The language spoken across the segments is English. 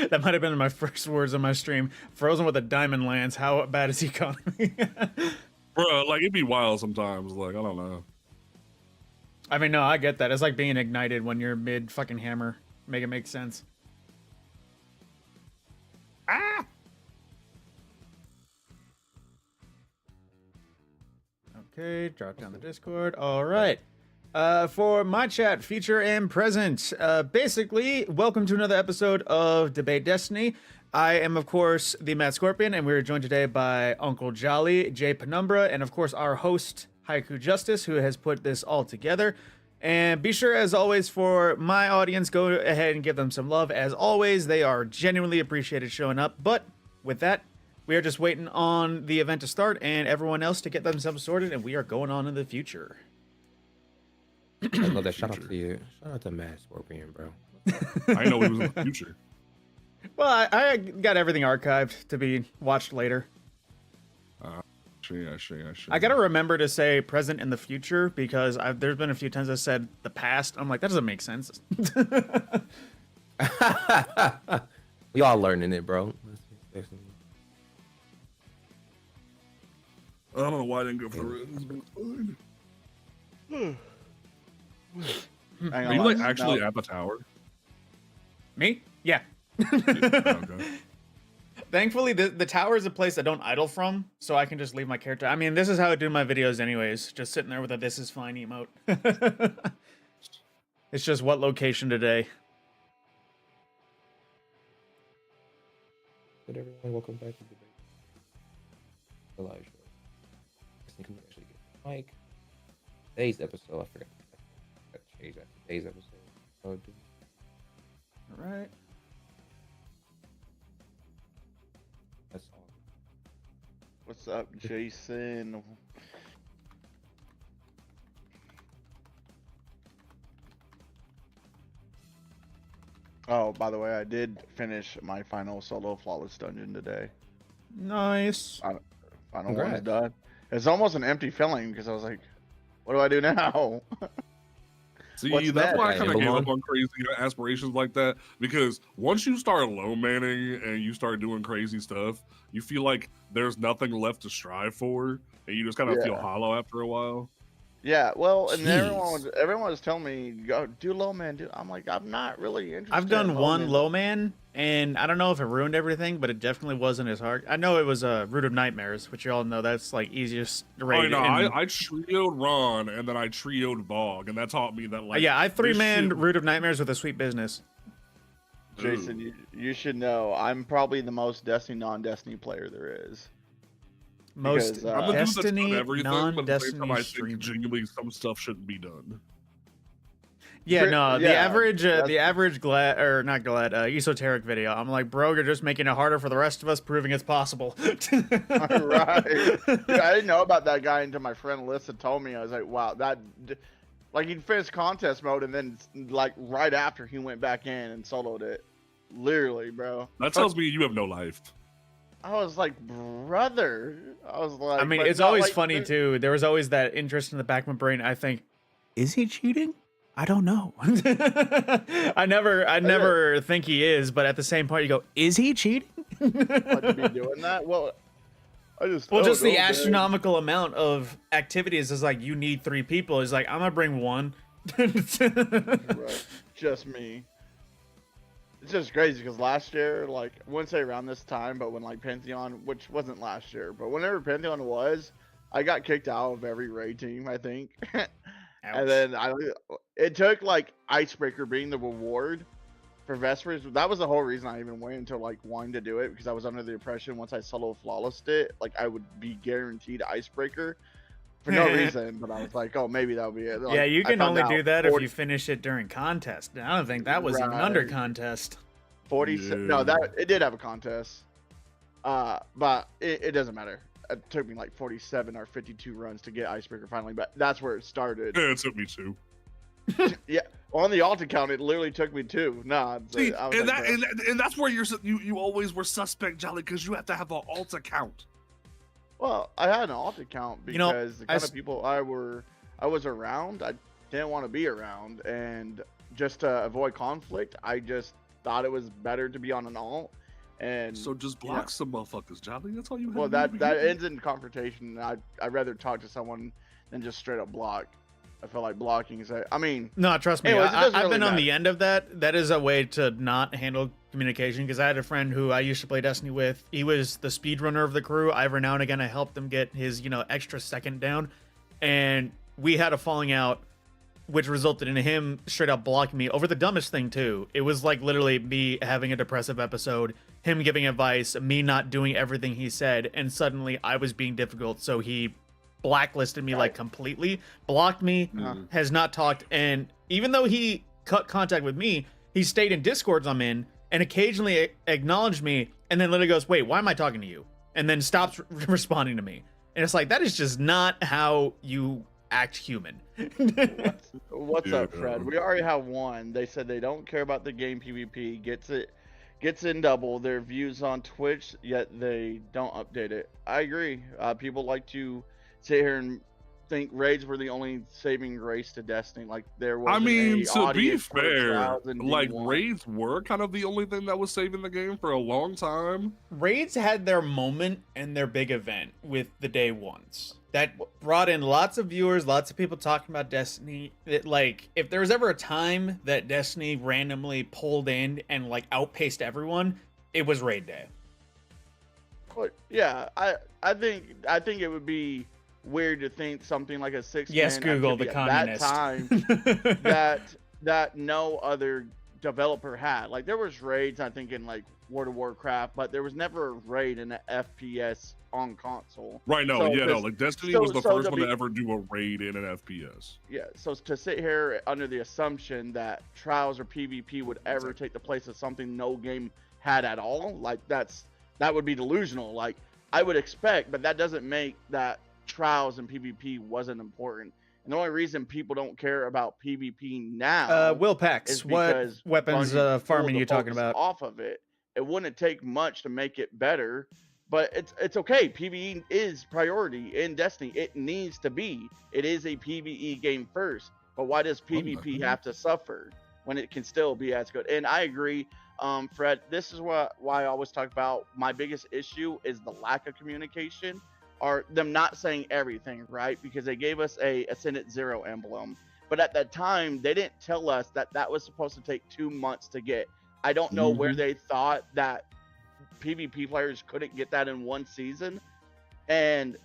That might have been my first words on my stream. Frozen with a diamond lance. How bad is economy? Bro, like it'd be wild sometimes. Like I don't know. I mean, no, I get that. It's like being ignited when you're mid fucking hammer. Make it make sense. Ah! Okay, drop down the Discord. All right. For my chat, future and present, basically, welcome to another episode of Debate Destiny. I am, of course, the Mad Scorpion, and we are joined today by Unclejolly, JPenumbra, and, of course, our host, Haiku Justice, who has put this all together. And be sure, as always, for my audience, go ahead and give them some love. As always, they are genuinely appreciated showing up. But with that, we are just waiting on the event to start and everyone else to get themselves sorted, and we are going on in the future. I love that. Shout out to you. Shout out to Mad Scorpion, bro. I know he was in the future. Well, I got everything archived to be watched later. I see. I gotta remember to say present in the future because there's been a few times I said the past. I'm like, that doesn't make sense. We all learning it, bro. I don't know why I didn't go for the written, but it's fine. Are you like actually at the tower? Me? Yeah. Okay. Thankfully, the tower is a place I don't idle from, so I can just leave my character. I mean, this is how I do my videos anyways, just sitting there with a "this is fine" emote. It's just what location today. Good everyone, welcome back to Debate. Elijah. I think we actually get the mic. Today's episode, I forgot to change that. Today's episode. Oh, dude. All right. That's all. What's up, Jason? Oh, by the way, I did finish my final solo flawless dungeon today. Nice. Final one's done. It's almost an empty feeling because I was like, what do I do now? See, What's that's that? why I kind of gave Babylon? up on crazy aspirations like that, because once you start low manning and you start doing crazy stuff, you feel like there's nothing left to strive for, and you just kind of feel hollow after a while. Yeah, well, and Jeez. everyone was telling me, go do low man. I'm like, I'm not really interested. I've done in one man. low man, and I don't know if it ruined everything, but it definitely wasn't as hard. I know it was Root of Nightmares, which you all know that's like easiest raid. Oh, no, I trioed Ron, and then I trioed Bog, and that taught me that, like... yeah, I three-manned shit... Root of Nightmares with a sweet business. Jason, you should know, I'm probably the most Destiny non-Destiny player there is. Most Because, I'm the dude that's done Destiny, everything, but at the same time, non-Destiny I streamer. think genuinely some stuff shouldn't be done. Yeah, no, the Yeah, average esoteric video. I'm like, bro, you're just making it harder for the rest of us, proving it's possible. Right. Dude, I didn't know about that guy until my friend Alyssa told me. I was like, wow, like he'd finished contest mode and then like right after he went back in and soloed it. Literally, bro. That tells me you have no life. I was like, brother. I was like, I mean, but it's not always like funny this. too. There was always that interest in the back of my brain. I think, is he cheating? I don't know. I never think he is, but at the same point, you go, is he cheating? What, to be doing that? Well, I just Well, just the man. astronomical amount of activities is like you need 3 people. Is like I'm gonna bring 1. Right. Just me. It's just crazy because last year, like, I wouldn't say around this time, but when like Pantheon, which wasn't last year, but whenever Pantheon was, I got kicked out of every raid team, I think. And then it took like Icebreaker being the reward for Vespers. That was the whole reason I even went until like wanting to do it, because I was under the impression once I solo flawlessed it, like I would be guaranteed Icebreaker for no reason. But I was like, oh, maybe that'll be it. Like, yeah, you I can found only out do that 40 if you finish it during contest. I don't think that was even under contest. 40. Yeah. No, that it did have a contest. But it doesn't matter. It took me like 47 or 52 runs to get Icebreaker finally, but that's where it started. Yeah, it took me 2. Yeah, on the alt account, it literally took me 2. Nah, See, I was and, like, and that's where you always were suspect, Jolly, because you have to have an alt account. well, I had an alt account because You know, the kind of people I was around, I didn't want to be around, and just to avoid conflict, I just thought it was better to be on an alt. And So just block some motherfuckers, Jolly. That's all you have. well, to do. that ends in confrontation. I'd rather talk to someone than just straight up block. I feel like blocking is. I mean, No, trust me. Anyways, it doesn't I've really been on matter. the end of that. That is a way to not handle communication, because I had a friend who I used to play Destiny with. He was the speedrunner of the crew. Every now and again, I helped him get his, extra second down. And we had a falling out, which resulted in him straight up blocking me over the dumbest thing, too. It was like literally me having a depressive episode, him giving advice, me not doing everything he said, and suddenly I was being difficult. So he blacklisted me like completely, blocked me, has not talked, and even though he cut contact with me, he stayed in Discords I'm in and occasionally acknowledged me, and then literally goes, "Wait, why am I talking to you?" and then stops responding to me. And it's like, that is just not how you act human. What's up, Fred? We already have one. They said they don't care about the game PvP. Gets in double their views on Twitch, yet they don't update it. I agree. People like to sit here and think raids were the only saving grace to Destiny. Like there was. I mean, to be audience for fair, Trials and like D1. raids were kind of the only thing that was saving the game for a long time. Raids had their moment and their big event with the day ones. That brought in lots of viewers, lots of people talking about Destiny. If there was ever a time that Destiny randomly pulled in and like outpaced everyone, it was Raid Day. But yeah, I think it would be weird to think something like a 6-man Yes, Google, activity the at communist. that time that no other developer had. Like there was raids, I think, in like World of Warcraft, but there was never a raid in an FPS on console. Right, no, So, yeah, no, 'cause- like Destiny so- was the so first to one to be- ever do a raid in an FPS. Yeah, so to sit here under the assumption that Trials or PvP would ever take the place of something no game had at all, like that would be delusional. Like I would expect, but that doesn't make that Trials and PvP wasn't important. And the only reason people don't care about PvP now Will Pex, is what because weapons Bungie pulled farming the you talking focus about? off of it. It wouldn't take much to make it better, but it's okay. PvE is priority in Destiny. It needs to be. It is a PvE game first. But why does PvP have to suffer when it can still be as good? And I agree, Fred. This is why I always talk about my biggest issue is the lack of communication, or them not saying everything, right? Because they gave us a Ascendant Zero emblem, but at that time they didn't tell us that was supposed to take 2 months to get. I don't know where they thought that PvP players couldn't get that in one season, and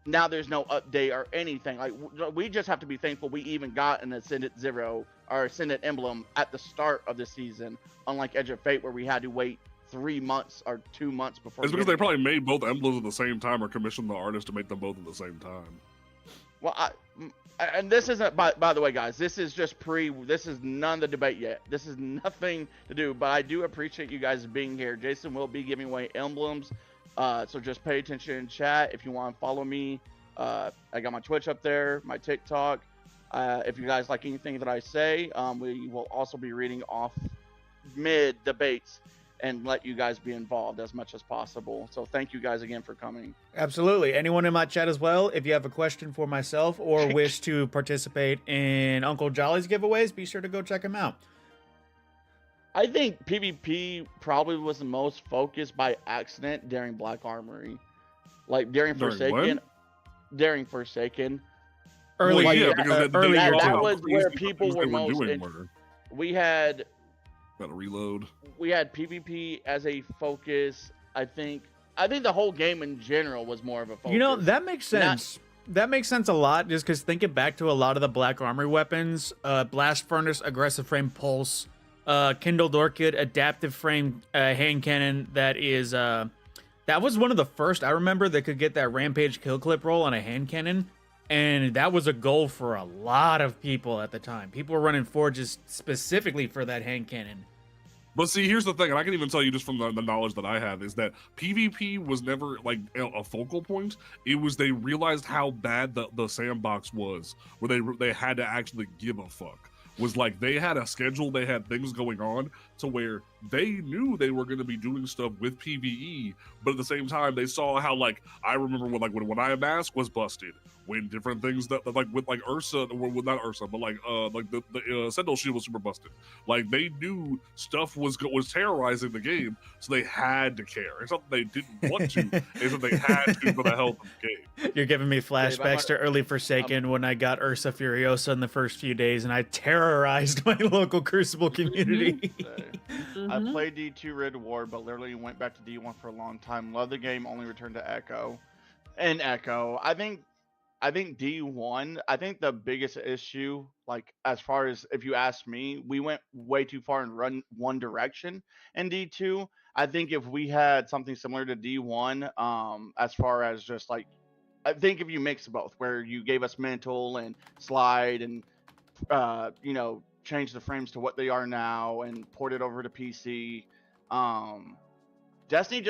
now there's no update or anything. Like we just have to be thankful we even got an Ascendant Zero or Ascendant emblem at the start of the season, unlike Edge of Fate where we had to wait 3 months or 2 months before. It's because they getting it. probably made both emblems at the same time or commissioned the artist to make them both at the same time. Well, and this isn't, by the way, guys, this is just this is none of the debate yet. This is nothing to do, but I do appreciate you guys being here. Jason will be giving away emblems, so just pay attention in chat. If you want to follow me, I got my Twitch up there, my TikTok. If you guys like anything that I say, we will also be reading off mid debates and let you guys be involved as much as possible. So thank you guys again for coming. Absolutely. Anyone in my chat as well, if you have a question for myself or wish to participate in Uncle Jolly's giveaways, be sure to go check him out. I think PvP probably was the most focused by accident during Black Armory. Like during During Forsaken. what? During Forsaken. Early, Well, yeah, that- because early they year knew two. how was crazy where the people things were they most doing in- were. We had Gotta reload. PvP as a focus. I think the whole game in general was more of a focus. You know, that makes sense. That makes sense a lot, just because thinking back to a lot of the Black Armory weapons, Blast Furnace, Aggressive Frame Pulse, Kindled Orchid, Adaptive Frame Hand Cannon, that was one of the first I remember that could get that Rampage Kill Clip roll on a hand cannon, and that was a goal for a lot of people at the time. People were running Forges specifically for that hand cannon. But see, here's the thing, and I can even tell you just from the knowledge that I have, is that PvP was never like a focal point. It was they realized how bad the sandbox was, where they had to actually give a fuck. Was like they had a schedule, they had things going on. to where they knew they were going to be doing stuff with PvE, but at the same time they saw how, like, I remember when I Mask was busted, when different things that like with like Ursa, well, not Ursa, but like the Sentinel shield was super busted. Like, they knew stuff was terrorizing the game, so they had to care. It's not that they didn't want to; it's that they had to for the health of the game. You're giving me flashbacks to early Forsaken when I got Ursa Furiosa in the first few days, and I terrorized my local Crucible community. I played D2 Red War, but literally went back to D1 for a long time. Love the game, only returned to Echo. And Echo, I think D1, I think the biggest issue, like, as far as, if you ask me, we went way too far and run one direction in D2. I think if we had something similar to D1, as far as just like, I think if you mix both, where you gave us mental and slide and, change the frames to what they are now and port it over to PC. Destiny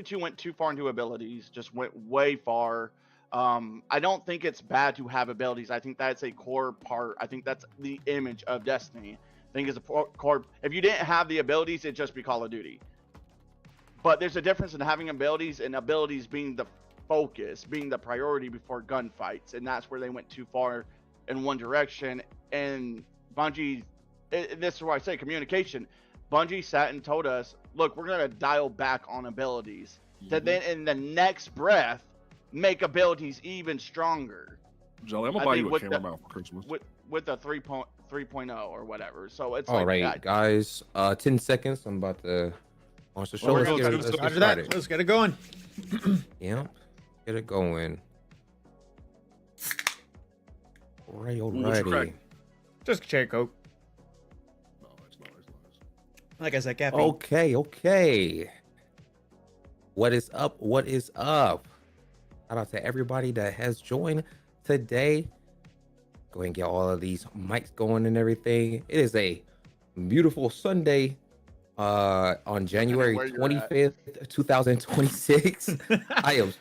2 went too far into abilities, just went way far. I don't think it's bad to have abilities. I think that's a core part. I think that's the image of Destiny. I think it's a core. If you didn't have the abilities, it'd just be Call of Duty. But there's a difference in having abilities and abilities being the focus, being the priority before gunfights. And that's where they went too far in one direction. And Bungie, this is why I say communication. Bungie sat and told us, look, we're going to dial back on abilities. To then in the next breath, make abilities even stronger. Jelly, I'm going to buy you a camera mount for Christmas. With a 3.0 or whatever. So it's all right, guys. 10 seconds. I'm about to launch the show. Let's get it going. Yep. Get it going. Alrighty. Just cherry coke. No, it's nice. Like I said, caffeine. Okay. What is up? Shout out to everybody that has joined today. Go ahead and get all of these mics going and everything. It is a beautiful Sunday on January 25th, 2026. I am.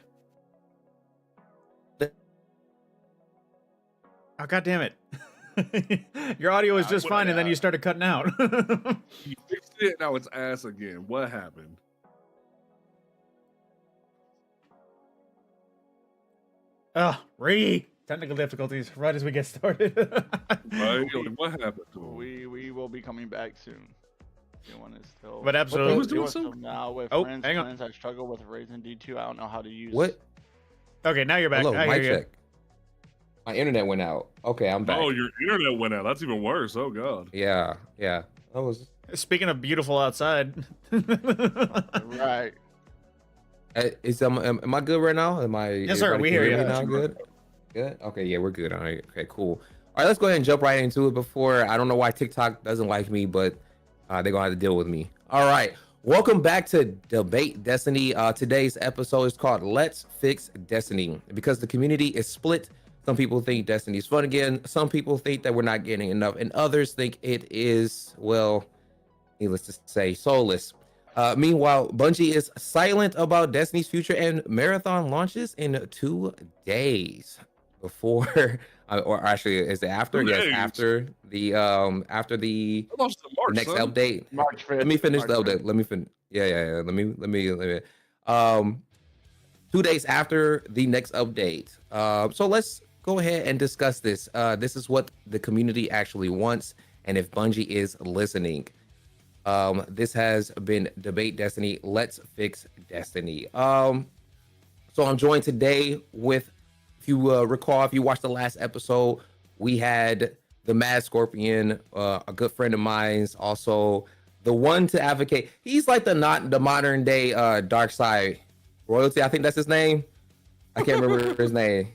Oh, God damn it. Your audio is just fine, and then you started cutting out. You fixed it, now it's ass again. What happened? Technical difficulties right as we get started. Right? What happened to him? We will be coming back soon. D1 is still. But absolutely. Who's doing so? Now with hang on. friends, I struggle with raising D2. I don't know how to use. What? Okay, now you're back. Hello, I mic hear you. check. My internet went out. Okay, I'm back. Oh, your internet went out. That's even worse. Oh, God. Yeah. That was. Speaking of beautiful outside. Right. Am I good right now? Yes, sir. We hear you. Now good. Okay. Yeah, we're good. All right. Okay. Cool. All right. Let's go ahead and jump right into it. Before, I don't know why TikTok doesn't like me, but they're gonna have to deal with me. All right. Welcome back to Debate Destiny. Today's episode is called "Let's Fix Destiny" because the community is split. Some people think Destiny is fun again. Some people think that we're not getting enough, and others think it is, well, needless to say, soulless. Meanwhile, Bungie is silent about Destiny's future, and Marathon launches in 2 days before, or actually, is it after? Yes, after the next update. March 5th. Let me finish the update. Let me finish. Yeah. Let me. 2 days after the next update. So let's go ahead and discuss this. This is what the community actually wants, and if Bungie is listening. This has been Debate Destiny. Let's Fix Destiny. So I'm joined today with, if you recall, if you watched the last episode, we had the Mad Scorpion, a good friend of mine's, also the one to advocate. He's like the modern day Dark Side Royalty. I think that's his name. I can't remember his name.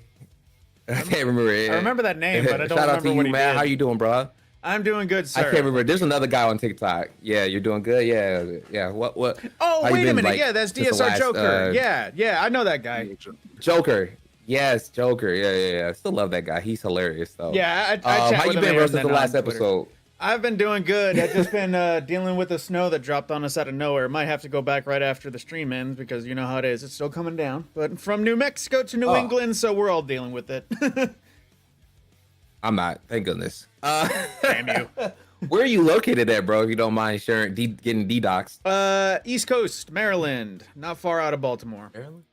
I can't remember it. I remember that name, but I don't Shout out remember to what you, he man. did. How you doing, bro? I'm doing good, sir. I can't remember. There's another guy on TikTok. Yeah, you're doing good. Yeah. What? Oh, how you wait a been, minute. like, Yeah, that's since the DSR last, Joker. Yeah, I know that guy. Joker. Yes, Joker. Yeah. I still love that guy. He's hilarious, though. Yeah, I chat how with you him been every versus now the and last then on Twitter. episode? I've been doing good. I've just been dealing with the snow that dropped on us out of nowhere. Might have to go back right after the stream ends because you know how it is. It's still coming down. But from New Mexico to New England, so we're all dealing with it. I'm not. Thank goodness. Damn you. Where are you located at, bro? If you don't mind sharing, getting D-Docs. East Coast, Maryland, not far out of Baltimore. Maryland?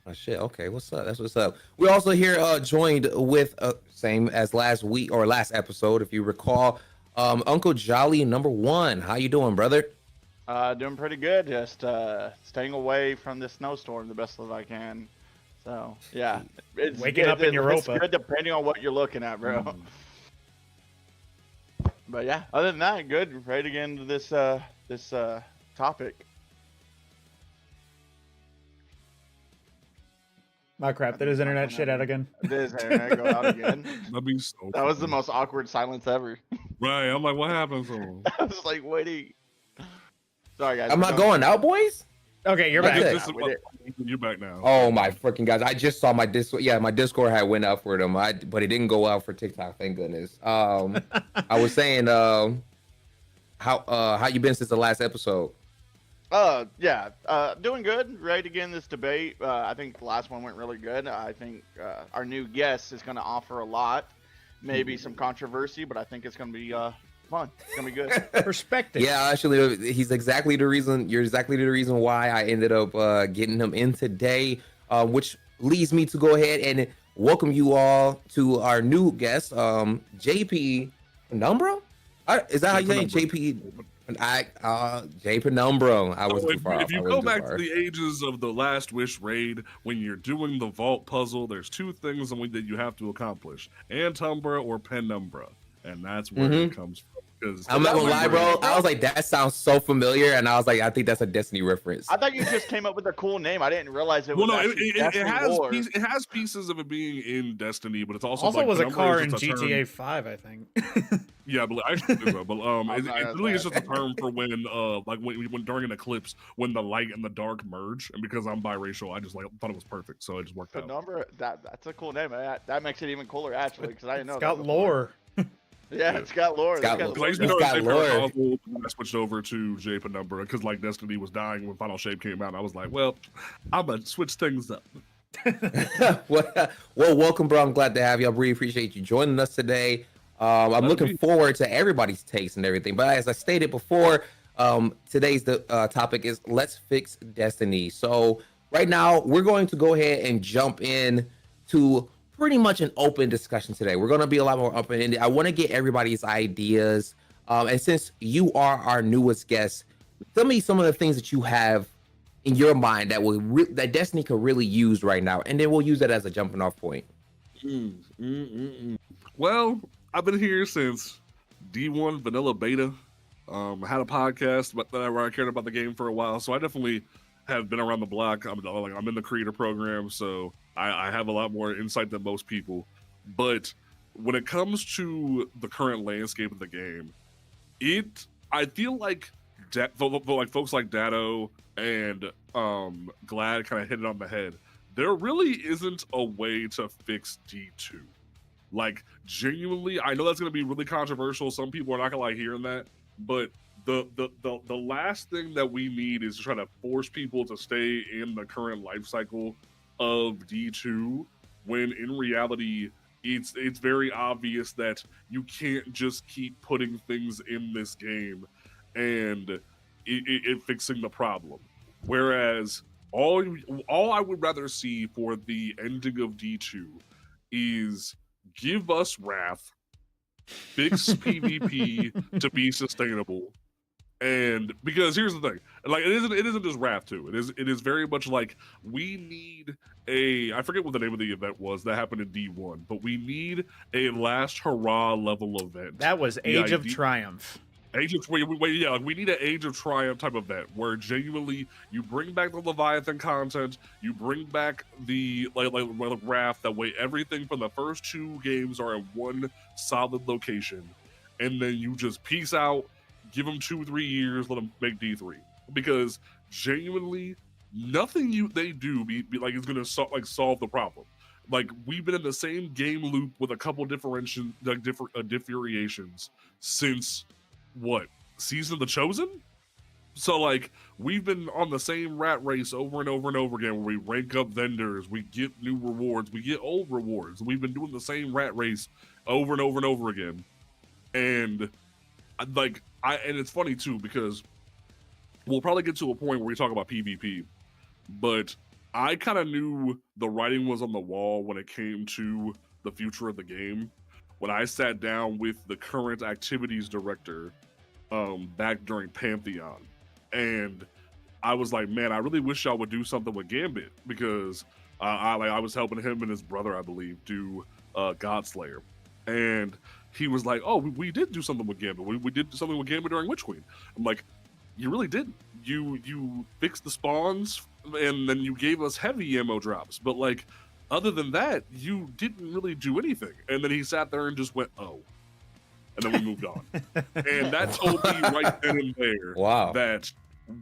Oh shit. Okay, what's up? That's what's up. We're also here joined with same as last week or last episode, if you recall, Unclejolly1. How you doing, brother? Doing pretty good. Just staying away from the snowstorm the best that I can. So yeah, it's Waking up in Europa. It's good depending on what you're looking at, bro. But yeah, other than that, good. Ready to get into this topic. My crap, did his internet shit out again? Did his internet go out again? That'd be so That was the funny. most awkward silence ever. Right. I'm like, what happened to him? I was like waiting. Sorry guys. I'm we're not going out, boys. Okay, you're Like back. this. You're back now. Oh my freaking guys! I just saw my Discord. Yeah, my Discord had went up for them. But it didn't go out for TikTok. Thank goodness. I was saying, how you been since the last episode? Yeah, doing good. Ready to get in this debate. I think the last one went really good. I think our new guest is going to offer a lot, maybe some controversy, but I think it's going to be fun. It's going to be good. Perspective. Yeah, actually, he's exactly the reason. You're exactly the reason why I ended up getting him in today, which leads me to go ahead and welcome you all to our new guest, JPenumbra. Is that how you say it? JPenumbra. I was So too far. if you go back to the ages of the Last Wish raid, when you're doing the vault puzzle, there's two things that you have to accomplish: Antumbra or Penumbra, and that's where it comes from. I'm not gonna lie, bro. I was like, that sounds so familiar, and I was like, I think that's a Destiny reference. I thought you just came up with a cool name. I didn't realize it was. Well, no, actually it Destiny has lore. it has pieces of it being in Destiny, but it's also Also like, was a Penumbra car is in just a term- GTA 5, I think. Yeah, but I should do that. But it not really is bad. just a term for when when during an eclipse when the light and the dark merge. And because I'm biracial, I just thought it was perfect, so it just worked out. Penumbra. That's a cool name. That makes it even cooler actually, because I didn't know. It's that got before. lore. Yeah, it's got lore. It's got It's lore. Because I used to It's know got Shape lore. Console, I switched over to JPenumbra because Destiny was dying when Final Shape came out. I was like, well, I'm gonna switch things up. well, welcome, bro. I'm glad to have you. I really appreciate you joining us today. I'm looking forward to everybody's takes and everything. But as I stated before, today's topic is let's fix Destiny. So right now, we're going to go ahead and jump in to pretty much an open discussion today. We're going to be a lot more open-ended. I want to get everybody's ideas. And since you are our newest guest, tell me some of the things that you have in your mind that that Destiny could really use right now, and then we'll use that as a jumping off point. Well, I've been here since D1 Vanilla Beta. I had a podcast where I cared about the game for a while, so I definitely have been around the block. I'm in the creator program, so I have a lot more insight than most people. But when it comes to the current landscape of the game, I feel like folks like Datto and Glad kind of hit it on the head. There really isn't a way to fix D2. Like, genuinely, I know that's going to be really controversial. Some people are not going to like hearing that, but the last thing that we need is to try to force people to stay in the current life cycle of D2, when in reality it's very obvious that you can't just keep putting things in this game and it fixing the problem. Whereas all I would rather see for the ending of D2 is give us Wrath, fix PvP to be sustainable. And because here's the thing, like it isn't just Wrath 2. It is very much like we need I forget what the name of the event was that happened in D1, but we need a last hurrah level event. That was Age of Triumph. We need an Age of Triumph type event where genuinely you bring back the Leviathan content, you bring back the like Wrath. That way, everything from the first two games are in one solid location, and then you just peace out. Give them 2-3 years, let them make D3, because genuinely nothing they do is gonna solve the problem. Like, we've been in the same game loop with a couple differentiations since what, Season of the Chosen? So like, we've been on the same rat race over and over and over again, where we rank up vendors, we get new rewards, we get old rewards. We've been doing the same rat race over and over and over again. And And it's funny too because we'll probably get to a point where we talk about PvP, but I kind of knew the writing was on the wall when it came to the future of the game. When I sat down with the current activities director back during Pantheon, and I was like, man, I really wish y'all would do something with Gambit because I was helping him and his brother, I believe, do Godslayer, and he was like, oh, we did do something with Gambit. We did something with Gambit during Witch Queen. I'm like, you really didn't. You fixed the spawns and then you gave us heavy ammo drops, but like other than that, you didn't really do anything. And then he sat there and just went, oh. And then we moved on. And that told me right then and there that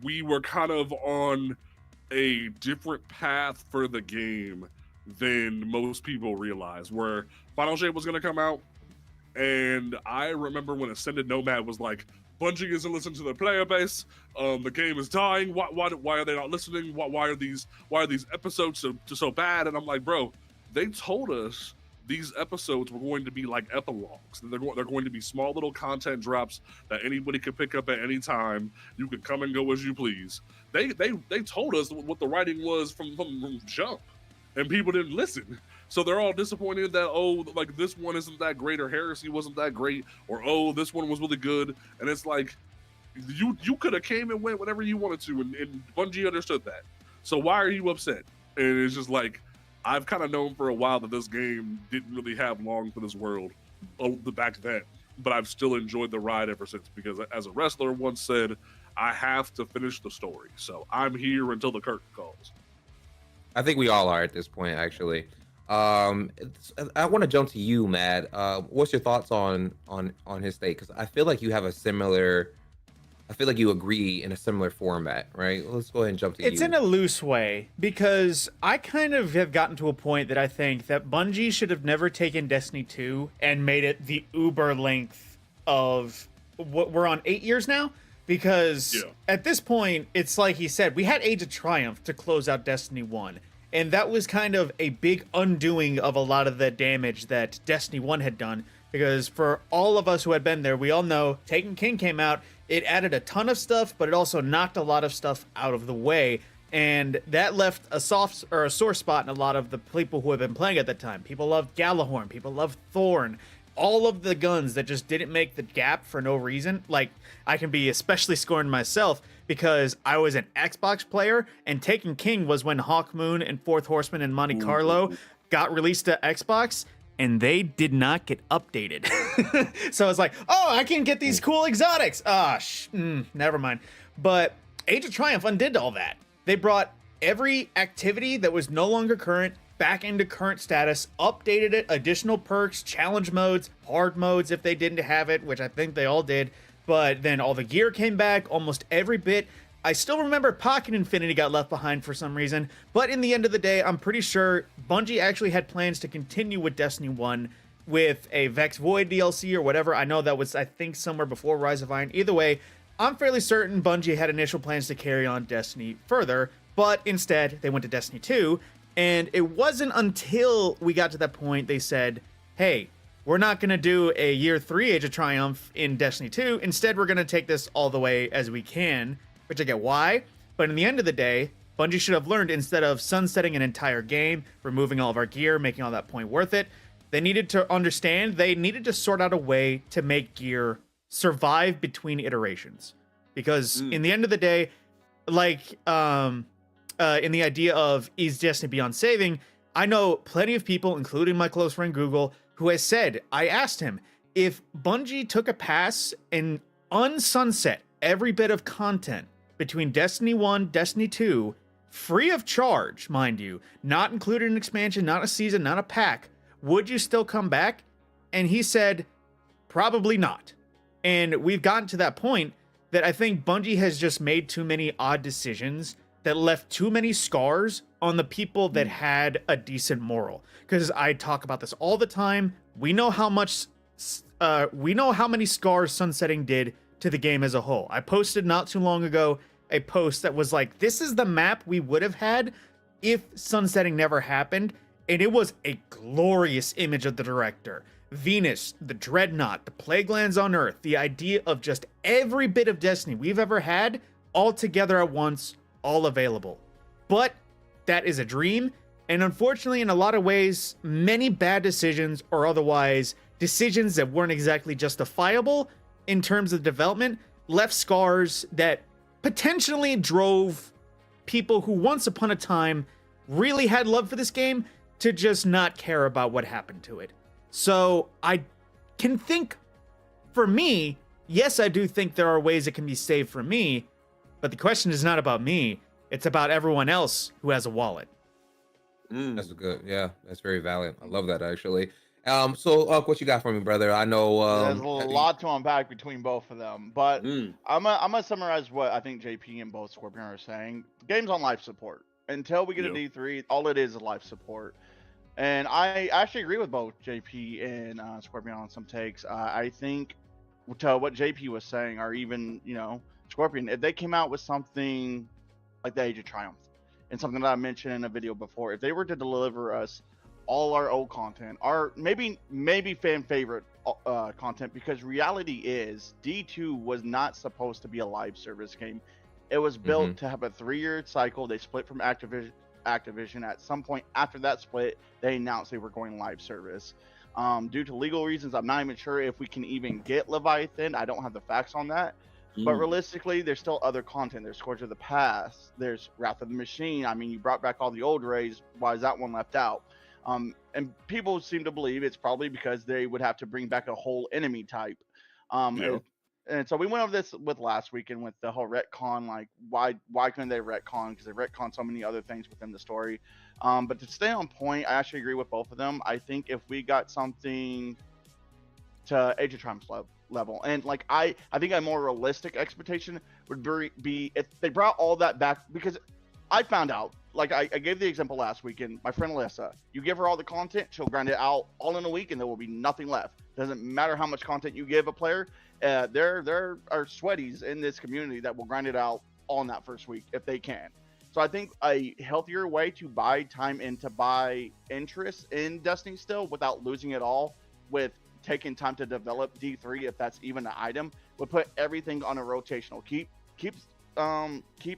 we were kind of on a different path for the game than most people realize, where Final Shape was going to come out. And I remember when Ascended Nomad was like, Bungie isn't listening to their player base. The game is dying. Why are they not listening? Why are these episodes so bad? And I'm like, bro, they told us these episodes were going to be like epilogues. They're going to be small little content drops that anybody could pick up at any time. You could come and go as you please. They told us what the writing was from jump, and people didn't listen. So they're all disappointed that, oh, like this one isn't that great, or Heresy wasn't that great, or oh, this one was really good. And it's like, you could have came and went whenever you wanted to, and Bungie understood that. So why are you upset? And it's just like, I've kind of known for a while that this game didn't really have long for this world back then, but I've still enjoyed the ride ever since, because as a wrestler once said, I have to finish the story. So I'm here until the curtain calls. I think we all are at this point, actually. I want to jump to you, Matt. What's your thoughts on his take? Because I feel like you have a similar. I feel like you agree in a similar format, right? Let's go ahead and jump to you. It's in a loose way, because I kind of have gotten to a point that I think that Bungie should have never taken Destiny 2 and made it the uber length of what we're on 8 years now. Because at this point, it's like he said, we had Age of Triumph to close out Destiny 1. And that was kind of a big undoing of a lot of the damage that Destiny 1 had done. Because for all of us who had been there, we all know Taken King came out. It added a ton of stuff, but it also knocked a lot of stuff out of the way. And that left a soft or a sore spot in a lot of the people who have been playing at the time. People loved Galahorn. People loved Thorn. All of the guns that just didn't make the gap for no reason. Like, I can be especially scorned myself because I was an Xbox player, and Taken King was when Hawkmoon and Fourth Horseman and Monte Carlo got released to Xbox, and they did not get updated. So it's like, oh, I can get these cool exotics. Never mind. But Age of Triumph undid all that. They brought every activity that was no longer current back into current status, updated it, additional perks, challenge modes, hard modes if they didn't have it, which I think they all did. But then all the gear came back, almost every bit. I still remember Pocket Infinity got left behind for some reason, but in the end of the day, I'm pretty sure Bungie actually had plans to continue with Destiny 1 with a Vex Void DLC or whatever. I know that was, I think, somewhere before Rise of Iron. Either way, I'm fairly certain Bungie had initial plans to carry on Destiny further, but instead, they went to Destiny 2, and it wasn't until we got to that point they said, hey, we're not going to do a Year 3 Age of Triumph in Destiny 2. Instead, we're going to take this all the way as we can, which I get why. But in the end of the day, Bungie should have learned, instead of sunsetting an entire game, removing all of our gear, making all that point worth it, they needed to understand they needed to sort out a way to make gear survive between iterations. Because in the end of the day, like in the idea of is Destiny beyond saving, I know plenty of people, including my close friend Google, who has said, I asked him, if Bungie took a pass and unsunset every bit of content between Destiny 1, Destiny 2, free of charge, mind you, not included in an expansion, not a season, not a pack, would you still come back? And he said, probably not. And we've gotten to that point that I think Bungie has just made too many odd decisions that left too many scars on the people that had a decent moral. Because I talk about this all the time. We know how many scars sunsetting did to the game as a whole. I posted not too long ago a post that was like, this is the map we would have had if sunsetting never happened. And it was a glorious image of the director. Venus, the Dreadnought, the Plague Lands on Earth, the idea of just every bit of Destiny we've ever had all together at once, all available. But that is a dream, and unfortunately, in a lot of ways, many bad decisions or otherwise decisions that weren't exactly justifiable in terms of development left scars that potentially drove people who once upon a time really had love for this game to just not care about what happened to it. So I can think, for me, yes, I do think there are ways it can be saved for me, but the question is not about me. It's about everyone else who has a wallet. That's good. Yeah, that's very valid. I love that, actually. So what you got for me, brother? I know There's a lot to unpack between both of them, but I'm gonna summarize what I think JP and both Scorpion are saying. The game's on life support. Until we get a D3, all it is life support. And I actually agree with both JP and Scorpion on some takes. I think to what JP was saying, or even, Scorpion, if they came out with something like the Age of Triumph, and something that I mentioned in a video before, if they were to deliver us all our old content, our maybe fan favorite content, because reality is D2 was not supposed to be a live service game. It was built to have a 3-year cycle. They split from Activision. At some point after that split, they announced they were going live service. Due to legal reasons, I'm not even sure if we can even get Leviathan. I don't have the facts on that. But realistically, there's still other content. There's Scourge of the Past. There's Wrath of the Machine. I mean, you brought back all the old raids. Why is that one left out? And people seem to believe it's probably because they would have to bring back a whole enemy type. And so we went over this with last week, and with the whole retcon, like why couldn't they retcon? Because they retcon so many other things within the story. But to stay on point, I actually agree with both of them. I think if we got something to Age of Triumph level, and like I think a more realistic expectation would be if they brought all that back, because I found out, like I gave the example last week, and my friend Alyssa, you give her all the content, she'll grind it out all in a week, and there will be nothing left. Doesn't matter how much content you give a player. There are sweaties in this community that will grind it out all in that first week if they can. So I think a healthier way to buy time and to buy interest in Destiny still without losing it all, with taking time to develop D3, if that's even an item, would put everything on a rotational. Keep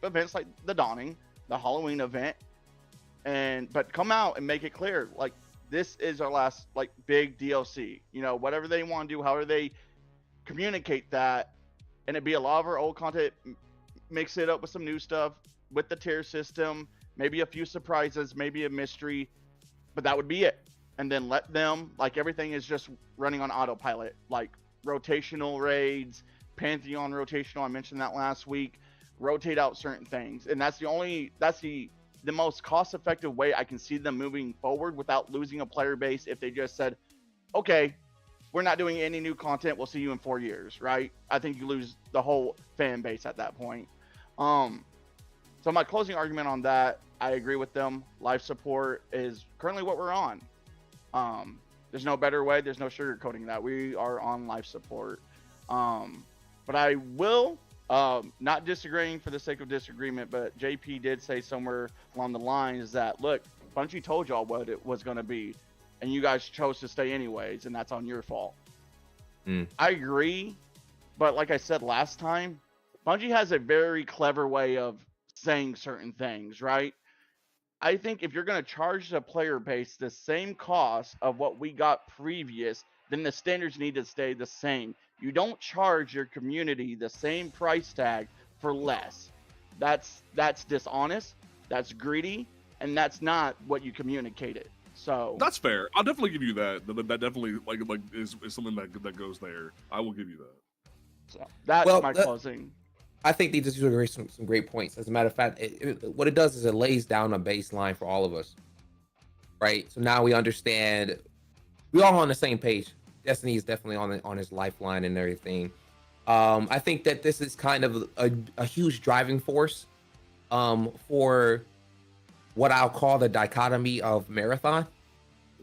events like the Dawning, the Halloween event, but come out and make it clear, like, this is our last like big DLC. Whatever they want to do, however they communicate that, and it'd be a lot of our old content, mix it up with some new stuff with the tier system, maybe a few surprises, maybe a mystery, but that would be it. And then let them, like, everything is just running on autopilot, like rotational raids, Pantheon rotational, I mentioned that last week, rotate out certain things. And that's the most cost-effective way I can see them moving forward without losing a player base. If they just said, okay, we're not doing any new content, we'll see you in 4 years, right? I think you lose the whole fan base at that point. So my closing argument on that, I agree with them. Life support is currently what we're on. There's no better way. There's no sugarcoating that. We are on life support. But I will, not disagreeing for the sake of disagreement, but JP did say somewhere along the lines that, look, Bungie told y'all what it was going to be, and you guys chose to stay anyways, and that's on your fault. I agree, but like I said last time, Bungie has a very clever way of saying certain things, right? I think if you're going to charge the player base the same cost of what we got previous, then the standards need to stay the same. You don't charge your community the same price tag for less. That's dishonest, that's greedy, and that's not what you communicated. So that's fair. I'll definitely give you that. That definitely like is something that goes there. I will give you that. So that's my closing. I think they just raised some great points. As a matter of fact, what it does is it lays down a baseline for all of us, right? So now we understand, we all on the same page. Destiny is definitely on his lifeline and everything. I think that this is kind of a huge driving force for what I'll call the dichotomy of Marathon.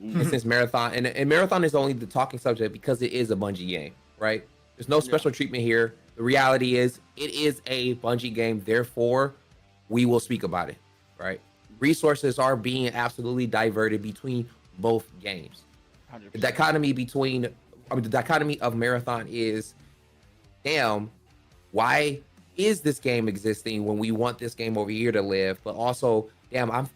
And since Marathon, and Marathon is only the talking subject because it is a Bungie game, right? There's no special treatment here. The reality is, it is a Bungie game, therefore, we will speak about it, right? Resources are being absolutely diverted between both games. The 100%. dichotomy between, the dichotomy of marathon is, damn, why is this game existing when we want this game over here to live? But also, damn,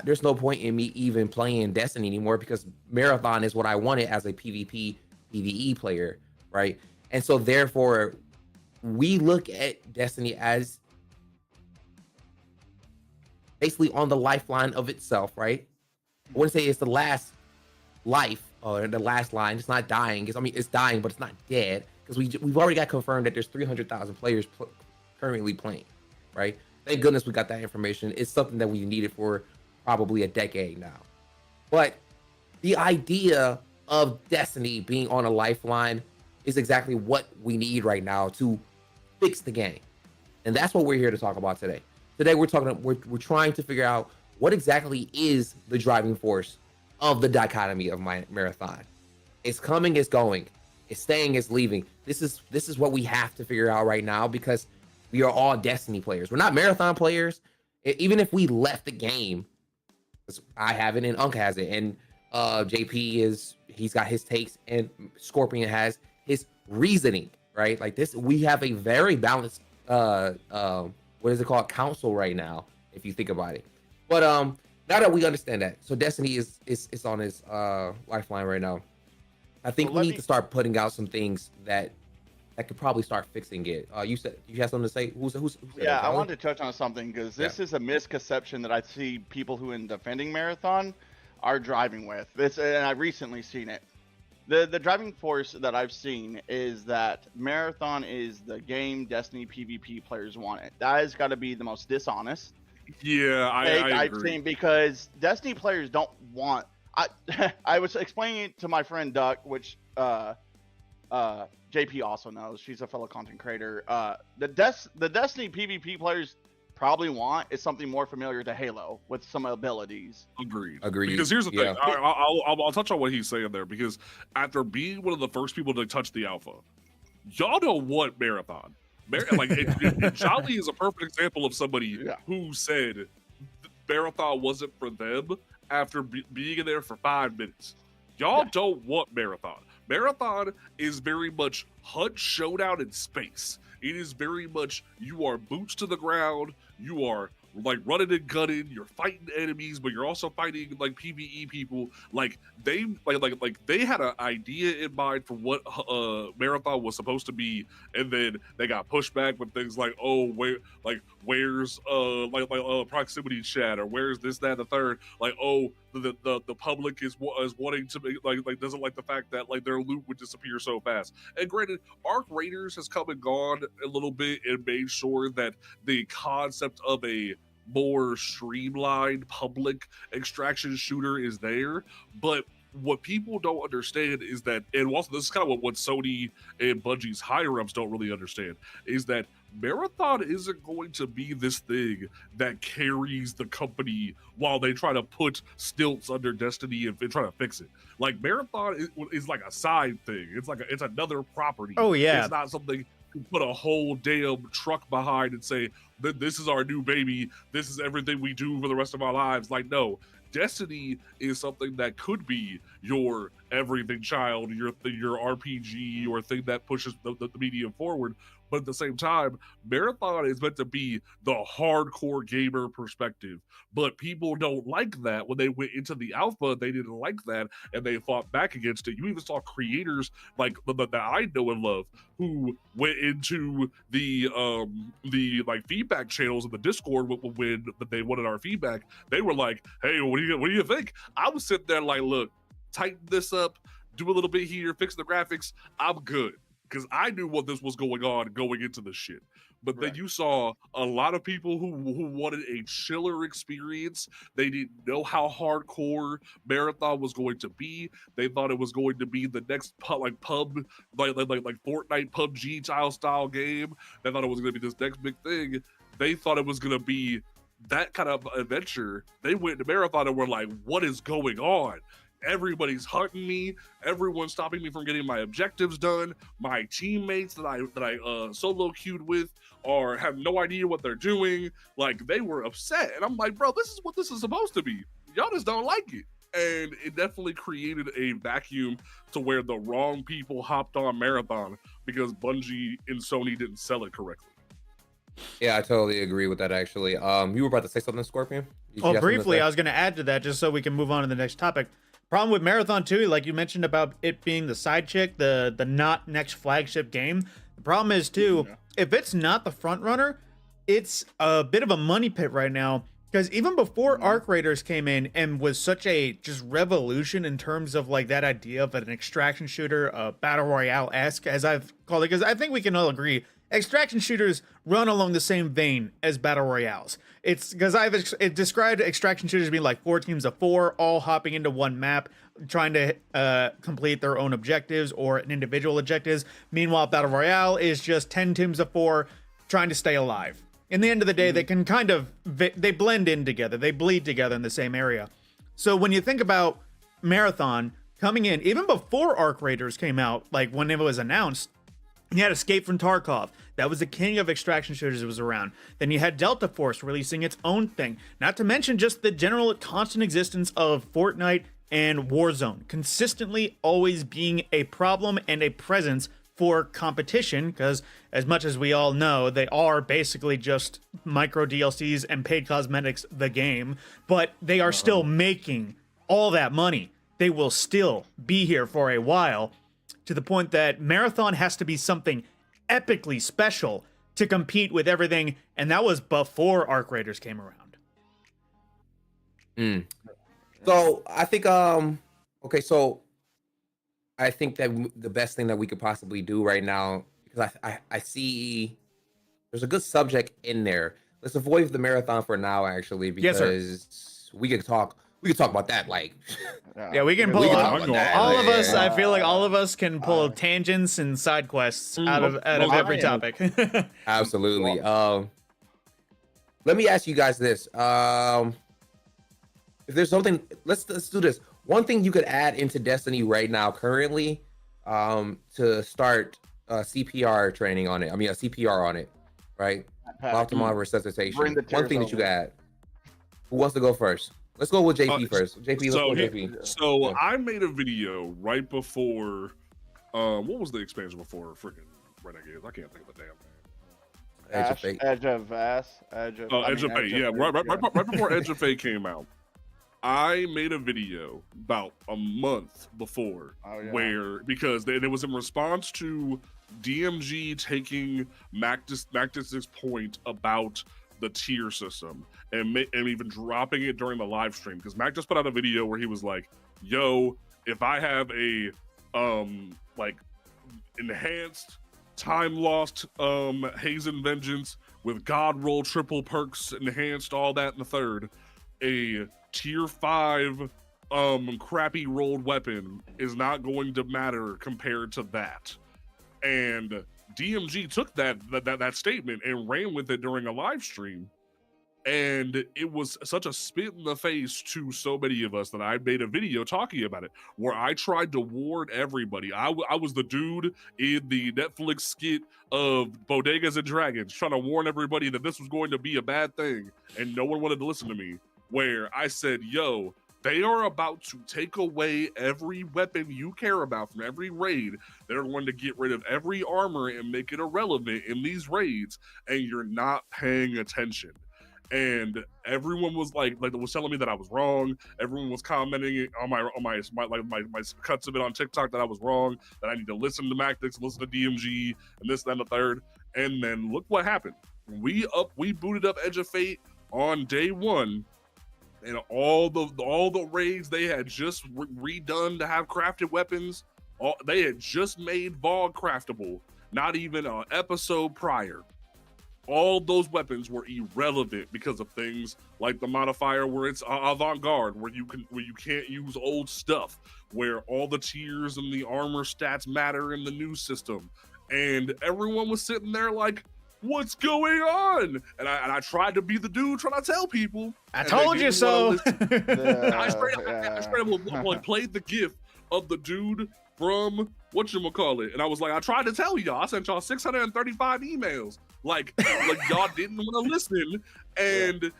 there's no point in me even playing Destiny anymore because marathon is what I wanted as a PvP, PvE player, right? And so therefore, we look at Destiny as basically on the lifeline of itself, right? I wouldn't say it's the last life or the last line. It's not dying. It's dying, but it's not dead because we've already got confirmed that there's 300,000 players currently playing, right? Thank goodness we got that information. It's something that we needed for probably a decade now. But the idea of Destiny being on a lifeline is exactly what we need right now to fix the game. And that's what we're here to talk about today. Today we're trying to figure out what exactly is the driving force of the dichotomy of my marathon. It's coming, it's going, it's staying, it's leaving. This is what we have to figure out right now because we are all Destiny players. We're not marathon players. Even if we left the game, I have it and Unc has it, and he's got his takes, and Scorpion has his reasoning, right? Like this, we have a very balanced what is it called, council right now, if you think about it. But now that we understand that, so Destiny is on his lifeline right now. I think we need to start putting out some things that could probably start fixing it. You said you had something to say. Who's yeah, I wanted to touch on something because this is a misconception that I see people who in defending marathon are driving with. This, and I've recently seen it. The driving force that I've seen is that marathon is the game Destiny PvP players want it. That has got to be the most dishonest. Yeah, I've seen, because Destiny players don't want. I was explaining it to my friend Duck, which JP also knows. She's a fellow content creator. The Destiny PvP players probably want is something more familiar to Halo with some abilities. Agreed. Yeah. Because here's the thing. I'll touch on what he's saying there, because after being one of the first people to touch the alpha, y'all don't want marathon. Jolly is a perfect example of somebody who said marathon wasn't for them after being in there for 5 minutes. Y'all don't want marathon. Marathon is very much hunt showdown in space. It is very much, you are boots to the ground, you are like running and gunning, you're fighting enemies, but you're also fighting like PvE people. Like they had an idea in mind for what marathon was supposed to be, and then they got pushed back with things like, oh, where's proximity chat, or where's this, that, and the third. Like, oh, the public is wanting to make, like doesn't like the fact that like their loot would disappear so fast. And granted, Arc Raiders has come and gone a little bit and made sure that the concept of a more streamlined public extraction shooter is there. But what people don't understand is that, and also this is kind of what Sony and Bungie's higher ups don't really understand, is that Marathon isn't going to be this thing that carries the company while they try to put stilts under Destiny and try to fix it. Like, Marathon is like a side thing. It's another property. Oh yeah, it's not something you put a whole damn truck behind and say, this is our new baby, this is everything we do for the rest of our lives. Like, no, Destiny is something that could be your everything child, your RPG, your thing that pushes the medium forward. But at the same time, Marathon is meant to be the hardcore gamer perspective. But people don't like that. When they went into the alpha, they didn't like that, and they fought back against it. You even saw creators like that I know and love who went into the like feedback channels in the Discord when they wanted our feedback. They were like, "Hey, what do you think?" I was sitting there like, "Look, tighten this up, do a little bit here, fix the graphics. I'm good." Because I knew what this was going on going into the shit. But then you saw a lot of people who wanted a chiller experience. They didn't know how hardcore Marathon was going to be. They thought it was going to be the next like Fortnite PUBG style game. They thought it was going to be this next big thing. They thought it was going to be that kind of adventure. They went to Marathon and were like, what is going on? Everybody's hunting me. Everyone's stopping me from getting my objectives done. My teammates that I solo queued with have no idea what they're doing. Like, they were upset, and I'm like, bro, this is what this is supposed to be. Y'all just don't like it. And it definitely created a vacuum to where the wrong people hopped on Marathon because Bungie and Sony didn't sell it correctly. Yeah, I totally agree with that. Actually, you were about to say something, Scorpion. Oh, briefly, I was going to add to that just so we can move on to the next topic. Problem with Marathon 2, like you mentioned about it being the side chick, the not next flagship game. The problem is too, if it's not the front runner, it's a bit of a money pit right now. Because even before Arc Raiders came in and was such a just revolution in terms of like that idea of an extraction shooter, battle royale-esque, as I've called it, because I think we can all agree, extraction shooters run along the same vein as battle royales. It's because it described extraction shooters being like 4 teams of 4, all hopping into one map, trying to complete their own objectives or an individual objectives. Meanwhile, battle royale is just 10 teams of 4 trying to stay alive. In the end of the day, they can kind of, they blend in together. They bleed together in the same area. So when you think about Marathon coming in, even before Arc Raiders came out, like when it was announced, you had Escape from Tarkov. That was the king of extraction shooters that was around. Then you had Delta Force releasing its own thing. Not to mention just the general constant existence of Fortnite and Warzone. Consistently always being a problem and a presence for competition, because as much as we all know, they are basically just micro DLCs and paid cosmetics, the game, but they are still making all that money. They will still be here for a while, to the point that Marathon has to be something epically special to compete with everything, and that was before Arc Raiders came around. So I think okay, so I think that the best thing that we could possibly do right now, because I see there's a good subject in there. Let's avoid the Marathon for now, actually, because we could talk about that. Like, yeah, we can pull all of us. I feel like all of us can pull tangents and side quests out of every topic. Absolutely. Let me ask you guys this. If there's something, let's do this. One thing you could add into Destiny right now, currently, to start CPR training on it. I mean, a CPR on it, right? Optimal resuscitation. One thing that you could add. Who wants to go first? Let's go with JP first. JP, let's go with JP. So I made a video right before. What was the expansion before? Freaking Renegades. I can't think of the damn name. Edge of Fate. Edge of Fate. Yeah, right before Edge of Fate came out. I made a video about a month before where, because it was in response to DMG taking Mactus's point about the tier system and even dropping it during the live stream, because Mac just put out a video where he was like, yo, if I have a like enhanced time lost Hazen Vengeance with God roll triple perks enhanced, all that in the third, a tier 5 crappy rolled weapon is not going to matter compared to that. And DMG took that statement and ran with it during a live stream, and it was such a spit in the face to so many of us that I made a video talking about it, where I tried to warn everybody. I was the dude in the Netflix skit of Bodegas and Dragons trying to warn everybody that this was going to be a bad thing, and no one wanted to listen to me, where I said, yo, they are about to take away every weapon you care about from every raid. They're going to get rid of every armor and make it irrelevant in these raids, and you're not paying attention. And everyone was like was telling me that I was wrong. Everyone was commenting on my cuts of it on TikTok that I was wrong, that I need to listen to Mactix, listen to DMG, and this, that, and the third. And then look what happened. We booted up Edge of Fate on day one, and all the raids they had just redone to have crafted weapons. They had just made Vogue craftable, not even an episode prior. All those weapons were irrelevant because of things like the modifier where it's avant-garde, where you can't use old stuff, where all the tiers and the armor stats matter in the new system. And everyone was sitting there like, what's going on? And I tried to be the dude trying to tell people. I told you so. I straight up played the gif of the dude from whatchamacallit. And I was like, I tried to tell y'all. I sent y'all 635 emails. Like y'all didn't want to listen. And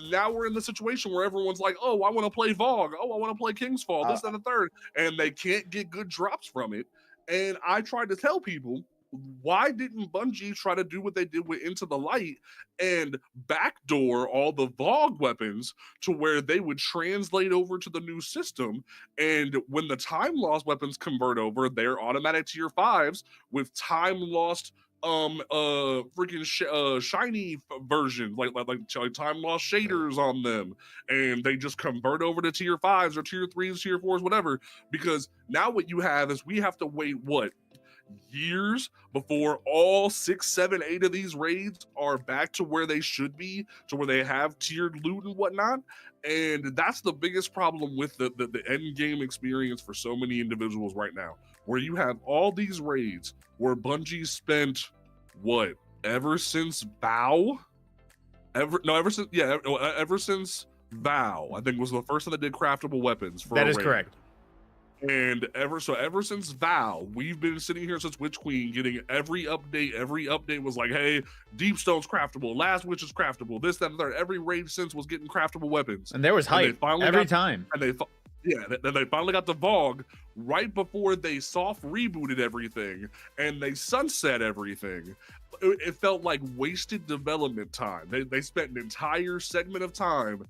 now we're in the situation where everyone's like, oh, I want to play Vogue. Oh, I want to play King's Fall, this, and the third. And they can't get good drops from it. And I tried to tell people, why didn't Bungie try to do what they did with Into the Light and backdoor all the Vogue weapons to where they would translate over to the new system? And when the time lost weapons convert over, they're automatic tier 5s with time lost shiny versions, like time lost shaders on them, and they just convert over to tier 5s or tier 3s, tier 4s, whatever. Because now what you have is we have to wait years before all 6, 7, 8 of these raids are back to where they should be, to where they have tiered loot and whatnot. And that's the biggest problem with the end game experience for so many individuals right now, where you have all these raids where Bungie spent ever since VOW, ever since VOW, I think was the first time they did craftable weapons for that a is raid. correct. And ever since VOW, we've been sitting here since Witch Queen getting every update. Every update was like, hey, Deepstone's craftable, Last Witch is craftable, this, that, and third. Every raid since was getting craftable weapons. And there was hype every time. And they finally got the Vogue right before they soft rebooted everything and they sunset everything. It felt like wasted development time. They spent an entire segment of time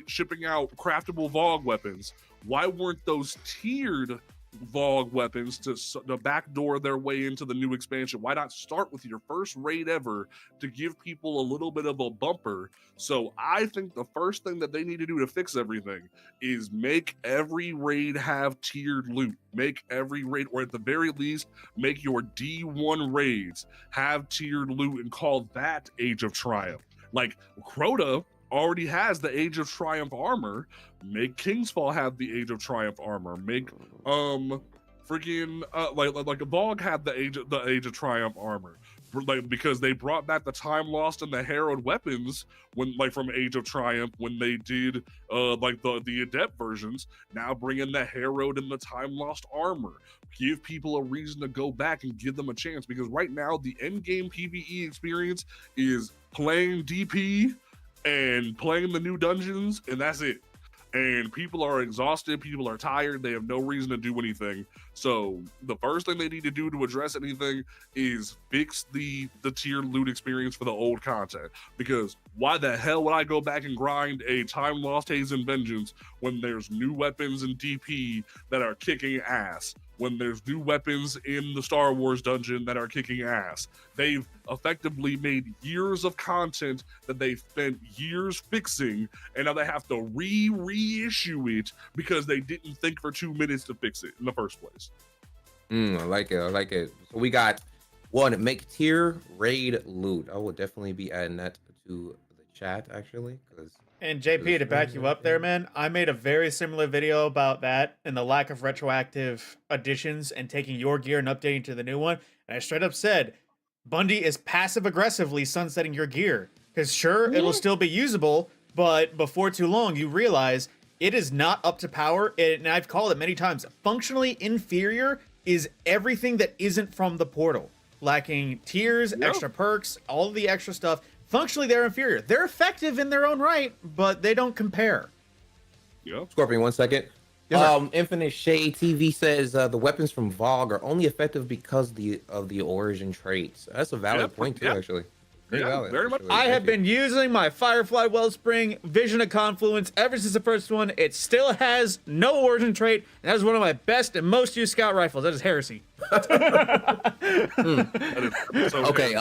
shipping out craftable Vogue weapons. Why weren't those tiered Vogue weapons to backdoor their way into the new expansion? Why not start with your first raid ever to give people a little bit of a bumper? So I think the first thing that they need to do to fix everything is make every raid have tiered loot. Make every raid, or at the very least, make your D1 raids have tiered loot and call that Age of Triumph. Like Crota already has the Age of Triumph armor. Make King's Fall have the Age of Triumph armor. Make like a Vogue had the Age of Triumph armor. Because they brought back the Time Lost and the Herald weapons when from Age of Triumph when they did the Adept versions. Now bring in the Herald and the Time Lost armor. Give people a reason to go back and give them a chance, because right now the end game PvE experience is playing DP and playing the new dungeons, and that's it. And people are exhausted, people are tired, they have no reason to do anything. So the first thing they need to do to address anything is fix the tiered loot experience for the old content. Because why the hell would I go back and grind a Time Lost Haze and Vengeance when there's new weapons in DP that are kicking ass? When there's new weapons in the Star Wars dungeon that are kicking ass? They've effectively made years of content that they've spent years fixing, and now they have to reissue it because they didn't think for 2 minutes to fix it in the first place. I like it. So we got one, make tier raid loot. I will definitely be adding that to the chat, actually, because And JP, to back you up there, man, I made a very similar video about that and the lack of retroactive additions and taking your gear and updating to the new one. And I straight up said, Bungie is passive aggressively sunsetting your gear. Because sure, it will still be usable, but before too long, you realize it is not up to power. And I've called it many times. Functionally inferior is everything that isn't from the portal. Lacking tiers, extra perks, all of the extra stuff. Functionally, they're inferior. They're effective in their own right, but they don't compare. Yeah. Scorpion, 1 second. Yes, Infinite Shade TV says the weapons from Vogue are only effective because of the origin traits. That's a valid point too, actually. Very valid. Very much. Actually. I have been using my Firefly Wellspring Vision of Confluence ever since the first one. It still has no origin trait, and that is one of my best and most used scout rifles. That is heresy. Okay,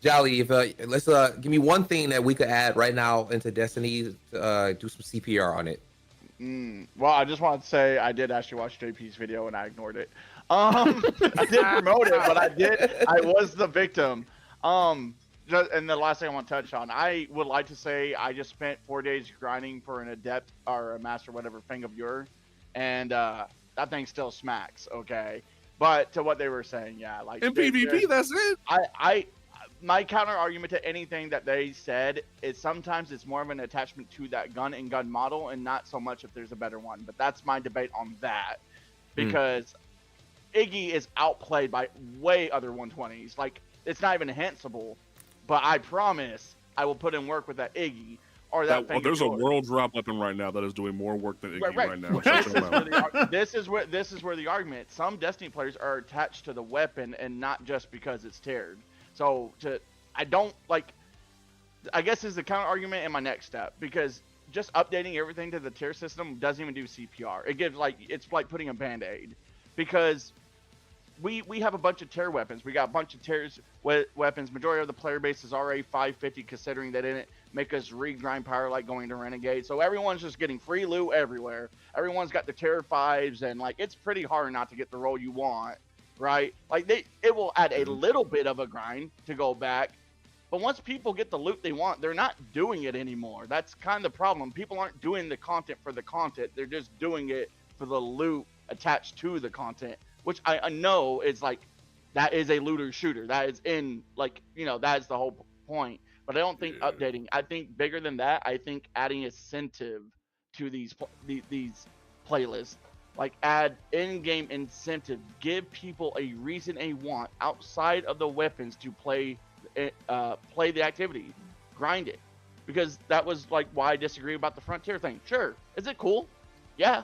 Jolly, if let's give me one thing that we could add right now into Destiny to do some CPR on it. Well, I just wanted to say I did actually watch JP's video and I ignored it. I did promote it, but I was the victim. And the last thing I want to touch on, I would like to say I just spent 4 days grinding for an adept or a master, whatever, thing of your, and that thing still smacks, okay? But to what they were saying, yeah, like in PvP, that's it. My counter argument to anything that they said is sometimes it's more of an attachment to that gun and gun model and not so much if there's a better one. But that's my debate on that, because Iggy is outplayed by way other 120s. Like, it's not even enhanceable, but I promise I will put in work with that Iggy or that. There's a world drop weapon right now that is doing more work than Iggy right now. This is where the argument. Some Destiny players are attached to the weapon and not just because it's tiered. So I don't like. I guess is the counter argument in my next step, because just updating everything to the tier system doesn't even do CPR. It gives it's like putting a band-aid, because we have a bunch of tier weapons. We got a bunch of tiers weapons. Majority of the player base is already 550, considering they didn't make us regrind power like going to Renegade. So everyone's just getting free loot everywhere. Everyone's got the tier 5s, and like it's pretty hard not to get the role you want, right? Like it will add a little bit of a grind to go back. But once people get the loot they want, they're not doing it anymore. That's kind of the problem. People aren't doing the content for the content. They're just doing it for the loot attached to the content, which I know is like, that is a looter shooter. That is that's the whole point. But I don't think updating. I think bigger than that. I think adding incentive to these playlists. Like, add in-game incentive. Give people a reason they want outside of the weapons to play the activity, grind it, because that was like why I disagree about the frontier thing. Sure, is it cool? Yeah,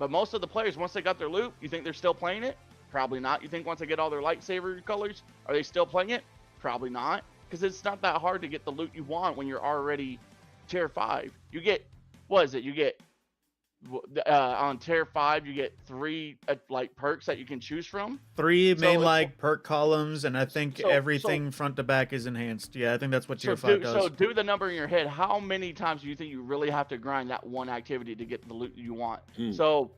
but most of the players, once they got their loot, you think they're still playing it? Probably not. You think once they get all their lightsaber colors, are they still playing it? Probably not, because it's not that hard to get the loot you want when you're already tier 5. You get, what is it? You get on tier 5, you get 3 like perks that you can choose from. 3 main perk columns, and I think everything front to back is enhanced. Yeah, I think that's what tier 5 does. So do the number in your head. How many times do you think you really have to grind that one activity to get the loot you want? So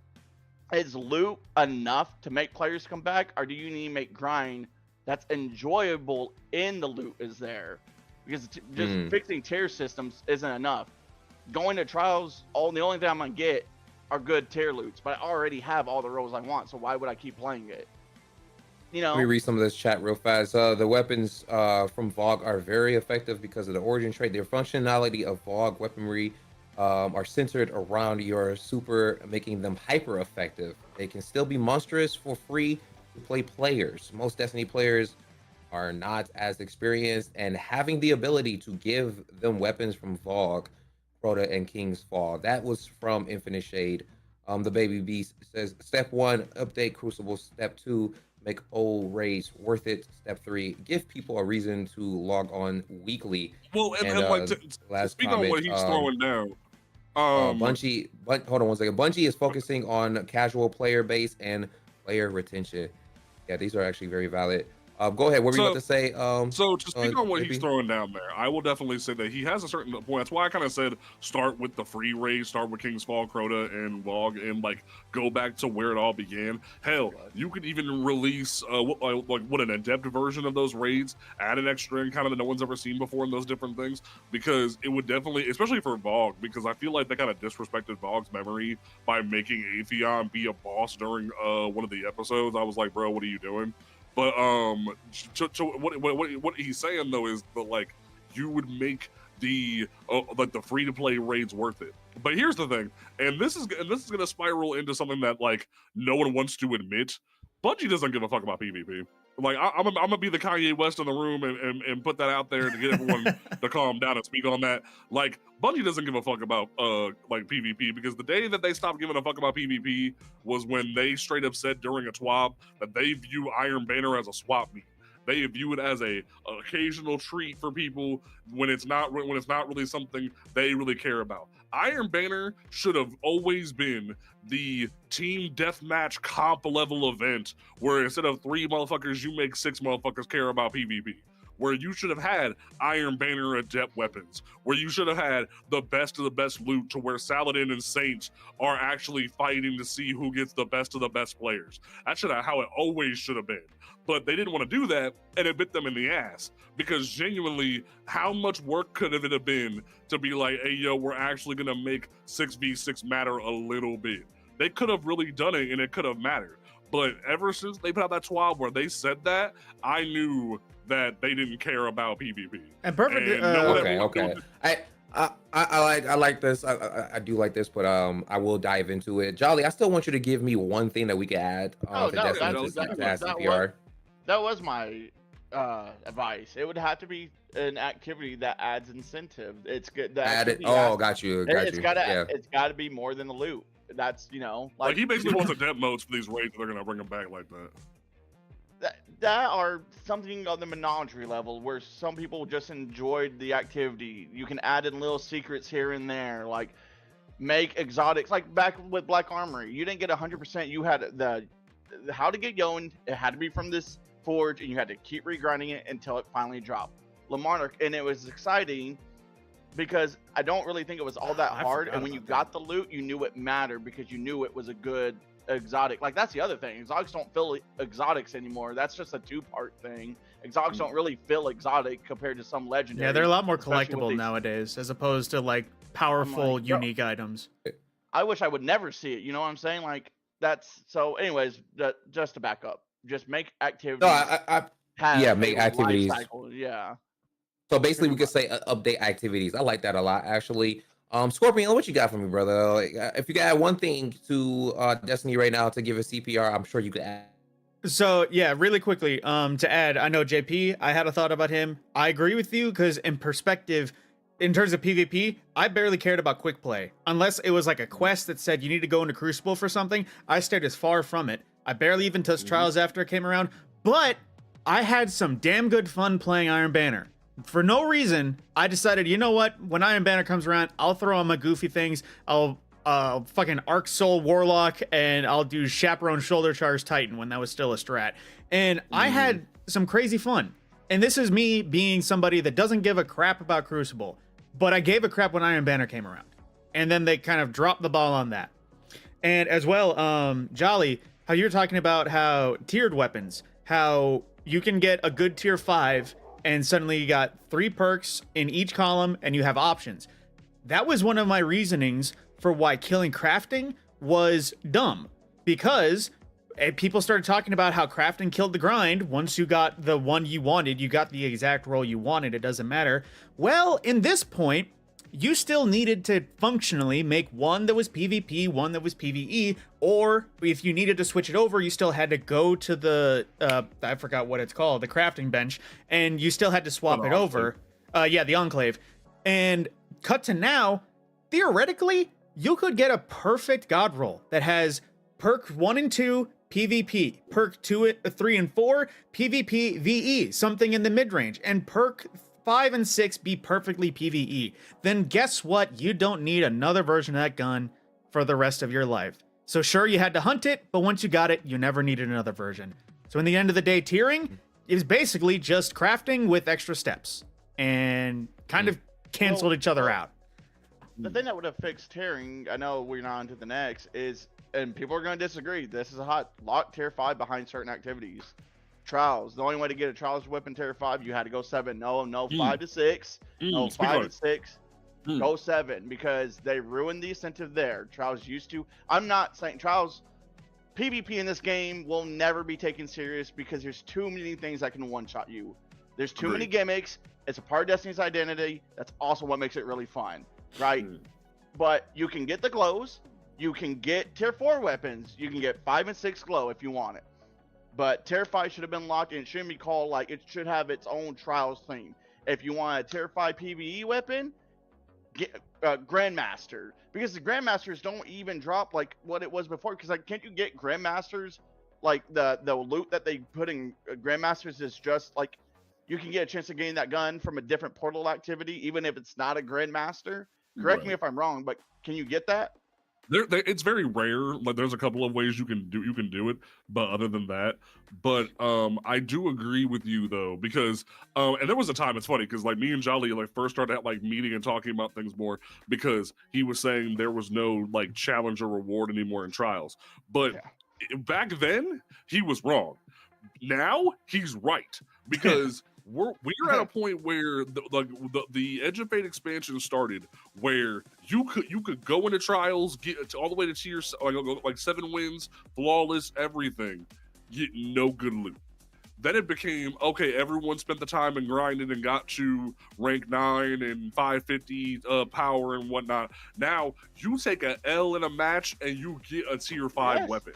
is loot enough to make players come back, or do you need to make grind that's enjoyable in the loot is there? Because just fixing tier systems isn't enough. Going to trials, the only thing I'm gonna get are good tier loots, but I already have all the roles I want, so why would I keep playing it? You know. Let me read some of this chat real fast. The weapons from VOG are very effective because of the origin trait. Their functionality of VOG weaponry are centered around your super, making them hyper effective. They can still be monstrous for free to play players. Most Destiny players are not as experienced, and having the ability to give them weapons from VOG, Crota, and King's Fall. That was from Infinite Shade. The Baby Beast says, step 1, update Crucible. Step 2, make old raids worth it. Step 3, give people a reason to log on weekly. Well, and speaking on what he's throwing down. Bungie, hold on one second. Bungie is focusing on casual player base and player retention. Yeah, these are actually very valid. Go ahead. What were you about to say? So to speak on what he's throwing down there, I will definitely say that he has a certain point. That's why I kind of said start with the free raid, start with King's Fall, Crota, and VOG, and like go back to where it all began. Hell, you could even release an adept version of those raids, add an extra and kind of that no one's ever seen before in those different things, because it would definitely, especially for VOG, because I feel like they kind of disrespected VOG's memory by making Atheon be a boss during one of the episodes. I was like, bro, what are you doing? But what he's saying though is that like you would make the the free to play raids worth it. But here's the thing, and this is gonna spiral into something that like no one wants to admit. Bungie doesn't give a fuck about PvP. Like I'm gonna be the Kanye West in the room and put that out there to get everyone to calm down and speak on that. Like Bungie doesn't give a fuck about like PvP, because the day that they stopped giving a fuck about PvP was when they straight up said during a TWAB that they view Iron Banner as a swap meet. They view it as an occasional treat for people when it's not really something they really care about. Iron Banner should have always been the team deathmatch comp level event where instead of 3 motherfuckers, you make 6 motherfuckers care about PvP. Where you should have had Iron Banner adept weapons, where you should have had the best of the best loot to where Saladin and Saint are actually fighting to see who gets the best of the best players. That's how it always should have been. But they didn't want to do that, and it bit them in the ass, because genuinely, how much work could it have been to be like, hey, yo, we're actually going to make 6v6 matter a little bit? They could have really done it, and it could have mattered. But ever since they put out that TWAB where they said that, I knew that they didn't care about PvP. And perfect. Okay. I like this. I do like this, but I will dive into it. Jolly, I still want you to give me one thing that we could add Oh to no, Destiny to add CPR. that was my advice. It would have to be an activity that adds incentive. It's good. Add it. Oh, got you. It's gotta be more than the loot. That's like he basically wants the depth modes for these raids. They're gonna bring them back like that. That are something on the menagerie level where some people just enjoyed the activity. You can add in little secrets here and there, like make exotics. Like back with Black Armory, you didn't get 100%. You had the how to get going. It had to be from this forge, and you had to keep regrinding it until it finally dropped. Lamarck, and it was exciting because I don't really think it was all that hard. And when you got the loot, you knew it mattered because you knew it was a good exotic. Like that's the other thing. Exotics don't feel exotics anymore. That's just a two-part thing. Exotics don't really feel exotic compared to some legendary. Yeah, they're a lot more collectible nowadays as opposed to like powerful, unique items. I wish I would never see it. You know what I'm saying? Like that's so. Anyways, just to back up, just make activities. No, make activities. Yeah. So basically, we could say update activities. I like that a lot, actually. Scorpion, what you got for me, brother? If you got one thing to Destiny right now to give a CPR, I'm sure you could add. So yeah, really quickly, to add, I know JP, I had a thought about him. I agree with you because in perspective, in terms of PvP, I barely cared about quick play. Unless it was like a quest that said you need to go into Crucible for something, I stayed as far from it. I barely even touched Trials after it came around, but I had some damn good fun playing Iron Banner. For no reason, I decided, you know what? When Iron Banner comes around, I'll throw on my goofy things. I'll fucking Arc Soul Warlock, and I'll do Chaperone Shoulder Charge Titan when that was still a strat. And I had some crazy fun. And this is me being somebody that doesn't give a crap about Crucible, but I gave a crap when Iron Banner came around. And then they kind of dropped the ball on that. And as well, Jolly, how you're talking about how tiered weapons, how you can get a good tier 5 and suddenly you got 3 perks in each column and you have options. That was one of my reasonings for why killing crafting was dumb, because people started talking about how crafting killed the grind. Once you got the one you wanted, you got the exact role you wanted, it doesn't matter. Well, in this point, you still needed to functionally make one that was PvP, one that was PvE, or if you needed to switch it over, you still had to go to the, I forgot what it's called, the crafting bench, and you still had to swap it over. Yeah, the Enclave. And cut to now, theoretically, you could get a perfect god roll that has perk 1 and 2, PvP, perk 2, 3, and 4, PvP, VE, something in the mid-range, and perk 5 and 6 be perfectly PvE. Then guess what? You don't need another version of that gun for the rest of your life. So sure, you had to hunt it, but once you got it, you never needed another version. So in the end of the day, tiering is basically just crafting with extra steps and kind of canceled each other out. The thing that would have fixed tiering, I know we're not on to the next, is, and people are going to disagree, this is a hot lock tier 5 behind certain activities. Trials. The only way to get a Trials weapon tier 5, you had to go 7. No, 5 to 6. No, 5 to 6. Go 7, because they ruined the incentive there. Trials used to. I'm not saying Trials PvP in this game will never be taken serious because there's too many things that can one-shot you. There's too many gimmicks. It's a part of Destiny's identity. That's also what makes it really fun, right? But you can get the glows. You can get tier 4 weapons. You can get 5 and 6 glow if you want it. But tier 5 should have been locked, and it shouldn't be called, like, it should have its own Trials theme. If you want a tier 5 PvE weapon, get Grandmaster. Because the Grandmasters don't even drop like what it was before. Because, like, can't you get Grandmasters? Like, the loot that they put in Grandmasters is just, like, you can get a chance to gain that gun from a different portal activity, even if it's not a Grandmaster. Correct me if I'm wrong, but can you get that? It's very rare. Like there's a couple of ways you can do it, but other than that, but I do agree with you though, because and there was a time, it's funny because like me and Jolly like first started at like meeting and talking about things more because he was saying there was no like challenge or reward anymore in Trials, but back then he was wrong. Now he's right because we're at a point where the Edge of Fate expansion started, where you could go into Trials, get all the way to tier like 7 wins, flawless, everything, get no good loot. Then it became, okay, everyone spent the time and grinded and got to rank 9 and 550 power and whatnot. Now, you take a L in a match and you get a tier 5 weapon.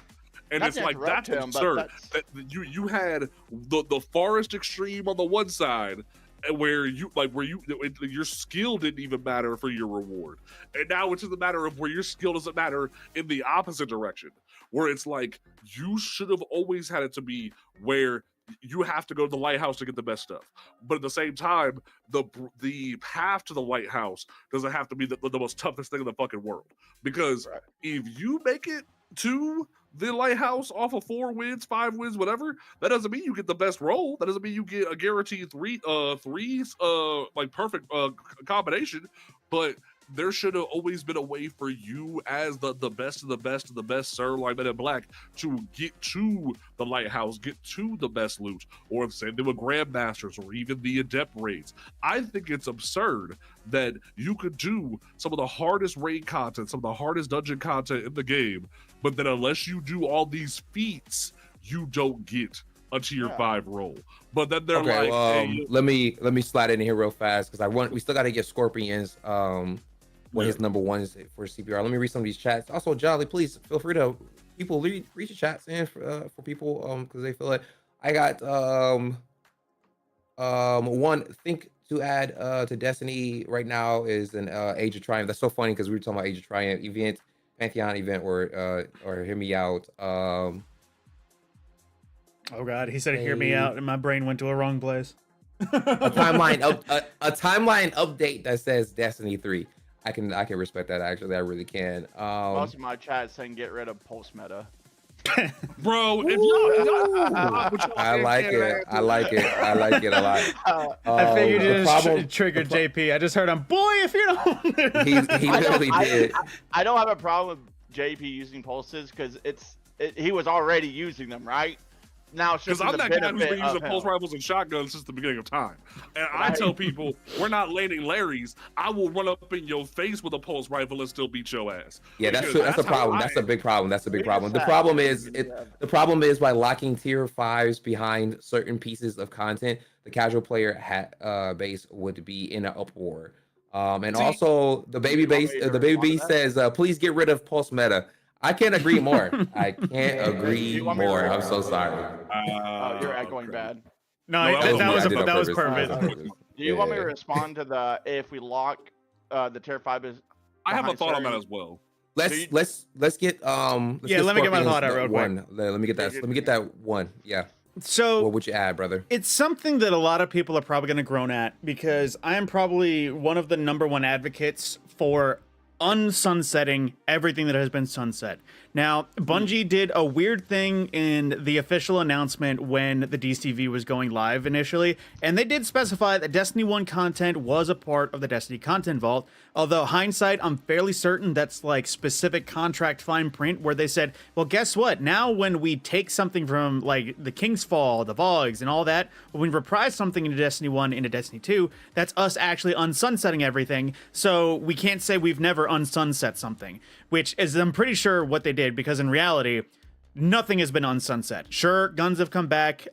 And Not it's to like, interrupt that's him, but absurd. that's- That you had the forest extreme on the one side, where your skill didn't even matter for your reward, and now it's just a matter of where your skill doesn't matter in the opposite direction, where it's like you should have always had it to be where you have to go to the lighthouse to get the best stuff, but at the same time, the path to the lighthouse doesn't have to be the most toughest thing in the fucking world, because if you make it to the lighthouse off of 4 wins, 5 wins, whatever, that doesn't mean you get the best roll. That doesn't mean you get a guaranteed threes, like perfect combination. But there should have always been a way for you as the best of the best of the best, sir, like Men in Black, to get to the lighthouse, get to the best loot, or the same thing with Grandmasters, or even the Adept raids. I think it's absurd that you could do some of the hardest raid content, some of the hardest dungeon content in the game, but then unless you do all these feats, you don't get a tier 5 roll. But then they're like, hey, let me slide in here real fast because we still got to get Scorpion's what his number 1 is for CPR. Let me read some of these chats. Also, Jolly, please feel free to read your chats in for people because they feel it. I got one think to add to Destiny right now is an Age of Triumph. That's so funny because we were talking about Age of Triumph event, Pantheon event, or hear me out. Oh God, he said hear me out, and my brain went to a wrong place. a timeline update that says Destiny 3. I can respect that, actually. I really can. Most of my chat saying get rid of pulse meta. Bro, if I like it. I like it a lot. I figured you just triggered JP. I just heard him, boy, if you don't. he literally did. I don't have a problem with JP using pulses because he was already using them, right? Now, because I'm that guy who's been using pulse rifles and shotguns since the beginning of time. And I tell people, we're not landing Larry's. I will run up in your face with a pulse rifle and still beat your ass. Yeah, that's true. That's a problem. That's a big problem. That's a big problem. The problem is by locking tier 5s behind certain pieces of content, the casual player base would be in an uproar. And also the baby base says, please get rid of pulse meta. I can't agree more. I can't agree more. I'm so sorry. You're echoing bad. No, that was perfect. Do you want me to respond to the if we lock the tier 5 is? I have a thought on that as well. Let's get let me get my thought out real quick. Let me get that one. Yeah. So what would you add, brother? It's something that a lot of people are probably going to groan at because I am probably one of the #1 advocates for unsunsetting everything that has been sunset. Now, Bungie did a weird thing in the official announcement when the DCV was going live initially, and they did specify that Destiny 1 content was a part of the Destiny content vault, although hindsight, I'm fairly certain that's like specific contract fine print where they said, well, guess what? Now when we take something from like the King's Fall, the Vogs, and all that, when we reprise something into Destiny 1 into Destiny 2, that's us actually unsunsetting everything, so we can't say we've never unsunset something, which is, I'm pretty sure, what they did, because in reality, nothing has been unsunset. Sure, guns have come back.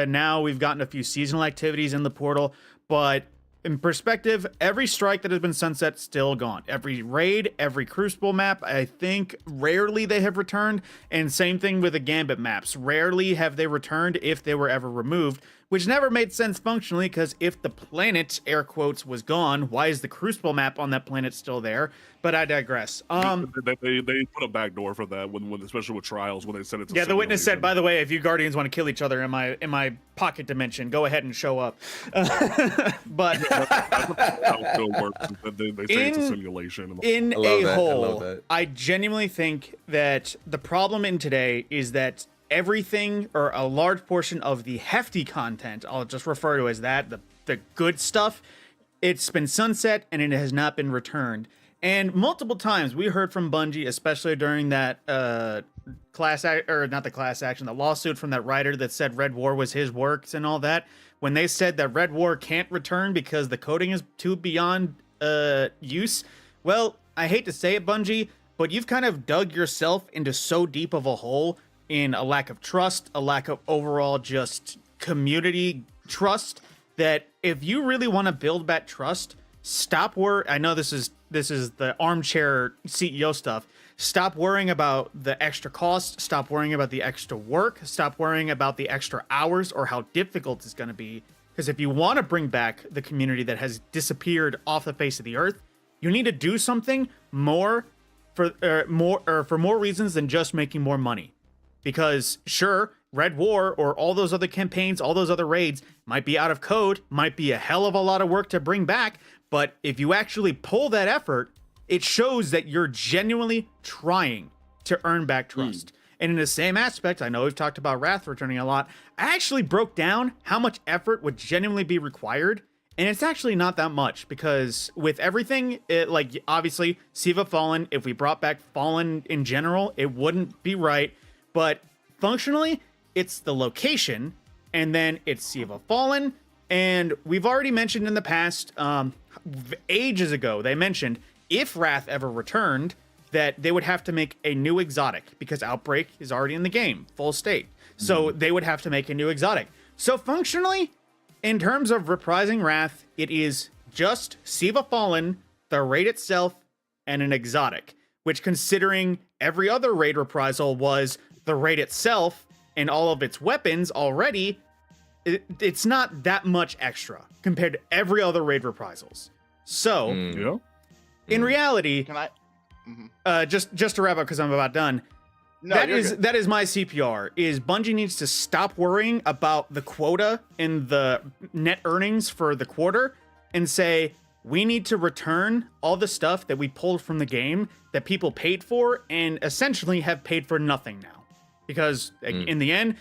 Now we've gotten a few seasonal activities in the portal, but in perspective, every strike that has been sunset still gone. Every raid, every Crucible map, I think rarely they have returned, and same thing with the Gambit maps. Rarely have they returned if they were ever removed, which never made sense functionally, because if the planet, air quotes, was gone, why is the Crucible map on that planet still there? But I digress. They put a backdoor for that when especially with trials when they sent it to the witness said, by the way, if you Guardians want to kill each other in my pocket dimension, go ahead and show up. But how it still works. They say it's a simulation. In a whole, I genuinely think that the problem in today is that everything, or a large portion of the hefty content, I'll just refer to as that, the good stuff, it's been sunset and it has not been returned. And multiple times we heard from Bungie, especially during that the lawsuit from that writer that said Red War was his works and all that, when they said that Red War can't return because the coding is too beyond use. Well, I hate to say it, Bungie, but you've kind of dug yourself into so deep of a hole in a lack of trust, a lack of overall just community trust that if you really want to build back trust, I know this is the armchair CEO stuff. Stop worrying about the extra cost. Stop worrying about the extra work. Stop worrying about the extra hours or how difficult it's going to be. Because if you want to bring back the community that has disappeared off the face of the earth, you need to do something more for more reasons than just making more money. Because sure, Red War or all those other campaigns, all those other raids might be out of code, might be a hell of a lot of work to bring back, but if you actually pull that effort, it shows that you're genuinely trying to earn back trust. And in the same aspect, I know we've talked about Wrath returning a lot. I actually broke down how much effort would genuinely be required, and it's actually not that much, because with everything, like obviously Siva Fallen, if we brought back Fallen in general, it wouldn't be right, but functionally, it's the location, and then it's Siva Fallen, and we've already mentioned in the past, ages ago, they mentioned if Wrath ever returned, that they would have to make a new exotic, because Outbreak is already in the game, full state. So they would have to make a new exotic. So functionally, in terms of reprising Wrath, it is just Siva Fallen, the raid itself, and an exotic, which, considering every other raid reprisal was the raid itself and all of its weapons already, it's not that much extra compared to every other raid reprisals. So, in reality, Can I? just to wrap up, because I'm about done. No, you're good. That is my CPR. Is Bungie needs to stop worrying about the quota and the net earnings for the quarter, and say we need to return all the stuff that we pulled from the game that people paid for and essentially have paid for nothing now. Because in the end,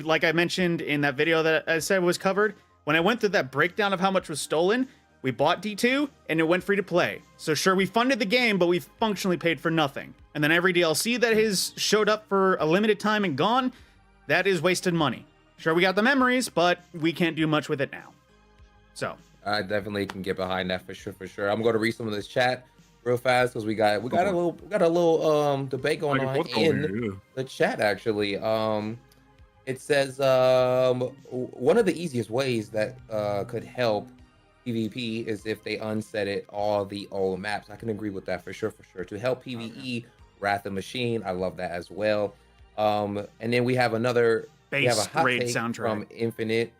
like I mentioned in that video that I said was covered, when I went through that breakdown of how much was stolen, we bought D2 and it went free to play. So sure, we funded the game, but we functionally paid for nothing. And then every DLC that has showed up for a limited time and gone, that is wasted money. Sure, we got the memories, but we can't do much with it now. So I definitely can get behind that for sure. I'm going to read some of this chat real fast because we got a little debate going on in the chat actually. It says one of the easiest ways that could help PvP is if they unset all the old maps. I can agree with that for sure. To help PvE, Wrath of Machine, I love that as well. And then we have another hot raid take soundtrack from Infinite.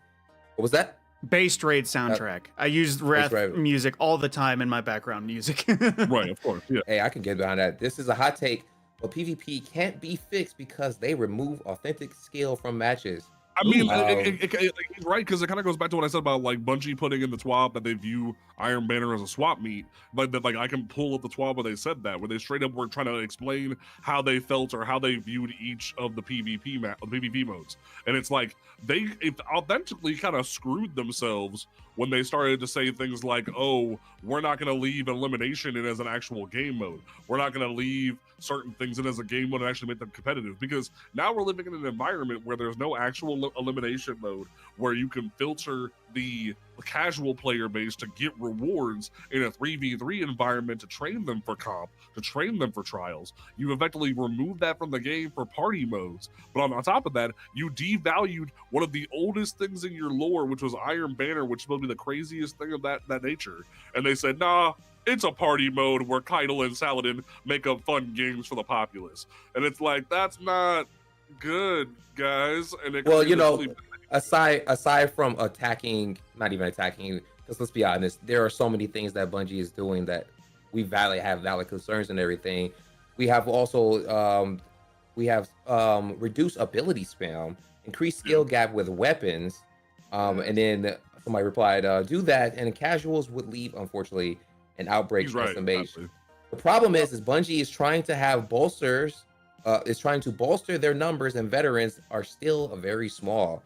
What was that? Based raid soundtrack. I use Wrath music all the time in my background music. Right, of course. Yeah. Hey, I can get behind that. This is a hot take, but PvP can't be fixed because they remove authentic skill from matches. I mean, he's right, because it kind of goes back to what I said about like Bungie putting in the TWAB that they view Iron Banner as a swap meet. But that, like, I can pull up the TWAB where they said that, where they straight up were trying to explain how they felt or how they viewed each of the PvP modes. And it's like they authentically kind of screwed themselves when they started to say things like, "Oh, we're not going to leave elimination in as an actual game mode. We're not going to leave certain things in as a game mode and actually make them competitive." Because now we're living in an environment where there's no actual elimination mode where you can filter the casual player base to get rewards in a 3v3 environment to train them for comp, to train them for trials. You've effectively removed that from the game for party modes. But on top of that, you devalued one of the oldest things in your lore, which was Iron Banner, which is supposed to be the craziest thing of that nature. And they said, nah, it's a party mode where Keitel and Saladin make up fun games for the populace. And it's like, that's not good, guys. And it aside from not even attacking, because let's be honest, there are so many things that Bungie is doing that we have valid concerns and everything. We have also reduced ability spam, increased skill gap with weapons, and then somebody replied, do that, and casuals would leave, unfortunately, an Outbreak SMH. Exactly. The problem is Bungie is trying to bolster their numbers, and veterans are still very small.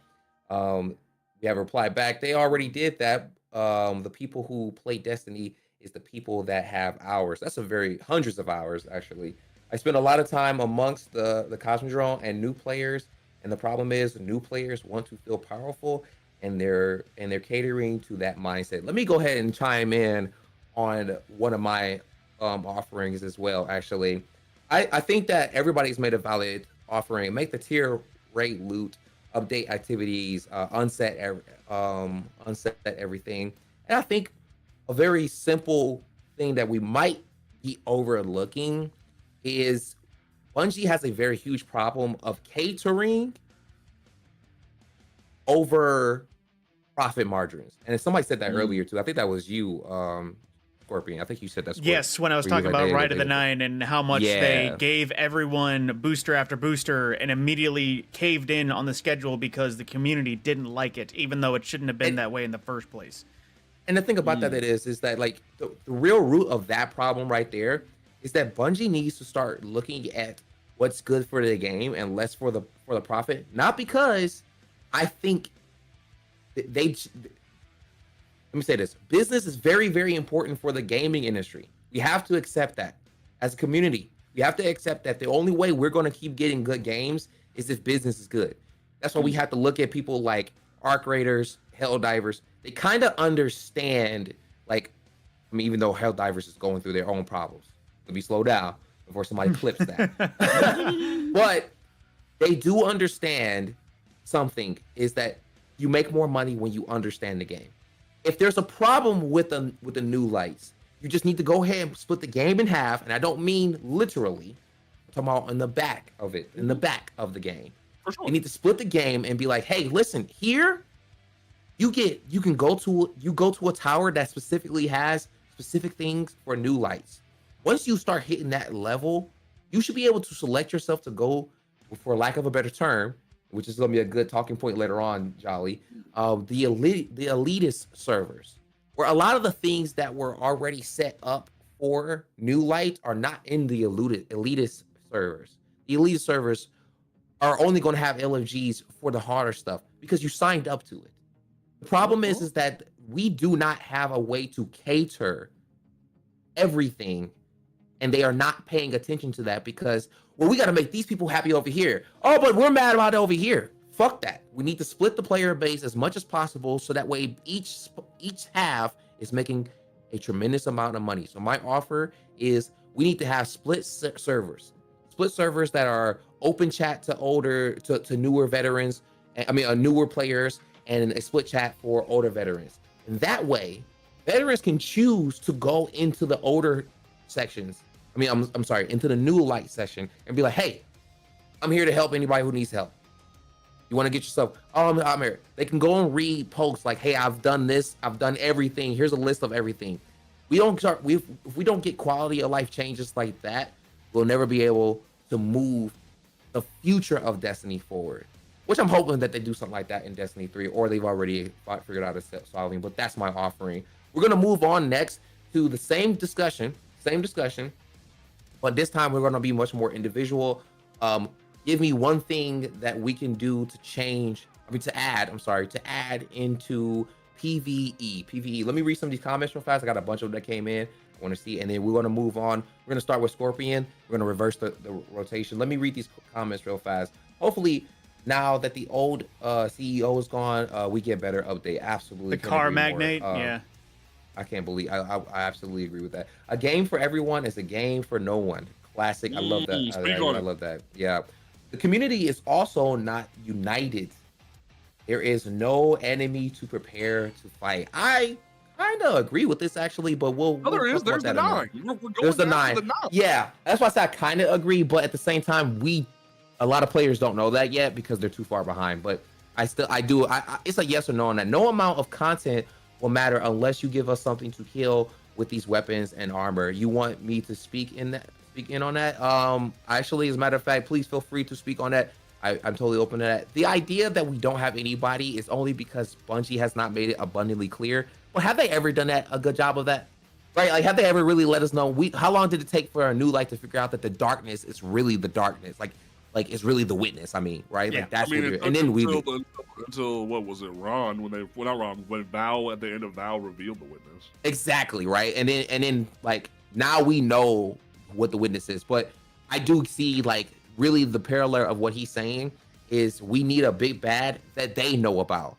We have a reply back. They already did that. The people who play Destiny is the people that have hours. That's hundreds of hours, actually. I spend a lot of time amongst the Cosmodrome and new players, and the problem is new players want to feel powerful, and they're catering to that mindset. Let me go ahead and chime in on one of my offerings as well. Actually, I think that everybody's made a valid offering. Make the tier rate loot update activities, unset everything. And I think a very simple thing that we might be overlooking is Bungie has a very huge problem of catering over profit margins. And somebody said that earlier too. I think that was you, Scorpion. I think you said that. Yes, when I was talking about Ride of the Nine and how much they gave everyone booster after booster and immediately caved in on the schedule because the community didn't like it, even though it shouldn't have been that way in the first place. And the thing about that is that like the real root of that problem right there is that Bungie needs to start looking at what's good for the game and less for the profit. Not because I think let me say this. Business is very, very important for the gaming industry. We have to accept that as a community. We have to accept that the only way we're going to keep getting good games is if business is good. That's why we have to look at people like Arc Raiders, Helldivers. They kind of understand, like, I mean, even though Helldivers is going through their own problems. Let me slow down before somebody clips that. But they do understand something, is that you make more money when you understand the game. If there's a problem with the new lights, you just need to go ahead and split the game in half. And I don't mean literally. I'm talking about in the back of it, in the back of the game. For sure. You need to split the game and be like, hey, listen, here you can go to a tower that specifically has specific things for new lights. Once you start hitting that level, you should be able to select yourself to go, for lack of a better term, which is going to be a good talking point later on, Jolly, the elitist servers, where a lot of the things that were already set up for new light are not in the elitist servers. The elitist servers are only going to have LFGs for the harder stuff because you signed up to it. The problem is that we do not have a way to cater everything, and they are not paying attention to that because, well, we got to make these people happy over here. Oh, but we're mad about it over here. Fuck that. We need to split the player base as much as possible so that way each half is making a tremendous amount of money. So my offer is we need to have split servers that are open chat to newer veterans, newer players, and a split chat for older veterans. And that way, veterans can choose to go into the older sections. I'm sorry, into the new light session and be like, hey, I'm here to help anybody who needs help. You want to get yourself, I'm here. They can go and read posts like, hey, I've done this, I've done everything. Here's a list of everything. If we don't get quality of life changes like that, we'll never be able to move the future of Destiny forward. Which I'm hoping that they do something like that in Destiny 3, or they've already figured out a solving, but that's my offering. We're going to move on next to the same discussion, but this time we're going to be much more individual. Give me one thing that we can do to add into PvE. Let me read some of these comments real fast. I got a bunch of them that came in. I want to see, and then we're going to move on. We're going to start with Scorpion. We're going to reverse the rotation. Let me read these comments real fast. Hopefully, now that the old CEO is gone, we get better update. Absolutely. The car magnate, yeah. I can't believe, I absolutely agree with that. A game for everyone is a game for no one. Classic. I love that. I love that. Yeah. The community is also not united. There is no enemy to prepare to fight. I kind of agree with this actually, but there's the 9. There's the 9. Yeah, that's why I said I kind of agree, but at the same time, a lot of players don't know that yet because they're too far behind. But it's a yes or no on that. No amount of content will matter unless you give us something to kill with these weapons and armor. You want me to speak in on that? Actually, as a matter of fact, please feel free to speak on that. I'm totally open to that. The idea that we don't have anybody is only because Bungie has not made it abundantly clear. But have they ever done a good job of that? Right? Like, have they ever really let us know? How long did it take for a new light to figure out that the darkness is really the darkness? Like it's really the witness. Right? Yeah. Like that's and then until what was it? Ron when Val at the end of Val revealed the witness. Exactly, right? And then like now we know what the witness is. But I do see like really the parallel of what he's saying is we need a big bad that they know about.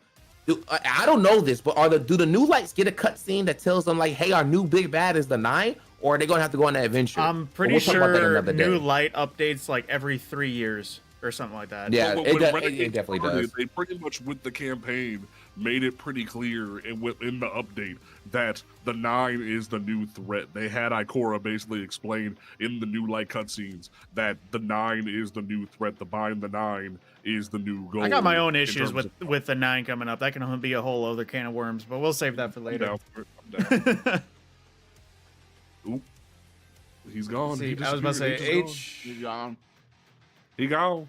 I don't know this, but do the new lights get a cutscene that tells them like, hey, our new big bad is the 9? Or are they gonna have to go on that adventure? I'm pretty sure new light updates like every 3 years. or something like that. Yeah, Well, it when Renegade it definitely started, does. They pretty much with the campaign made it pretty clear in the update that the 9 is the new threat. They had Ikora basically explain in the new light cutscenes that the 9 is the new threat. The bind the 9 is the new goal. I got my own in issues terms with the 9 coming up. That can be a whole other can of worms, but we'll save that for I'm later. down for it. I'm down. Oop. He's gone. See, He I was about to say disappeared. He's gone. He gone.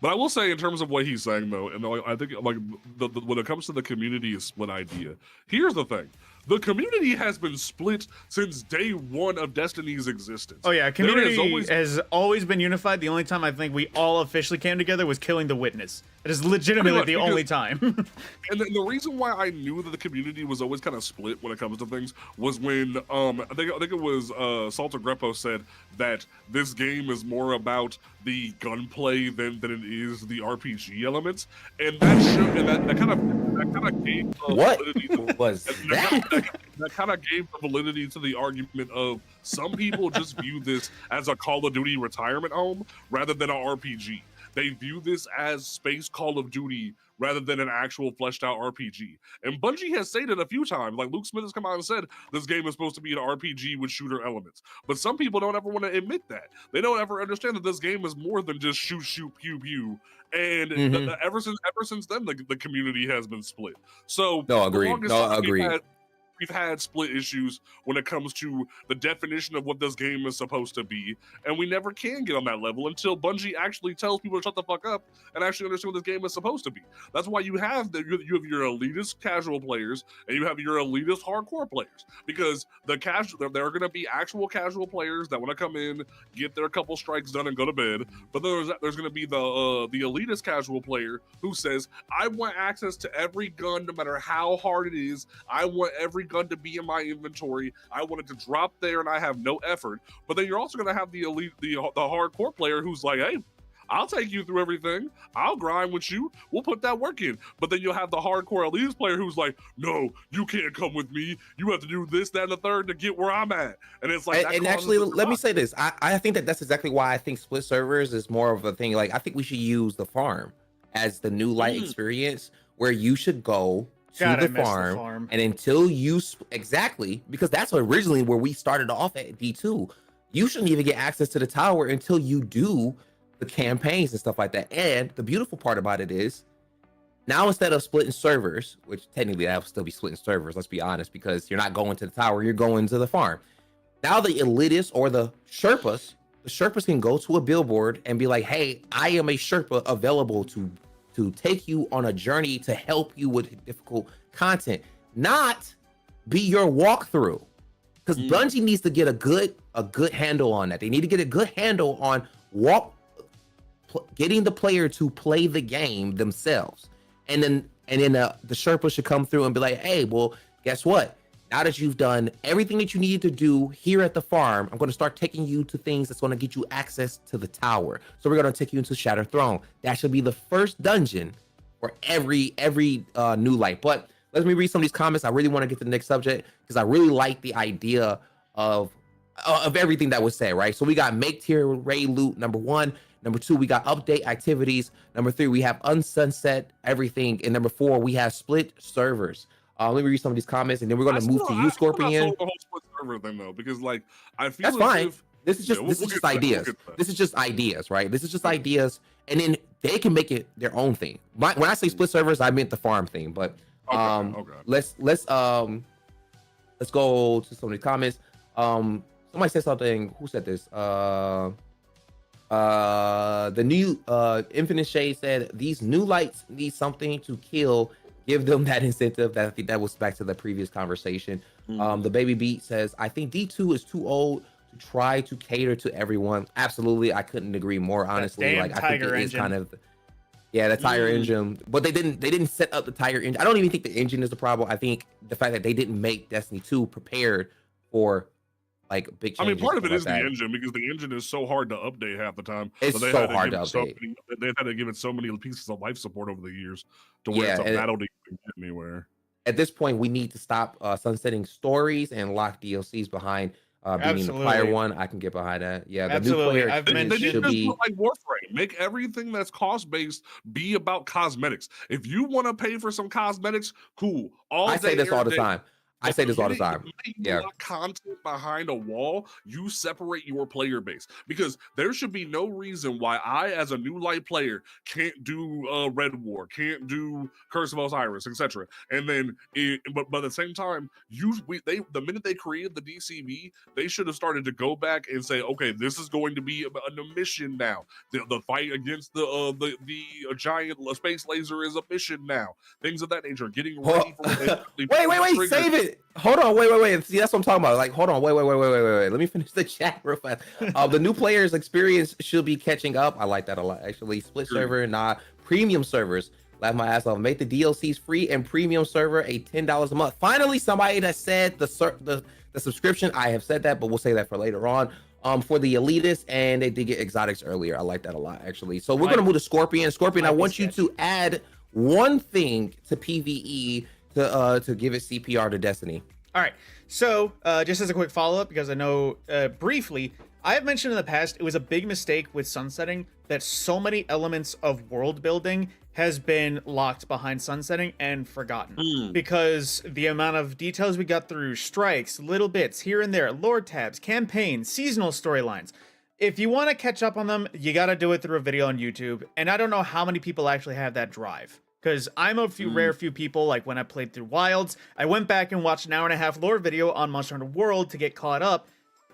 But I will say, in terms of what he's saying, though, and I think like when it comes to the community is split idea. Here's the thing: the community has been split since day one of Destiny's existence. Oh yeah, There community has always been unified. The only time I think we all officially came together was killing the witness. It is legitimately the only time. And the reason why I knew that the community was always kind of split when it comes to things was when I think it was Salter Greppo said that this game is more about the gunplay than it is the RPG elements, and that kind of gave the What validity to, was that? that kind of gave the validity to the argument of some people just view this as a Call of Duty retirement home rather than an RPG. They view this as space Call of Duty rather than an actual fleshed out RPG. And Bungie has stated a few times, like Luke Smith has come out and said, this game is supposed to be an RPG with shooter elements. But some people don't ever want to admit that. They don't ever understand that this game is more than just shoot, pew, pew. And ever since then, the community has been split. So No, agreed. No, agreed. We've had split issues when it comes to the definition of what this game is supposed to be, and we never can get on that level until Bungie actually tells people to shut the fuck up and actually understand what this game is supposed to be. That's why you have your elitist casual players and you have your elitist hardcore players, because there are going to be actual casual players that want to come in, get their couple strikes done, and go to bed. But there's going to be the elitist casual player who says, I want access to every gun, no matter how hard it is. I want every gun to be in my inventory. I want it to drop there and I have no effort. But then you're also going to have the elite, the hardcore player who's like, hey, I'll take you through everything. I'll grind with you. We'll put that work in. But then you'll have the hardcore elite player who's like, no, you can't come with me. You have to do this, that, and the third to get where I'm at. And it's like, and actually, let me say this. I think that's exactly why I think split servers is more of a thing. Like, I think we should use the farm as the new light experience, where you should go to the farm, and until you exactly, because that's originally where we started off at D2. You shouldn't even get access to the tower until you do the campaigns and stuff like that. And the beautiful part about it is, now instead of splitting servers, which technically that will still be splitting servers, let's be honest, because you're not going to the tower, you're going to the farm. Now the elitists or the Sherpas can go to a billboard and be like, hey, I am a Sherpa available to take you on a journey to help you with difficult content, not be your walkthrough. Because Bungie needs to get a good handle on that. They need to get a good handle on getting the player to play the game themselves. And then the Sherpa should come through and be like, hey, well, guess what? Now that you've done everything that you needed to do here at the farm, I'm going to start taking you to things that's going to get you access to the tower. So we're going to take you into Shattered Throne. That should be the first dungeon for every new light. But let me read some of these comments. I really want to get to the next subject because I really like the idea of everything that was said, right? So we got make tier raid loot, number 1. Number 2, we got update activities. Number 3, we have unsunset everything. And number 4, we have split servers. Let me read some of these comments, and then we're going to move to you, Scorpion. The whole split server thing, though, because like I feel that's fine. This is just ideas. This is just ideas, right? This is just ideas, and then they can make it their own thing. When I say split servers, I meant the farm thing. But let's go to some of the comments. Somebody said something. Who said this? The new Infinite Shade said these new lights need something to kill. Give them that incentive. I think that was back to the previous conversation. The Baby Beat says, I think D2 is too old to try to cater to everyone. Absolutely, I couldn't agree more. Honestly, like I think it is kind of, the Tiger engine. But they didn't set up the Tiger engine. I don't even think the engine is the problem. I think the fact that they didn't make Destiny 2 prepared for like big changes. I mean, part of it is the engine, because the engine is so hard to update half the time. It's so hard to update. They've had to give it so many pieces of life support over the years to where it's a battle to even get anywhere. At this point, we need to stop sunsetting stories and lock DLCs behind Being the player Absolutely. one, I can get behind that. Yeah, the Absolutely. new player I've They experience need should to be. do like Warframe. Make everything that's cost based be about cosmetics. If you want to pay for some cosmetics, cool. All I say day, this all every the day. time. I But say the this all the minute, time. you Yeah. lock content behind a wall, you separate your player base because there should be no reason why I, as a new light player, can't do Red War, can't do Curse of Osiris, etc. And then, but at the same time, the minute they created the DCV, they should have started to go back and say, okay, this is going to be a mission now. The fight against the giant space laser is a mission now. Things of that nature. Getting ready for when they actually pull the Wait, trigger. save it. Hold on, wait. See, that's what I'm talking about. Like, hold on, wait. Let me finish the chat real fast. The new players' experience should be catching up. I like that a lot, actually. Split server, not premium servers. Laugh my ass off. Make the DLCs free and premium server a $10 a month. Finally, somebody that said the subscription. I have said that, but we'll say that for later on. For the elitists, and they did get exotics earlier. I like that a lot, actually. So we're gonna move to Scorpion. Scorpion, I want you to add one thing to PvE to give it CPR to Destiny. All right. So, just as a quick follow-up, because I know briefly, I have mentioned in the past it was a big mistake with sunsetting that so many elements of world building has been locked behind sunsetting and forgotten because the amount of details we got through strikes, little bits here and there, lore tabs, campaigns, seasonal storylines. If you want to catch up on them, you got to do it through a video on YouTube. And I don't know how many people actually have that drive. Because I'm a rare few people, like when I played through Wilds, I went back and watched an 1.5-hour lore video on Monster Hunter World to get caught up.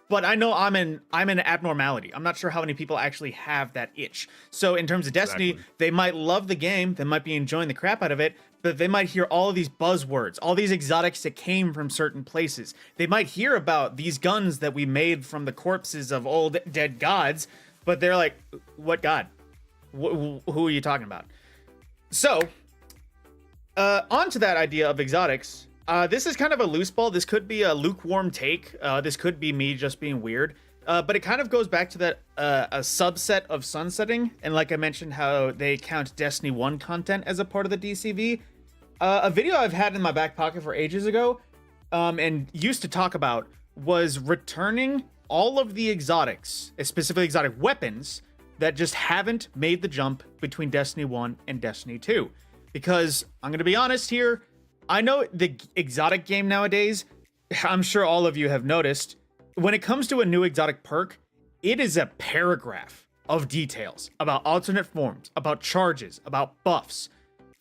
But I know I'm an abnormality. I'm not sure how many people actually have that itch. So in terms of Destiny, they might love the game, they might be enjoying the crap out of it, but they might hear all of these buzzwords, all these exotics that came from certain places. They might hear about these guns that we made from the corpses of old dead gods, but they're like, what god? Who are you talking about? So, onto that idea of exotics. This is kind of a loose ball. This could be a lukewarm take. This could be me just being weird. But it kind of goes back to that a subset of sunsetting. And like I mentioned, how they count Destiny 1 content as a part of the DCV. A video I've had in my back pocket for ages ago and used to talk about was returning all of the exotics, specifically exotic weapons, that just haven't made the jump between Destiny 1 and Destiny 2. Because I'm going to be honest here, I know the exotic game nowadays, I'm sure all of you have noticed, when it comes to a new exotic perk, it is a paragraph of details about alternate forms, about charges, about buffs.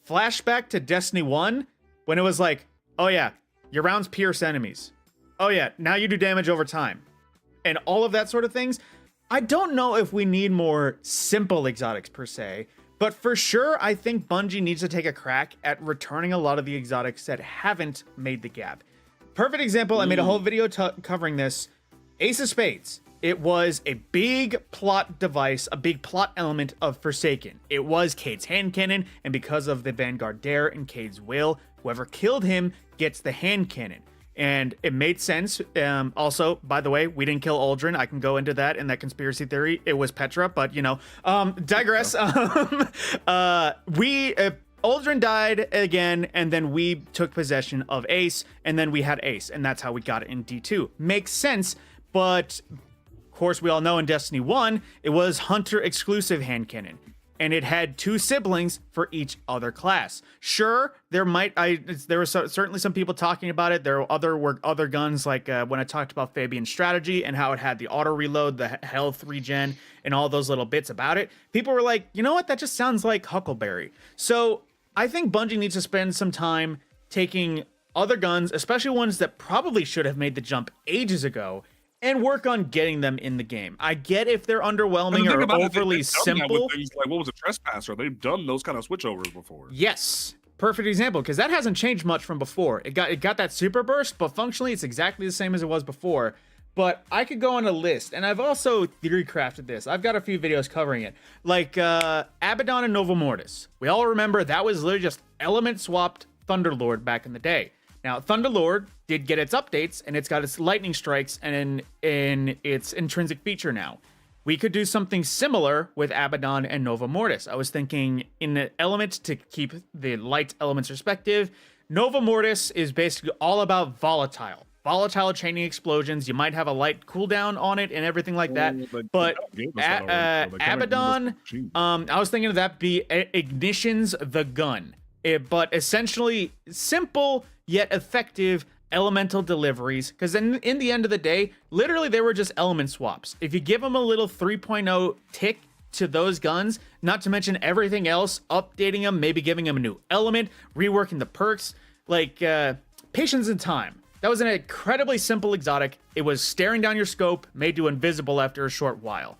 Flashback to Destiny 1, when it was like, oh yeah, your rounds pierce enemies. Oh yeah, now you do damage over time. And all of that sort of things. I don't know if we need more simple exotics per se, but for sure, I think Bungie needs to take a crack at returning a lot of the exotics that haven't made the gap. Perfect example, I made a whole video covering this. Ace of Spades. It was a big plot device, a big plot element of Forsaken. It was Cade's hand cannon, and because of the Vanguard Dare and Cade's will, whoever killed him gets the hand cannon. And it made sense. Also, by the way, we didn't kill Aldrin. I can go into that in that conspiracy theory. It was Petra, but you know, digress. Aldrin died again, and then we took possession of Ace, and then we had Ace, and that's how we got it in D2. Makes sense, but of course, we all know in Destiny 1, it was Hunter exclusive hand cannon. And it had 2 siblings for each other class. Sure, there were certainly some people talking about it. There were other guns, like when I talked about Fabian's strategy and how it had the auto reload, the health regen, and all those little bits about it. People were like, you know what? That just sounds like Huckleberry. So I think Bungie needs to spend some time taking other guns, especially ones that probably should have made the jump ages ago, and work on getting them in the game. I get if they're underwhelming or overly simple. Things like, what was a Trespasser? They've done those kind of switchovers before. Yes, perfect example, because that hasn't changed much from before. It got that super burst, but functionally it's exactly the same as it was before. But I could go on a list, and I've also theory crafted this. I've got a few videos covering it, like Abaddon and Nova Mortis. We all remember that was literally just element swapped Thunderlord back in the day. Now, Thunderlord did get its updates, and it's got its lightning strikes and in its intrinsic feature now. We could do something similar with Abaddon and Nova Mortis. I was thinking in the element to keep the light elements respective. Nova Mortis is basically all about volatile. volatile chaining explosions. You might have a light cooldown on it and everything like that. But Abaddon, I was thinking of that be Ignition's the gun. But essentially simple yet effective elemental deliveries, because in the end of the day, literally they were just element swaps. If you give them a little 3.0 tick to those guns, not to mention everything else, updating them, maybe giving them a new element, reworking the perks, like patience and time. That was an incredibly simple exotic. It was staring down your scope, made you invisible after a short while.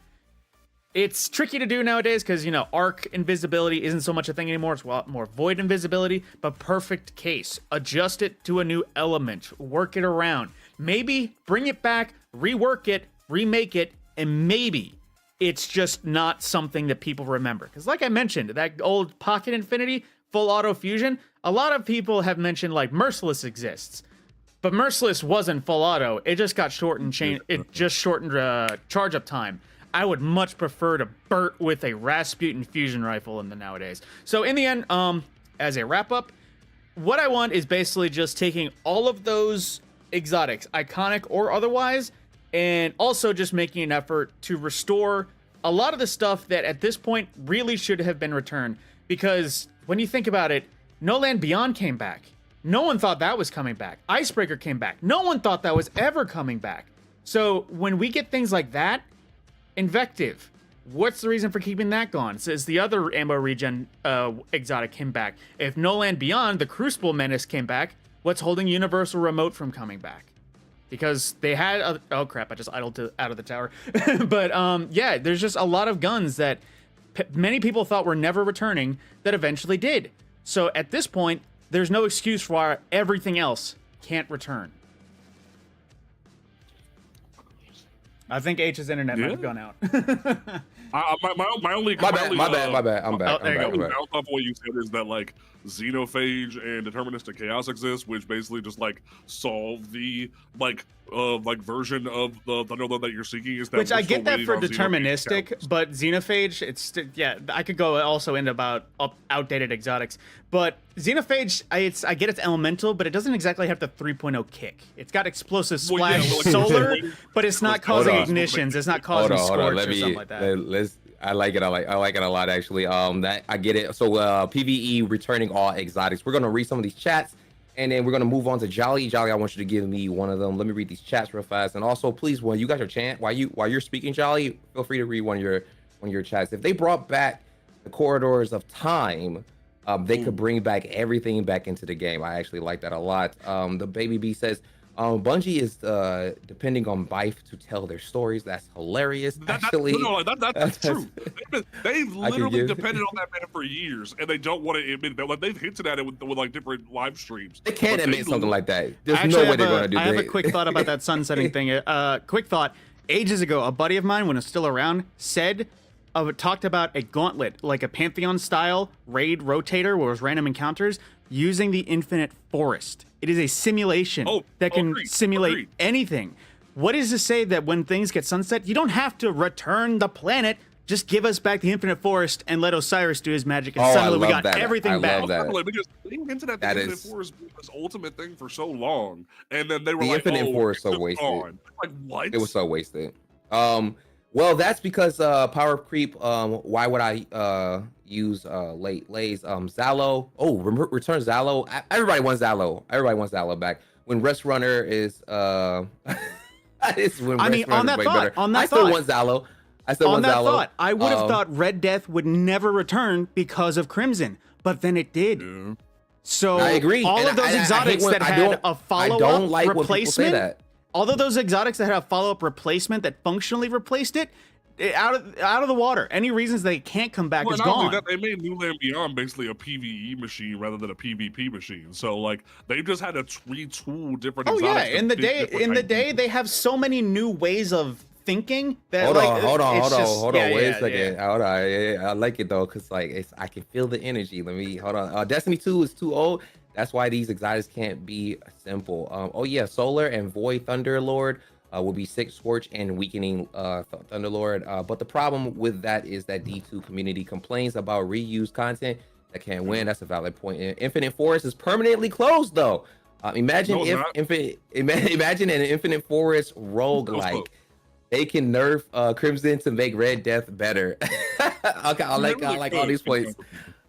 It's tricky to do nowadays because, you know, arc invisibility isn't so much a thing anymore. It's a lot more void invisibility, but perfect case. Adjust it to a new element. Work it around. Maybe bring it back, rework it, remake it, and maybe it's just not something that people remember. Because like I mentioned, that old Pocket Infinity, full auto fusion, a lot of people have mentioned like Merciless exists. But Merciless wasn't full auto. It just got shortened it just shortened charge up time. I would much prefer to Burt with a Rasputin fusion rifle in the nowadays. So in the end, as a wrap up, what I want is basically just taking all of those exotics, iconic or otherwise, and also just making an effort to restore a lot of the stuff that at this point really should have been returned. Because when you think about it, No Land Beyond came back. No one thought that was coming back. Icebreaker came back. No one thought that was ever coming back. So when we get things like that, Invective, what's the reason for keeping that gone? Says the other ammo regen exotic came back. If No Land Beyond, the Crucible Menace came back, what's holding Universal Remote from coming back? Because they had oh crap, I just idled out of the tower. But yeah, there's just a lot of guns that many people thought were never returning that eventually did. So at this point, there's no excuse for why everything else can't return. I think H's internet might have gone out. My only My bad. I'm back. there you I'm go. back. off what you said is that like xenophage and deterministic chaos exist, which basically just like solve the like version of the Thunderlord that you're seeking. Is that Which we're I still get that waiting for on xenophage deterministic, counters. but xenophage, it's yeah. I could go also into about outdated exotics, but xenophage, I get it's elemental, but it doesn't exactly have the 3.0 kick. It's got explosive Well, yeah, splash, well, like, solar, hold but it's not Hold causing on. ignitions. It's not causing Hold on. scorch or something like that. Let's. I like it. I like it a lot actually. That I get it. So PVE returning all exotics. We're gonna read some of these chats, and then we're gonna move on to Jolly. Jolly, I want you to give me one of them. Let me read these chats real fast. And also, please, when you got your chant, while you're speaking, Jolly, feel free to read one of your chats. If they brought back the corridors of time, they could bring back everything back into the game. I actually like that a lot. The Baby B says, Bungie is depending on Bife to tell their stories. That's hilarious. That's Actually, that's true. They've literally give- depended on that man for years, and they don't want to admit that. Like they've hinted at it with like different live streams. they can't But admit something like that. There's Actually, no way they're going to do I have that. a quick thought about that sunsetting thing. Quick thought. Ages ago, a buddy of mine, when it was still around, talked about a gauntlet, like a Pantheon-style raid rotator where it was random encounters, using the Infinite Forest. It is a simulation that can simulate anything. What is to say that when things get sunset, you don't have to return the planet, just give us back the Infinite Forest and let Osiris do his magic, and suddenly we got everything back. love that. Because they hinted at the That Infinite is- Forest being this ultimate thing for so long, and then they were The like, Infinite "Oh, Forest it's so just wasted. gone." Like what? It was so wasted. Well, that's because power creep. Why would I use late lays? Zalo. Oh, return Zalo. Everybody wants Zalo. Everybody wants Zalo back. When Rest Runner is it's when I Rest mean, Runner on is that way thought, better. on that I still thought. want Zalo. I still On want that Zalo. thought, I would have thought Red Death would never return because of Crimson, but then it did. Yeah. So I agree. all And of those I hate exotics when- that I had don't- a I follow-up don't like when people say replacement, that. although those exotics that had a follow-up replacement that functionally replaced it, out of the water. Any reasons they can't come back Well, is not only gone. that, they made New Land Beyond basically a PvE machine rather than a PvP machine. So like they've just had to retool different. Oh yeah, exotics to in the fit day, different types. they have so many new ways of thinking that Hold like, on. it's just- yeah, Wait yeah, a second. yeah. Hold on. Yeah, I like it though, cause like I can feel the energy. Let me hold on. Destiny 2 is too old. That's why these exotics can't be simple. Oh yeah, Solar and Void Thunderlord will be 6 Scorch and weakening Thunderlord. But the problem with that is that D2 community complains about reused content that can't win. That's a valid point. Infinite Forest is permanently closed though. Imagine No, it's if not. imagine an Infinite Forest roguelike. They can nerf Crimson to make Red Death better. Okay, I like all these points.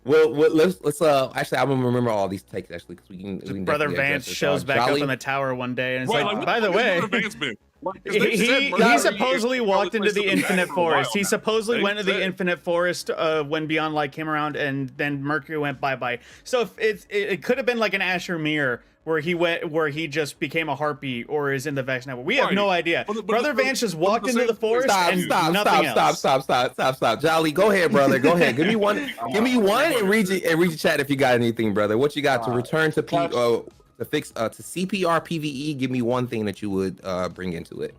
Well, let's actually I'm gonna remember all these takes actually because we can Brother definitely Vance address this. shows back Jolly, up in the tower one day and it's Right, like, what by the fuck is way, Brother Vance been? Like, 'cause he they said he Mercury supposedly is walked into supposed the to be Infinite for a while Forest. He now. supposedly They went to the said- Infinite Forest when Beyond Light came around, and then Mercury went bye-bye. So if it could have been like an Asher Mirror where he just became a harpy or is in the Vex Network. We have no Right. idea. But Brother Vance just but walked the into same the forest stop, and stop, nothing else. stop. Jolly, go ahead, brother. Go ahead. Give me one. Give me one and read your chat if you got anything, brother. What you got to return to to fix to CPR PVE? Give me one thing that you would bring into it.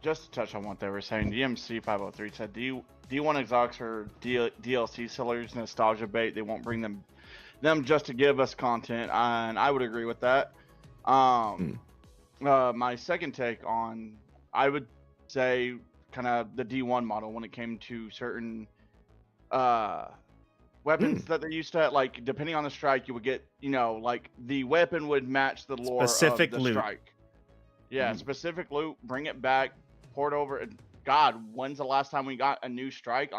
Just to touch on what they were saying, DMC 503 said D1 exotics are DLC sellers, nostalgia bait. They won't bring them just to give us content, and I would agree with that. My second take on, I would say, kind of the D1 model when it came to certain weapons that they used to, like, depending on the strike, you would get, like the weapon would match the lore Specific of the loot. strike. Yeah, specific loot, bring it back, pour it over. God, when's the last time we got a new strike?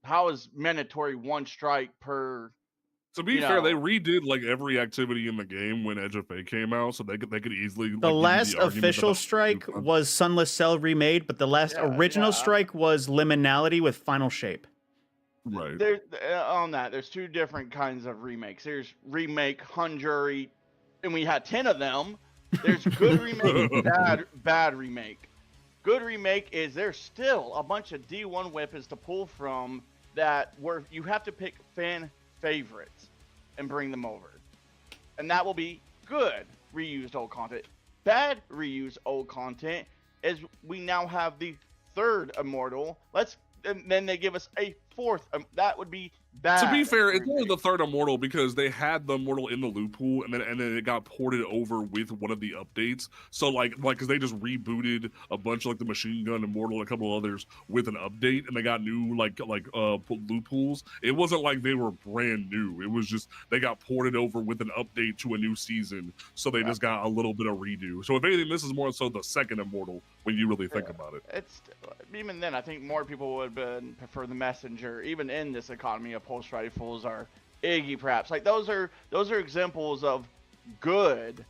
How is mandatory one strike per? To be fair, they redid like every activity in the game when Edge of Fate came out, so they could easily. The last official strike was Sunless Cell remade, but the last original strike was Liminality with Final Shape. Right. On that, there's two different kinds of remakes. There's remake Hunjury, and we had 10 of them. There's good remake, bad remake. Good remake is there's still a bunch of D1 weapons to pull from that where you have to pick fan favorites and bring them over. And that will be good reused old content. Bad reused old content is we now have the third Immortal. And then they give us a fourth. That would be bad. To be fair, it's only the third Immortal because they had the Immortal in the loot pool, and then it got ported over with one of the updates. So like because they just rebooted a bunch of like the Machine Gun Immortal and a couple others with an update, and they got new like loot pools. It wasn't like they were brand new. It was just they got ported over with an update to a new season, so they just got a little bit of redo. So if anything, this is more so the second Immortal when you really think about it. It's even then, I think more people would prefer the Messenger, even in this economy of pulse rifles, or Iggy perhaps. Like those are examples of good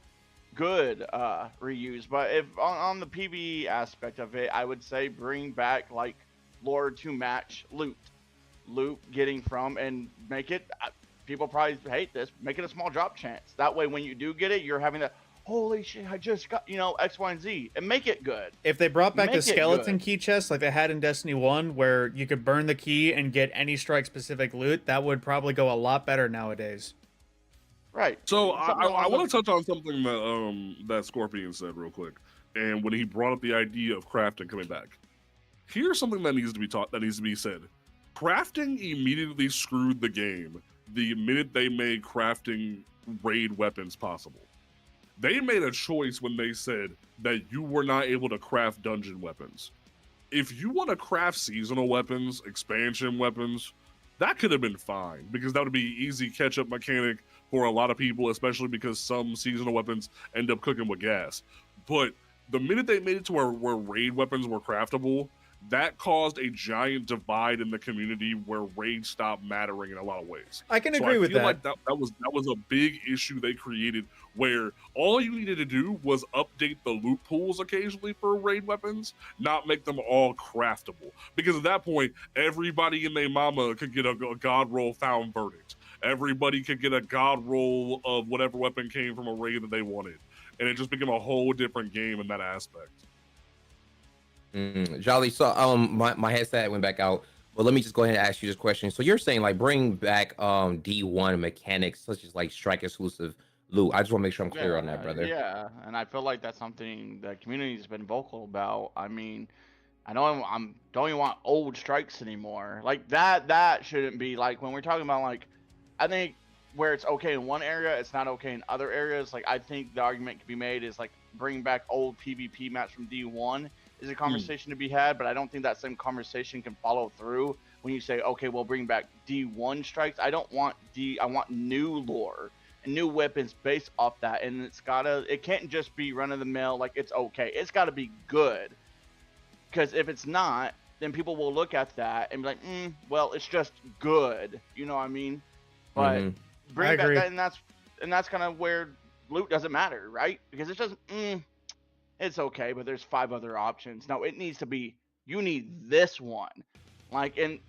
reuse. But if on the PvE aspect of it, I would say bring back like lore to match loot getting from, and make it. People probably hate this. Make it a small drop chance. That way, when you do get it, you're having that. Holy shit, I just got, X, Y, and Z, and make it good. If they brought back the skeleton key chest like they had in Destiny 1, where you could burn the key and get any strike-specific loot, that would probably go a lot better nowadays. Right. So I want to touch on something that Scorpion said real quick, and when he brought up the idea of crafting coming back. Here's something that needs to be taught, that needs to be said. Crafting immediately screwed the game the minute they made crafting raid weapons possible. They made a choice when they said that you were not able to craft dungeon weapons. If you want to craft seasonal weapons, expansion weapons, that could have been fine, because that would be easy catch-up mechanic for a lot of people, especially because some seasonal weapons end up cooking with gas. But the minute they made it to where raid weapons were craftable, that caused a giant divide in the community where raid stopped mattering in a lot of ways. I can agree with that. Like that was a big issue they created, where all you needed to do was update the loot pools occasionally for raid weapons, not make them all craftable. Because at that point, everybody and their mama could get a god roll found verdict. Everybody could get a god roll of whatever weapon came from a raid that they wanted. And it just became a whole different game in that aspect. Jolly, so my headset went back out, but let me just go ahead and ask you this question. So you're saying like bring back D1 mechanics such as like strike exclusive loot. I just want to make sure I'm clear on that, brother. Yeah, and I feel like that's something the community's been vocal about. I mean, I know don't even want old strikes anymore. Like that shouldn't be, like, when we're talking about, like, I think where it's okay in one area, it's not okay in other areas. Like, I think the argument can be made is like bring back old PvP maps from D1 is a conversation to be had, but I don't think that same conversation can follow through when you say, okay, we'll bring back D1 strikes. I don't want I want new lore. and new weapons based off that. And it can't just be run of the mill, like it's okay. It's gotta be good. Because if it's not, then people will look at that and be like, well, it's just good. You know what I mean? But bring back that, and that's kind of where loot doesn't matter, right? Because it's just, it's okay, but there's 5 other options. No, it needs to be, you need this one. Like, and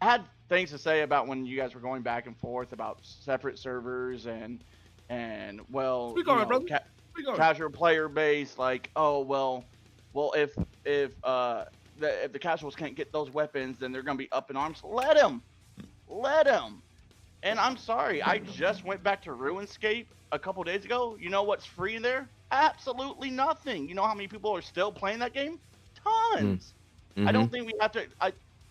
I had things to say about when you guys were going back and forth about separate servers and well, casual player base. Like, oh well, if the casuals can't get those weapons, then they're gonna be up in arms. Let them. And I'm sorry, I just went back to RuneScape a couple days ago. You know what's free in there? Absolutely nothing. You know how many people are still playing that game? Tons. I don't think we have to.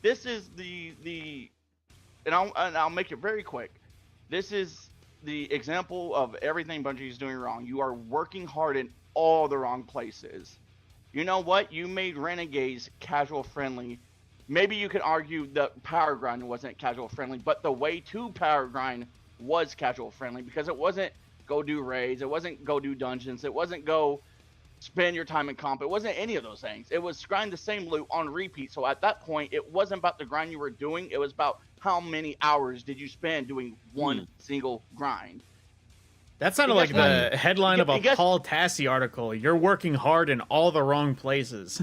This is and I'll make it very quick. This is the example of everything Bungie is doing wrong. You are working hard in all the wrong places. You know what? You made Renegades casual friendly. Maybe you could argue the power grind wasn't casual friendly, but the way to power grind was casual friendly because it wasn't go do raids, it wasn't go do dungeons, it wasn't go spend your time in comp, it wasn't any of those things. It was grind the same loot on repeat. So at that point, it wasn't about the grind you were doing, it was about how many hours did you spend doing one single grind. That sounded like the headline of a Paul Tassi article. You're working hard in all the wrong places.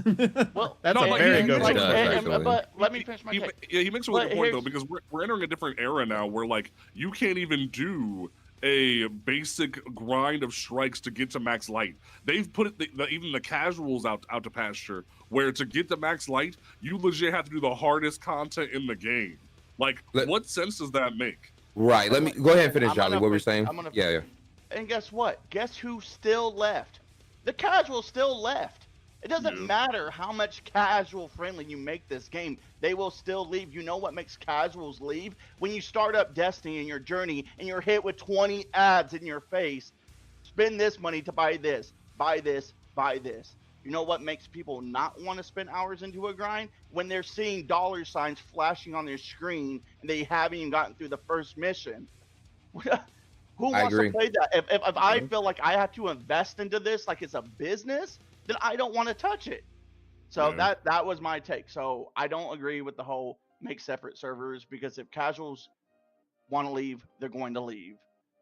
Well, that's a very good one. But let me finish my take. He makes a really good point though, because we're entering a different era now where like you can't even do a basic grind of strikes to get to max light. They've put even the casuals out to pasture, where to get to max light, you legit have to do the hardest content in the game. Like, what sense does that make? Right. Let me go ahead and finish, Jolly. What were you saying? Yeah. And guess what? Guess who still left? The casuals still left. It doesn't matter how much casual friendly you make this game, they will still leave. You know what makes casuals leave? When you start up Destiny in your journey and you're hit with 20 ads in your face, spend this money to buy this, buy this, buy this. You know what makes people not want to spend hours into a grind? When they're seeing dollar signs flashing on their screen and they haven't even gotten through the first mission. Who wants to play that? If I feel like I have to invest into this like it's a business, then I don't want to touch it. So that was my take. So I don't agree with the whole make separate servers, because if casuals want to leave, they're going to leave.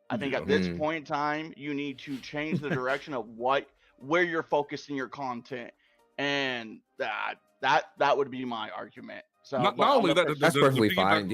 I think at this point in time, you need to change the direction of where you're focusing your content, and that would be my argument. So not only that, that's perfectly fine.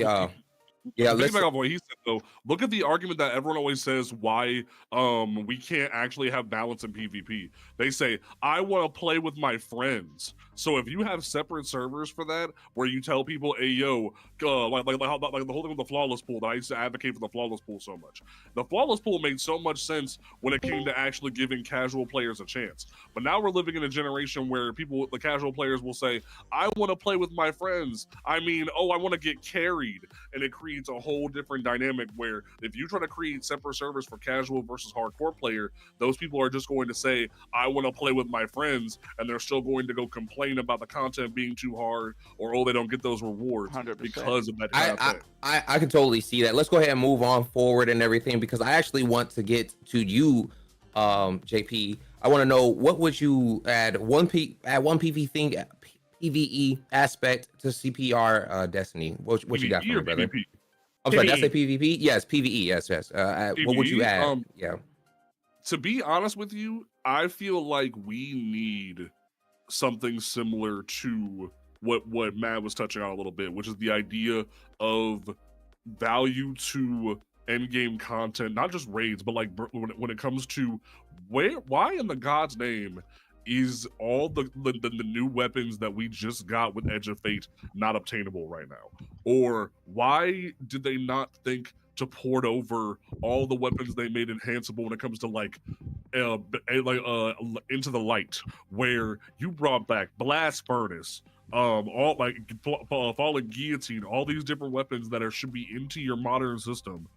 Yeah, let's back off what he said though. Look at the argument that everyone always says why we can't actually have balance in PvP. They say, I want to play with my friends. So if you have separate servers for that, where you tell people, hey yo, like the whole thing with the flawless pool, that I used to advocate for the flawless pool so much. The flawless pool made so much sense when it came to actually giving casual players a chance. But now we're living in a generation where the casual players will say, I want to play with my friends. I mean, I want to get carried. And it creates a whole different dynamic where if you try to create separate servers for casual versus hardcore player, those people are just going to say, I want to play with my friends, and they're still going to go complain about the content being too hard, or they don't get those rewards 100%. Because of that. I can totally see that. Let's go ahead and move on forward and everything, because I actually want to get to you, JP. I want to know, what would you add one PvE aspect to CPR Destiny? What you got for me, brother? PvP? I'm sorry, did I say PvP? Yes, PvE. Yes. PvE, what would you add? To be honest with you, I feel like we need something similar to what Matt was touching on a little bit, which is the idea of value to endgame content, not just raids, but like when it comes to why in the God's name is all the new weapons that we just got with Edge of Fate not obtainable right now? Or why did they not think to port over all the weapons they made enhanceable when it comes to Into the Light, where you brought back Blast Furnace, all like Fallen Guillotine, all these different weapons that should be into your modern system,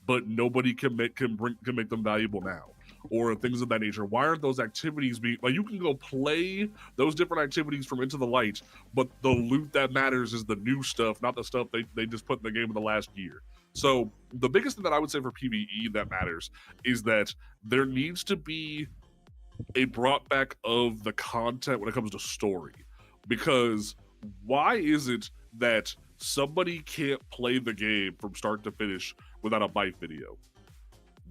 but nobody can make them valuable now. or things of that nature? Why aren't those activities being like, you can go play those different activities from Into the Light, but the loot that matters is the new stuff, not the stuff they just put in the game in the last year. So the biggest thing that I would say for PvE that matters is that there needs to be a brought back of the content when it comes to story. Because why is it that somebody can't play the game from start to finish without a bite video?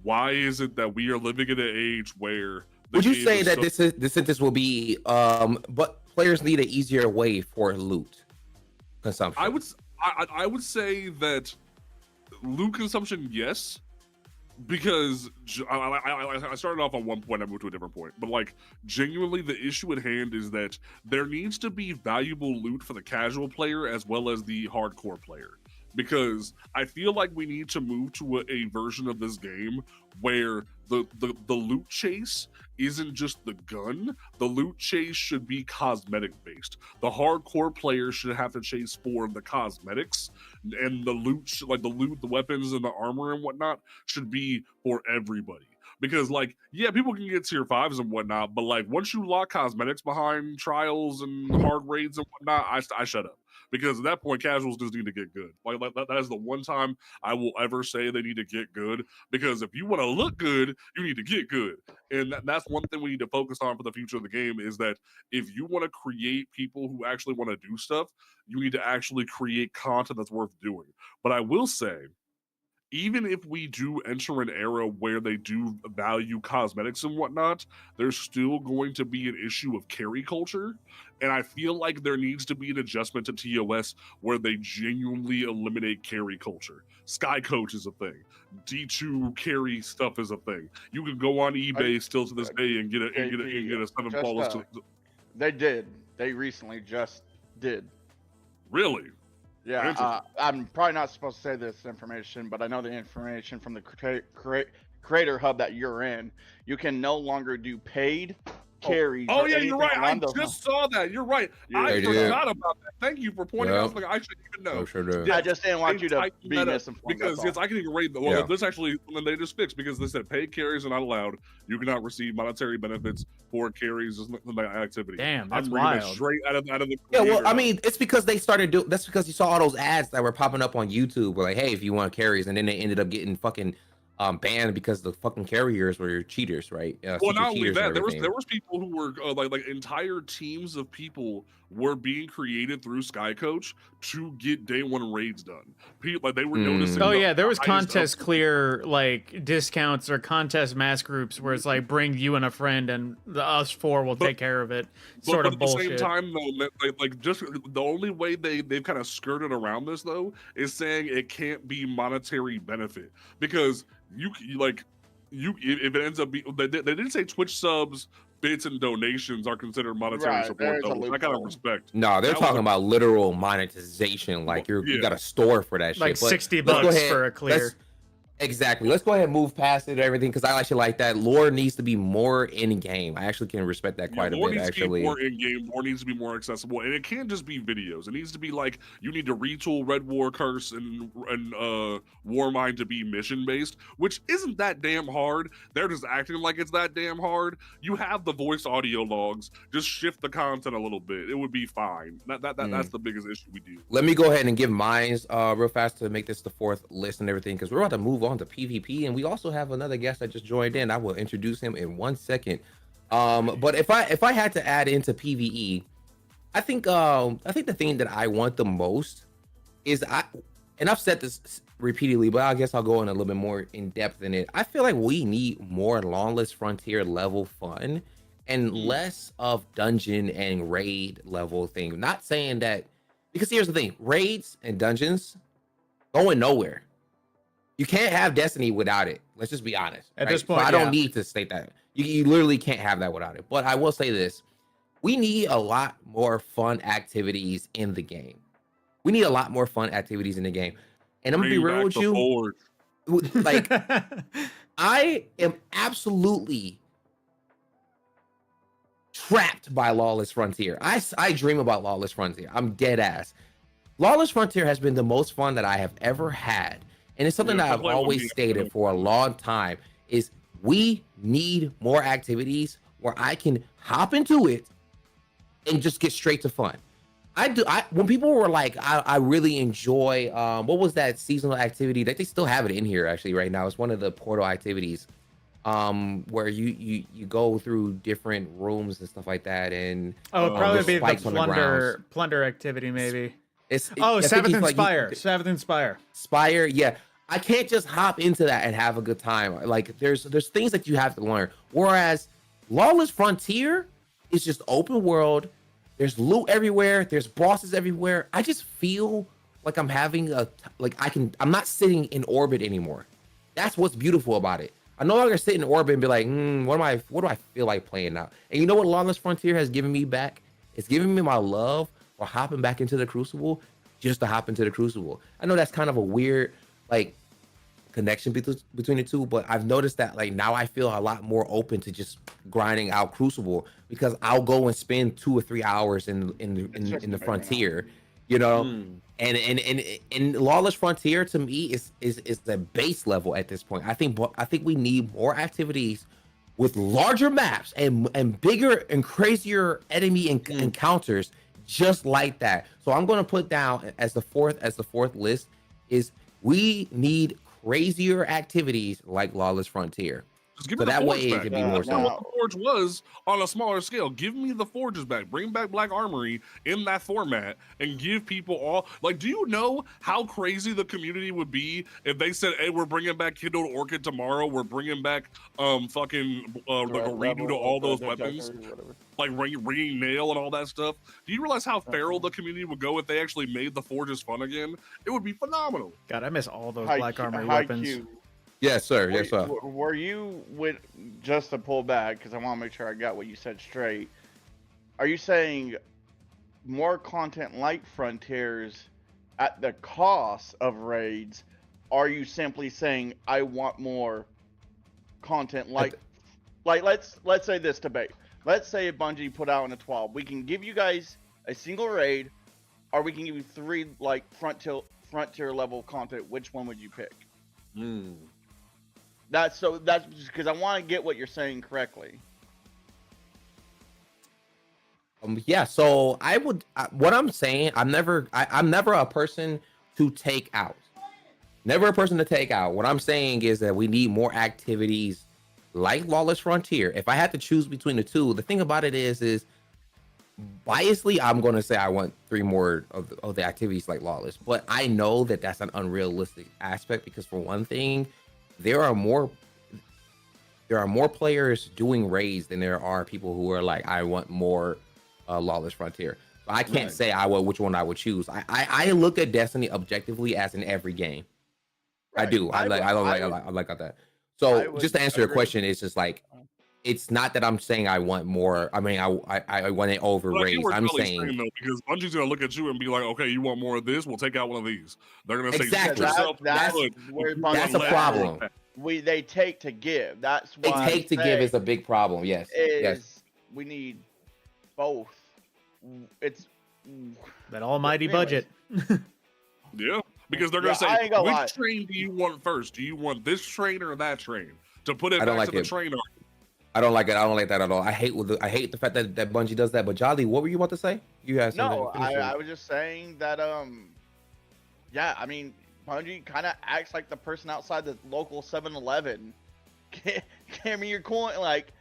Why is it that we are living in an age where would you say that this will be but players need an easier way for loot consumption? I would say that loot consumption, yes, because I started off on one point, I moved to a different point, but like genuinely the issue at hand is that there needs to be valuable loot for the casual player as well as the hardcore player, because I feel like we need to move to a version of this game where the loot chase isn't just the gun. The loot chase should be cosmetic based. The hardcore player should have to chase for the cosmetics, and the loot, the weapons and the armor and whatnot, should be for everybody. Because like, yeah, people can get tier 5s and whatnot, but like once you lock cosmetics behind trials and hard raids and whatnot, I shut up. Because at that point, casuals just need to get good. Like that is the one time I will ever say they need to get good. Because if you want to look good, you need to get good. And that's one thing we need to focus on for the future of the game, is that if you want to create people who actually want to do stuff, you need to actually create content that's worth doing. But I will say, even if we do enter an era where they do value cosmetics and whatnot, there's still going to be an issue of carry culture. And I feel like there needs to be an adjustment to TOS where they genuinely eliminate carry culture. Sky Coach is a thing. D2 carry stuff is a thing. You can go on eBay still to this day and get a 7 flawless. They did. They recently just did. Really? Yeah, I'm probably not supposed to say this information, but I know the information from the creator hub that you're in. You can no longer do paid carries. Oh yeah, you're right. I just saw that. You're right. Yeah, I forgot about that. Thank you for pointing out. I was like, I should even know. Sure I just didn't want you to be misinformed. Because yes, I can even read. Well, this actually, when they just fixed, because they said paid carries are not allowed. You cannot receive monetary benefits for carries as an activity. Damn, that's I'm wild. reading straight out of the. Yeah, well, I mean, it's because they started doing. That's because you saw all those ads that were popping up on YouTube. Were like, hey, if you want carries, and then they ended up getting fucking banned because the fucking carriers were cheaters, right? Well, not only that, there was people who were like entire teams of people were being created through Sky Coach to get day one raids done. People, like they were noticing. Oh yeah, there was contest clear like discounts or contest mass groups where it's like bring you and a friend and us 4 will take care of it. Sort of bullshit. At the same time though, like just the only way they've kind of skirted around this though is saying it can't be monetary benefit, because if it ends up being, they didn't say Twitch subs, bits, and donations are considered monetary support though. I gotta respect. No, they're talking about literal monetization. Like you got a store for that shit. Like $60 for a clear. Exactly. Let's go ahead and move past it and everything, because I actually like that. Lore needs to be more in game. I actually can respect that quite a bit. Actually, more in game. Lore needs to be more accessible, and it can't just be videos. It needs to be like you need to retool Red War Curse and Warmind to be mission based, which isn't that damn hard. They're just acting like it's that damn hard. You have the voice audio logs. Just shift the content a little bit. It would be fine. That's the biggest issue we do. Let me go ahead and give mine real fast to make this the 4th list and everything, because we're about to move on to PvP, and we also have another guest that just joined in. I will introduce him in 1 second. But if I had to add into PvE, I think the thing that I want the most is and I've said this repeatedly, but I guess I'll go in a little bit more in depth in it. I feel like we need more Lawless Frontier level fun and less of dungeon and raid level thing. Not saying that, because here's the thing, raids and dungeons going nowhere. You can't have Destiny without it. Let's just be honest. At this point, so I don't need to state that. You literally can't have that without it. But I will say this. We need a lot more fun activities in the game. We need a lot more fun activities in the game. And I'm going to be real with you. Like, I am absolutely trapped by Lawless Frontier. I dream about Lawless Frontier. I'm dead ass. Lawless Frontier has been the most fun that I have ever had. And it's something that I've always stated for a long time, is we need more activities where I can hop into it and just get straight to fun. When people were like, I really enjoy what was that seasonal activity that they still have it in here actually right now. It's one of the portal activities where you go through different rooms and stuff like that, and it'd probably there's be the spikes on the grounds. plunder activity maybe. I think Seventh it's like Inspire. Seventh Inspire. Spire, yeah. I can't just hop into that and have a good time. Like there's things that you have to learn. Whereas Lawless Frontier is just open world. There's loot everywhere. There's bosses everywhere. I just feel like I'm having I'm not sitting in orbit anymore. That's what's beautiful about it. I no longer sit in orbit and be like, what do I feel like playing now? And you know what Lawless Frontier has given me back? It's giving me my love for hopping back into the Crucible just to hop into the Crucible. I know that's kind of a weird like connection between the two, but I've noticed that like now I feel a lot more open to just grinding out Crucible because I'll go and spend 2 or 3 hours in the Frontier, you know. And Lawless Frontier to me is the base level at this point. I think we need more activities with larger maps and bigger and crazier enemy encounters just like that. So I'm going to put down as the fourth list is we need crazier activities like Lawless Frontier. Just give so me that the way Forge it back. can be more That's what the Forge was on a smaller scale. Give me the Forges back. Bring back Black Armory in that format and give people all like. Do you know how crazy the community would be if they said, "Hey, we're bringing back Kindled Orchid tomorrow. We're bringing back like a redo to all those weapons, like ringing nail and all that stuff." Do you realize how feral the community would go if they actually made the Forges fun again? It would be phenomenal. God, I miss all those Black Armory weapons. Yes, sir. Yes, sir. Were you with just to pull back because I want to make sure I got what you said straight? Are you saying more content like Frontiers at the cost of raids? Are you simply saying I want more content like let's say this debate. Let's say Bungie put out in a 12. We can give you guys a single raid, or we can give you 3 like frontier level content. Which one would you pick? That's just because I want to get what you're saying correctly. Yeah, so I would what I'm saying, I'm never a person to take out. Never a person to take out. What I'm saying is that we need more activities like Lawless Frontier. If I had to choose between the two, the thing about it is biasly, I'm going to say I want 3 more of the activities like Lawless, but I know that that's an unrealistic aspect because for one thing, there are more players doing raids than there are people who are like, I want more Lawless Frontier. So I can't say which one I would choose. I look at Destiny objectively as in every game. Right. I do. I like that. So just to answer your question, it's just like it's not that I'm saying I want more. I mean, I want it over raids. I'm saying though, because Bungie's gonna look at you and be like, okay, you want more of this? We'll take out one of these. They're gonna say exactly. That's a problem. They take to give. That's why they take to give is a big problem. Yes. Yes. We need both. It's that almighty budget. Yeah, because they're gonna say, which train do you want first? Do you want this train or that train? To put it back to the trainer. I don't like it. I don't like that at all. I hate the fact that Bungie does that. But Jolly, what were you about to say? You had no. I was just saying that. Yeah. I mean, Bungie kind of acts like the person outside the local 7-Eleven. Give me your coin, like.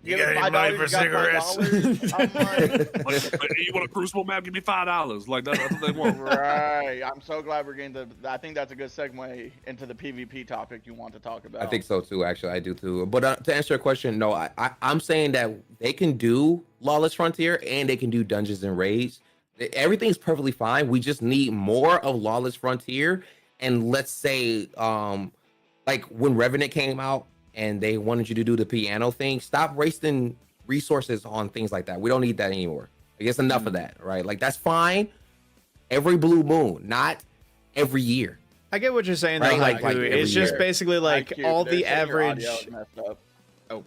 You got any money for cigarettes? I'm like, you want a Crucible map? Give me $5. Like that's what they want. Right. I'm so glad we're getting to. I think that's a good segue into the PvP topic you want to talk about. I think so too. Actually, I do too. But to answer your question, no. I'm saying that they can do Lawless Frontier and they can do Dungeons and Raids. Everything's perfectly fine. We just need more of Lawless Frontier. And let's say, like when Revenant came out. And they wanted you to do the piano thing. Stop wasting resources on things like that. We don't need that anymore. I guess enough of that, right? Like that's fine. Every blue moon, not every year. I get what you're saying, though. Right? Like it's just basically like all the average. Oh,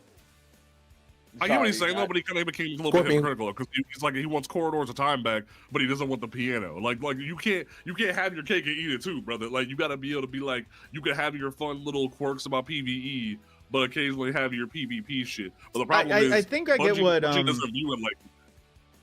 I get what he's saying though, but he kind of became a little bit hypocritical because he's like he wants Corridors of Time back, but he doesn't want the piano. Like you can't have your cake and eat it too, brother. Like you got to be able to be like you can have your fun little quirks about PvE. but occasionally have your PvP shit. But the problem is, I think I get Bungie, what Bungie doesn't view it like.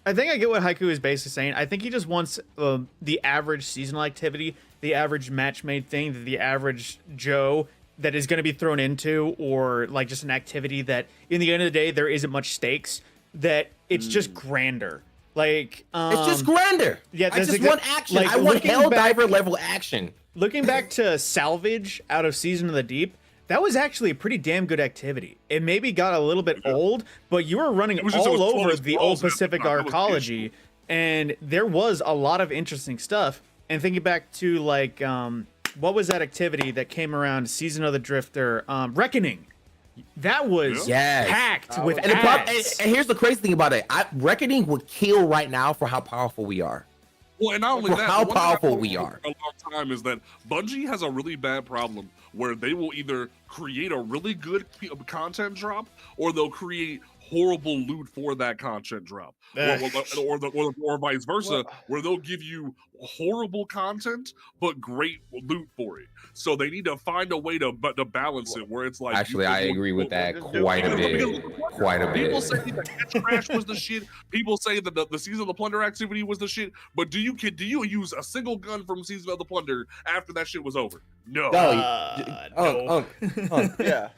I think I get what Haiku is basically saying. I think he just wants the average seasonal activity, the average match made thing that the average Joe that is going to be thrown into, or like just an activity that in the end of the day there isn't much stakes, that it's just grander. Like it's just grander. Yeah, I just want action. Like, I want Helldiver level action. Looking back to Salvage out of Season of the Deep, that was actually a pretty damn good activity. It maybe got a little bit old, but you were running all over the old Pacific Arcology, and there was a lot of interesting stuff. And thinking back to like, what was that activity that came around Season of the Drifter? Reckoning. That was packed with ads. And here's the crazy thing about it. Reckoning would kill right now for how powerful we are. Well, and not only that, how powerful we are. A long time is that Bungie has a really bad problem where they will either create a really good content drop or they'll create horrible loot for that content drop, or vice versa, where they'll give you horrible content but great loot for it. So they need to find a way to balance it where it's like. Actually, I agree with that quite a bit. Quite a bit. People say that Catch Crash was the shit. People say that the Season of the Plunder activity was the shit. But do you use a single gun from Season of the Plunder after that shit was over? No. No. Yeah.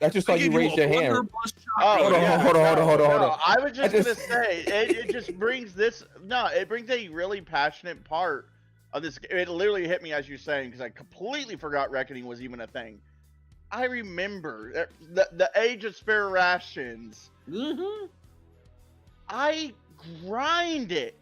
I just saw you raise your hand. Hold on. I was just gonna say it just brings this. No, it brings a really passionate part of this. It literally hit me as you're saying because I completely forgot Reckoning was even a thing. I remember the Age of Spare Rations. Mm-hmm. I grind it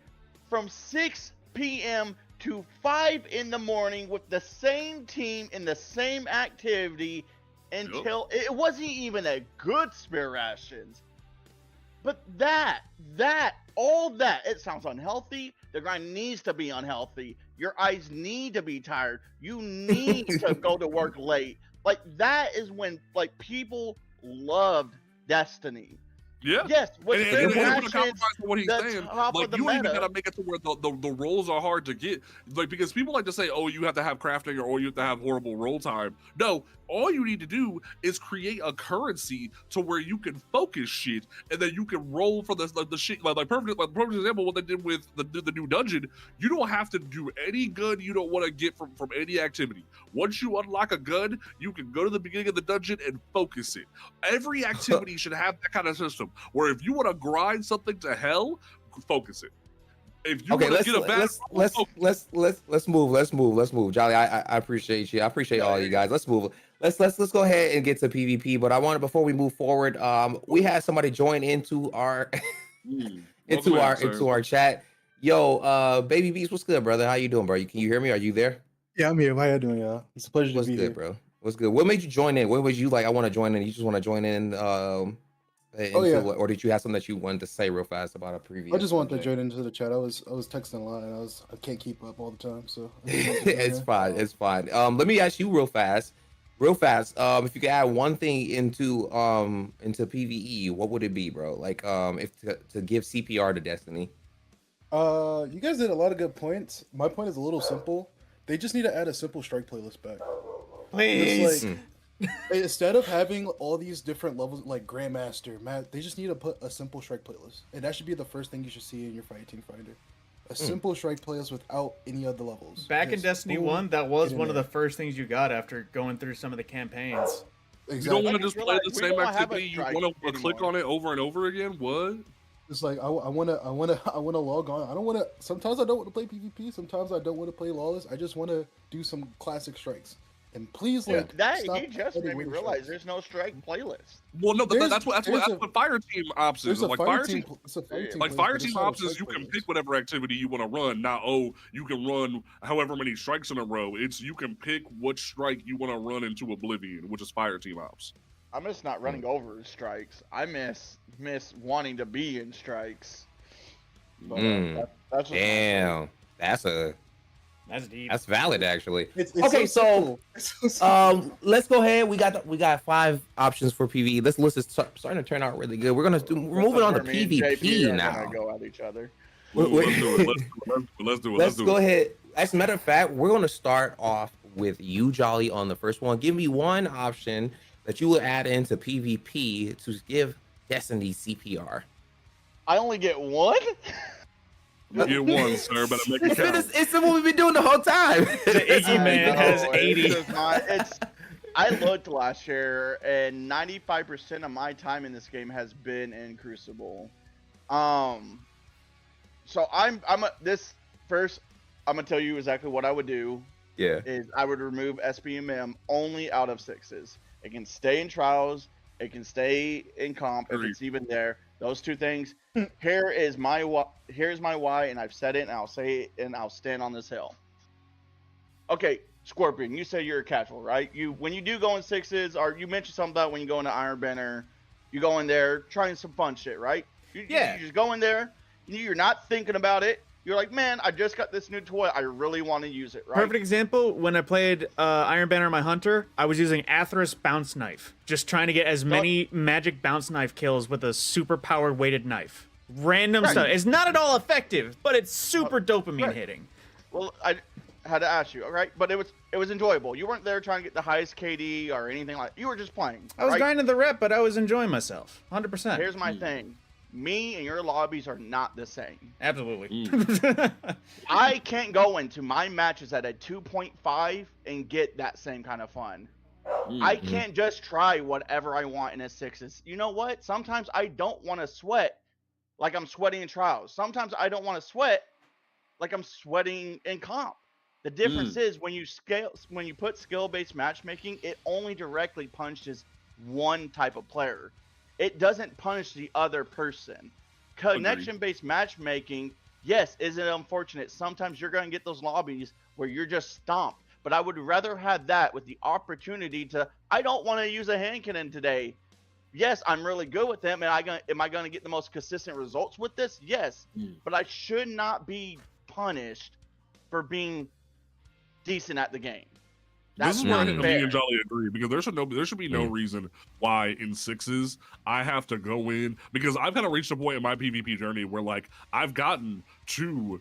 from 6 p.m. to 5 in the morning with the same team in the same activity. Until it wasn't even a good Spare Rations. But all that, it sounds unhealthy. The grind needs to be unhealthy. Your eyes need to be tired. You need to go to work late. Like, that is when, like, people loved Destiny. Yeah. Yes. And what he's saying, like, you meta. even gotta make it to where the rolls are hard to get, like, because people like to say, oh, you have to have crafting or you have to have horrible roll time. No, all you need to do is create a currency to where you can focus shit and then you can roll for the shit. Like perfect example, what they did with the new dungeon. You don't have to do any gun you don't want to get from any activity. Once you unlock a gun, you can go to the beginning of the dungeon and focus it. Every activity should have that kind of system where if you want to grind something to hell, focus it. If you want to get a let's move. Jolly, I appreciate you. I appreciate all you guys. Let's move. Let's go ahead and get to PvP. But I wanted, before we move forward, we had somebody join into our into our chat. Yo, Baby Beast, what's good, brother? How you doing, bro? Can you hear me? Are you there? Yeah, I'm here. How you doing, y'all? It's a pleasure to be here. What's good, bro? What's good? What made you join in? What was you like? I want to join in. You just want to join in? Or did you have something that you wanted to say real fast about a previous? I just wanted to join into the chat. I was texting a lot and I can't keep up all the time, so it's fine. Let me ask you real fast. If you could add one thing into PvE, what would it be, bro? Like if to give CPR to Destiny. You guys did a lot of good points. My point is a little simple. They just need to add a simple strike playlist back. Please. Instead of having all these different levels like Grandmaster, Matt, they just need to put a simple strike playlist. And that should be the first thing you should see in your fighting finder. A simple strike playlist without any other levels. Back in Destiny 1, that was one of the first things you got after going through some of the campaigns. Exactly. You don't want to just play the same activity. You want to click on it over and over again. What? It's like I wanna log on. I don't wanna. Sometimes I don't want to play PvP. Sometimes I don't want to play lawless. I just want to do some classic strikes. And please, like that, you just made me realize there's no strike playlist. Well, no, that's what Fire Team Ops is. Like Fire Team Ops is you can pick whatever activity you want to run. Not you can run however many strikes in a row. It's you can pick which strike you want to run into oblivion, which is Fire Team Ops. I miss not running over strikes. I miss wanting to be in strikes. But, that's damn. That's deep. That's valid, actually. It's okay, so let's go ahead. We got 5 options for PvE. This list is starting to turn out really good. We're moving on to PvP now. Go at each other. Let's do it. Let's go ahead. As a matter of fact, we're going to start off with you, Jolly, on the first one. Give me one option that you would add into PvP to give Destiny CPR? I only get one. You get one, sir, but I make it count. It's what we've been doing the whole time. The Iggy Man has 80. I looked last year, and 95% of my time in this game has been in Crucible. So I'm gonna tell you exactly what I would do. Yeah. Is I would remove SBMM only out of 6s. It can stay in trials. It can stay in comp if it's even there. Those two things. Here's my why, and I've said it, and I'll say it, and I'll stand on this hill. Okay, Scorpion, you say you're a casual, right? When you do go in 6s, or you mentioned something about when you go into Iron Banner, you go in there trying some fun shit, right? You just go in there. You're not thinking about it. You're like, man, I just got this new toy. I really want to use it, right? Perfect example, when I played Iron Banner my Hunter, I was using Atheros Bounce Knife. Just trying to get as many magic bounce knife kills with a super powered weighted knife. Random stuff. It's not at all effective, but it's super dopamine hitting. Well, I had to ask you, all right? But it was enjoyable. You weren't there trying to get the highest KD or anything like that. You were just playing. I was grinding the rep, but I was enjoying myself. 100%. Here's my thing. Me and your lobbies are not the same. Absolutely. I can't go into my matches at a 2.5 and get that same kind of fun. I can't just try whatever I want in a 6s. You know what? Sometimes I don't want to sweat like I'm sweating in trials. Sometimes I don't want to sweat like I'm sweating in comp. The difference is when you put skill-based matchmaking, it only directly punishes one type of player. It doesn't punish the other person. Connection-based matchmaking, yes, is it unfortunate? Sometimes you're going to get those lobbies where you're just stomped. But I would rather have that with the opportunity to, I don't want to use a hand cannon today. Yes, I'm really good with them. And am I going to get the most consistent results with this? Yes. But I should not be punished for being decent at the game. This is where me and Jolly agree, because there should be no reason why in 6s I have to go in, because I've kind of reached a point in my PvP journey where like I've gotten to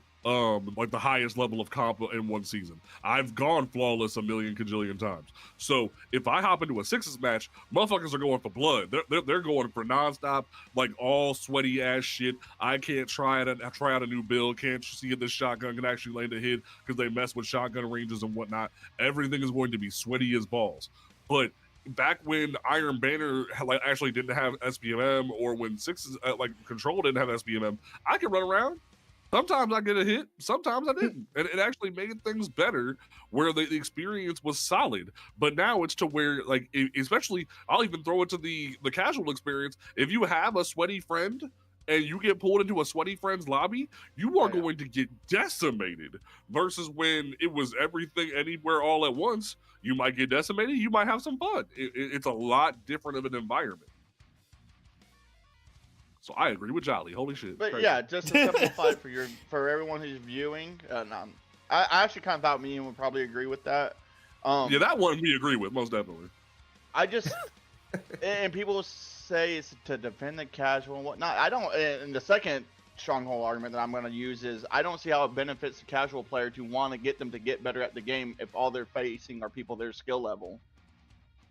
like the highest level of comp in one season. I've gone flawless a million kajillion times. So if I hop into a 6s match, motherfuckers are going for blood. They're going for nonstop, like all sweaty ass shit. I can't try out a new build. Can't see if this shotgun can actually land a hit because they mess with shotgun ranges and whatnot. Everything is going to be sweaty as balls. But back when Iron Banner like actually didn't have SBMM, or when 6s like Control didn't have SBMM, I could run around. Sometimes I get a hit, sometimes I didn't. And it actually made things better where the experience was solid. But now it's to where, like, especially, I'll even throw it to the casual experience. If you have a sweaty friend and you get pulled into a sweaty friend's lobby, you are going to get decimated. Versus when it was everything, anywhere, all at once, you might get decimated, you might have some fun. It's a lot different of an environment. So I agree with Jolly. Holy shit. But crazy. yeah, just to simplify for everyone who's viewing, I actually kind of thought me and would probably agree with that. Yeah, that one we agree with, most definitely. I just, and people say it's to defend the casual and whatnot. I don't, and the second stronghold argument that I'm going to use is I don't see how it benefits the casual player to want to get them to get better at the game if all they're facing are people their skill level.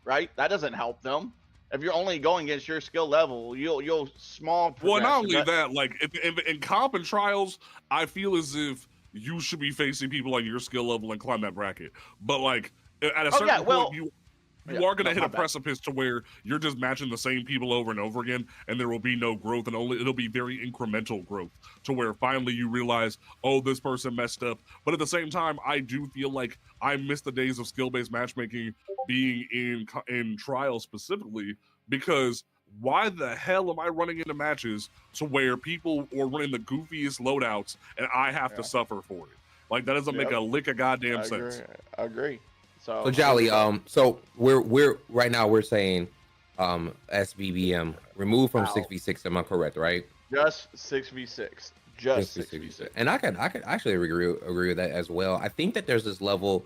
Right? That doesn't help them. If you're only going against your skill level, you'll small. Well, not only that, like in comp and trials, I feel as if you should be facing people like your skill level and climb that bracket. But like at a certain point, you are going to hit a precipice to where you're just matching the same people over and over again, and there will be no growth, and it'll be very incremental growth to where finally you realize, oh, this person messed up. But at the same time, I do feel like I miss the days of skill-based matchmaking being in trials specifically, because why the hell am I running into matches to where people are running the goofiest loadouts and I have to suffer for it? Like, that doesn't make a lick of goddamn sense. I agree. So Jolly, so we're right now we're saying SBBM removed from 6v6. Am I correct? Right? Just 6v6. Just 6v6. And I could actually agree with that as well. I think that there's this level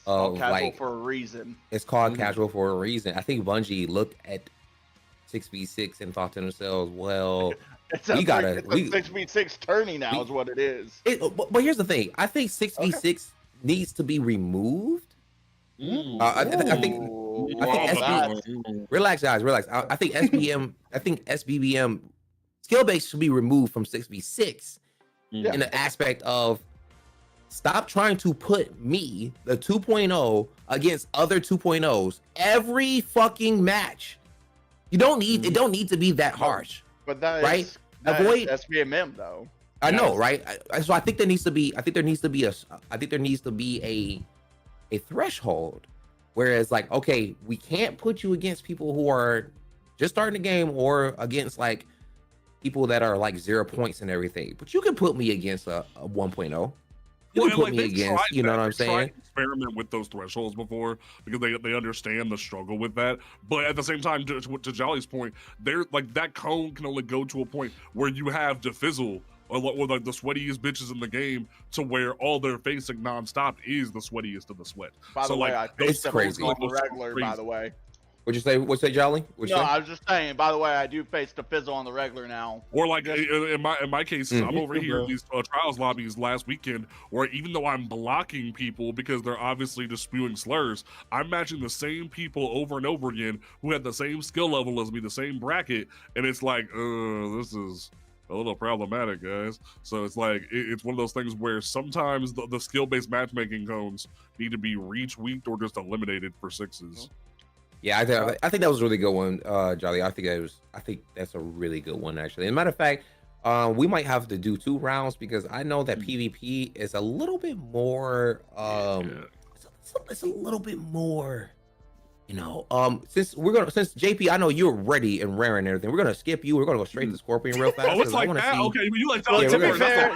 of casual like for a reason. It's called casual for a reason. I think Bungie looked at 6v6 and thought to themselves, well, we gotta 6v6 tourney now is what it is. But here's the thing. I think 6v6 needs to be removed. I think Relax, guys. Relax. I think SBBM skill base should be removed from 6v6 in the aspect of stop trying to put me, the 2.0, against other 2.0s every fucking match. You don't need it. Don't need to be that harsh. But that right? is Avoid SBMM though. I know, right? So I think there needs to be. I think there needs to be a threshold. Whereas, like, okay, we can't put you against people who are just starting the game or against like people that are like 0 points and everything. But you can put me against a 1.0. You can put me against, you know what I'm saying? Experiment with those thresholds before because they understand the struggle with that. But at the same time, to Jolly's point, they're like that cone can only go to a point where you have Defizzle or like the sweatiest bitches in the game to where all they're facing nonstop is the sweatiest of the sweat. By the way, I it's crazy. On the regular, by the way. What'd you say, Jolly? I was just saying. By the way, I do face the fizzle on the regular now. Or like in my case, I'm over here in these trials lobbies last weekend, where even though I'm blocking people because they're obviously just spewing slurs, I'm matching the same people over and over again who had the same skill level as me, the same bracket, and it's like, this is a little problematic, guys. So it's like it's one of those things where sometimes the skill-based matchmaking cones need to be retweaked or just eliminated for sixes. Yeah, I think that was a really good one, Jolly. I think that's a really good one, actually. As a matter of fact, we might have to do 2 rounds because I know that PvP is a little bit more. It's a little bit more. You know, since JP, I know you're ready and raring and everything. We're gonna skip you. We're gonna go straight to Scorpion real fast. Oh, it's like that. Okay, you like that? To be fair,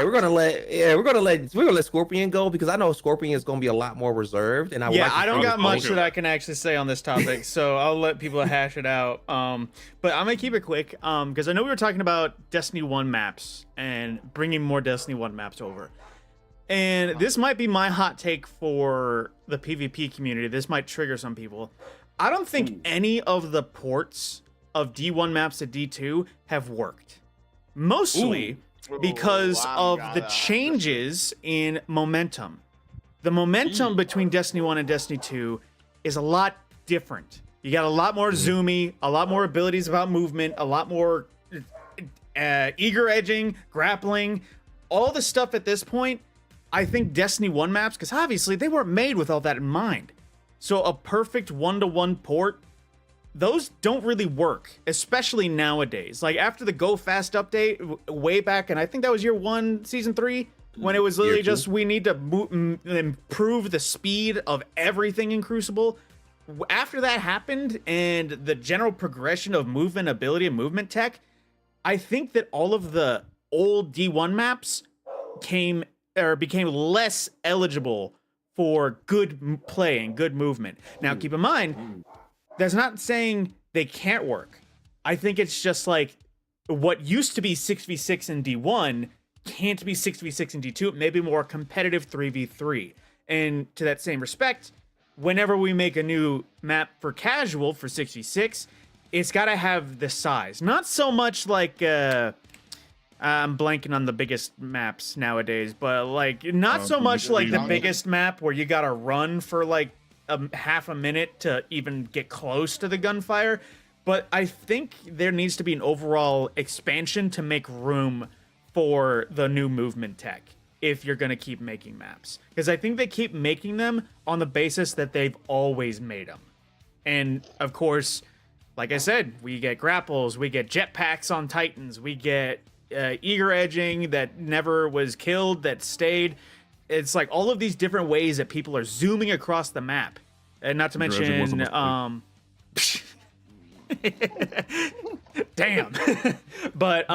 we're gonna let Scorpion go because I know Scorpion is gonna be a lot more reserved. And I don't got much that I can actually say on this topic, so I'll let people hash it out. But I'm gonna keep it quick because I know we were talking about Destiny 1 maps and bringing more Destiny 1 maps over. And this might be my hot take for the PvP community. This might trigger some people. I don't think any of the ports of D1 maps to D2 have worked. Mostly because of the changes in momentum. The momentum between Destiny 1 and Destiny 2 is a lot different. You got a lot more zoomy, a lot more abilities about movement, a lot more eager edging, grappling, all the stuff at this point. I think Destiny 1 maps, because obviously they weren't made with all that in mind. So a perfect 1-to-1 port, those don't really work, especially nowadays. Like after the Go Fast update way back, and I think that was year 1, season 3, when it was literally just we need to improve the speed of everything in Crucible. After that happened and the general progression of movement ability and movement tech, I think that all of the old D1 maps became less eligible for good play and good movement. Now, keep in mind, that's not saying they can't work. I think it's just like what used to be 6v6 in D1 can't be 6v6 in D2. It may be more competitive 3v3. And to that same respect, whenever we make a new map for casual for 6v6, it's got to have the size. Not so much like... I'm blanking on the biggest maps nowadays, but like not so much like the biggest map where you gotta run for like half a minute to even get close to the gunfire. But I think there needs to be an overall expansion to make room for the new movement tech if you're gonna keep making maps. Because I think they keep making them on the basis that they've always made them. And of course, like I said, we get grapples, we get jetpacks on Titans, we get eager edging that never was killed, that stayed. It's like all of these different ways that people are zooming across the map, and not to mention damn. But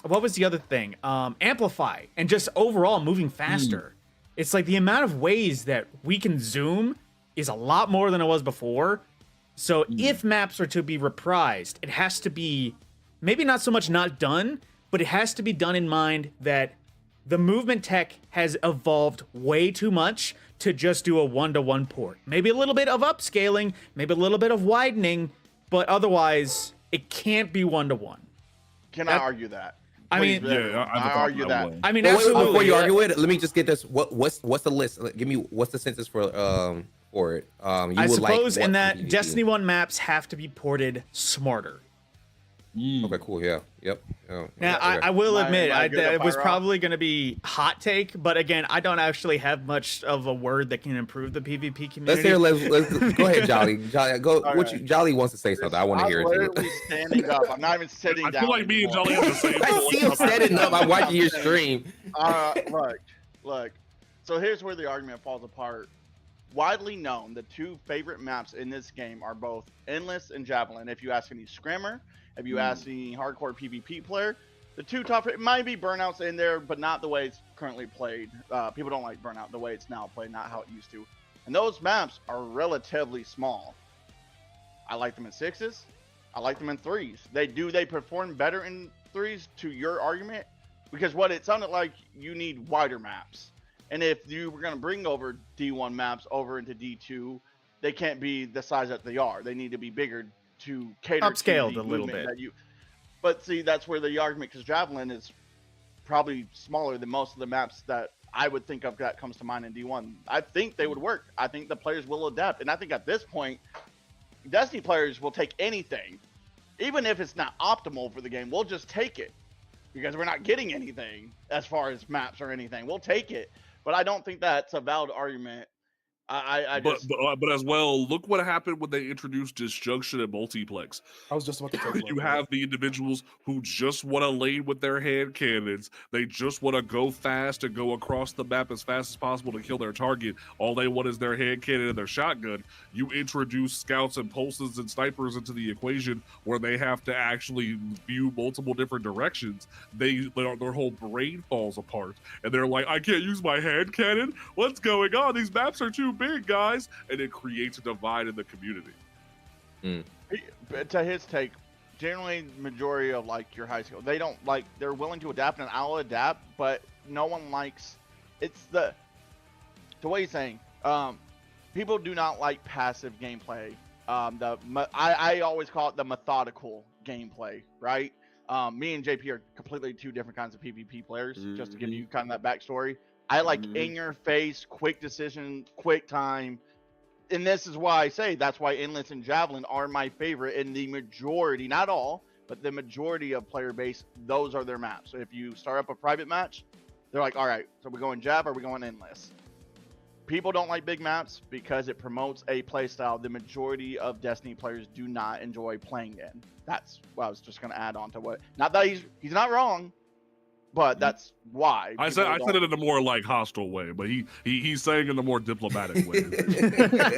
what was the other thing? Amplify and just overall moving faster. It's like the amount of ways that we can zoom is a lot more than it was before. So if maps are to be reprised, it has to be maybe not so much not done, but it has to be done in mind that the movement tech has evolved way too much to just do a 1-to-1 port. Maybe a little bit of upscaling, maybe a little bit of widening, but otherwise it can't be 1-to-1. Can I argue that? I mean, I argue that. I mean, Wait, absolutely. before you argue it, let me just get this. What's the list? Give me what's the census for for it. You I would like suppose what in from that PvP? Destiny 1 maps have to be ported smarter. Okay, cool. Yeah. Yep. Oh, Now, okay. I will Am I- admit, am I good at it was Pyro? probably going to be hot take, but again, I don't actually have much of a word that can improve the PvP community. Let's go ahead, Jolly. Jolly, go. All What right. Jolly wants to say something. I want to I'm hear it too. literally standing up. I'm not even sitting I down. feel like me and anymore. Jolly have the same. I see him standing up. I'm watching your saying. stream. Look. So here's where the argument falls apart. Widely known, the two favorite maps in this game are both Endless and Javelin. If you ask any scrimmer, if you ask any hardcore PvP player, the two top, it might be Burnout's in there, but not the way it's currently played. People don't like Burnout the way it's now played, not how it used to. And those maps are relatively small. I like them in 6s. I like them in 3s. They perform better in 3s to your argument? Because what it sounded like, you need wider maps. And if you were going to bring over D1 maps over into D2, they can't be the size that they are. They need to be bigger to cater Upscaled to the a little movement bit. that you. But see, that's where the argument, because Javelin is probably smaller than most of the maps that I would think of that comes to mind in D1. I think they would work. I think the players will adapt. And I think at this point, Destiny players will take anything. Even if it's not optimal for the game, we'll just take it. Because we're not getting anything as far as maps or anything. We'll take it. But I don't think that's a valid argument. But as well, look what happened when they introduced disjunction and multiplex. I was just about to talk about You that. have the individuals who just want to lane with their hand cannons. They just want to go fast and go across the map as fast as possible to kill their target. All they want is their hand cannon and their shotgun. You introduce scouts and pulses and snipers into the equation where they have to actually view multiple different directions. Their whole brain falls apart, and they're like, I can't use my hand cannon. What's going on? These maps are too big, guys. And it creates a divide in the community. To his take, generally majority of like your high school, they don't like, they're willing to adapt, and I'll adapt, but no one likes, it's the way he's saying, people do not like passive gameplay. I always call it the methodical gameplay, right? Me and JP are completely two different kinds of PvP players, just to give you kind of that backstory. I like in your face, quick decision, quick time. And this is why I say that's why Endless and Javelin are my favorite in the majority, not all, but the majority of player base, those are their maps. So if you start up a private match, they're like, all right, so we're going Jav or we're going Endless. People don't like big maps because it promotes a playstyle the majority of Destiny players do not enjoy playing in. That's what I was just going to add on to what, not that he's not wrong, but that's why. I said it in a more like hostile way, but he's saying in a more diplomatic way.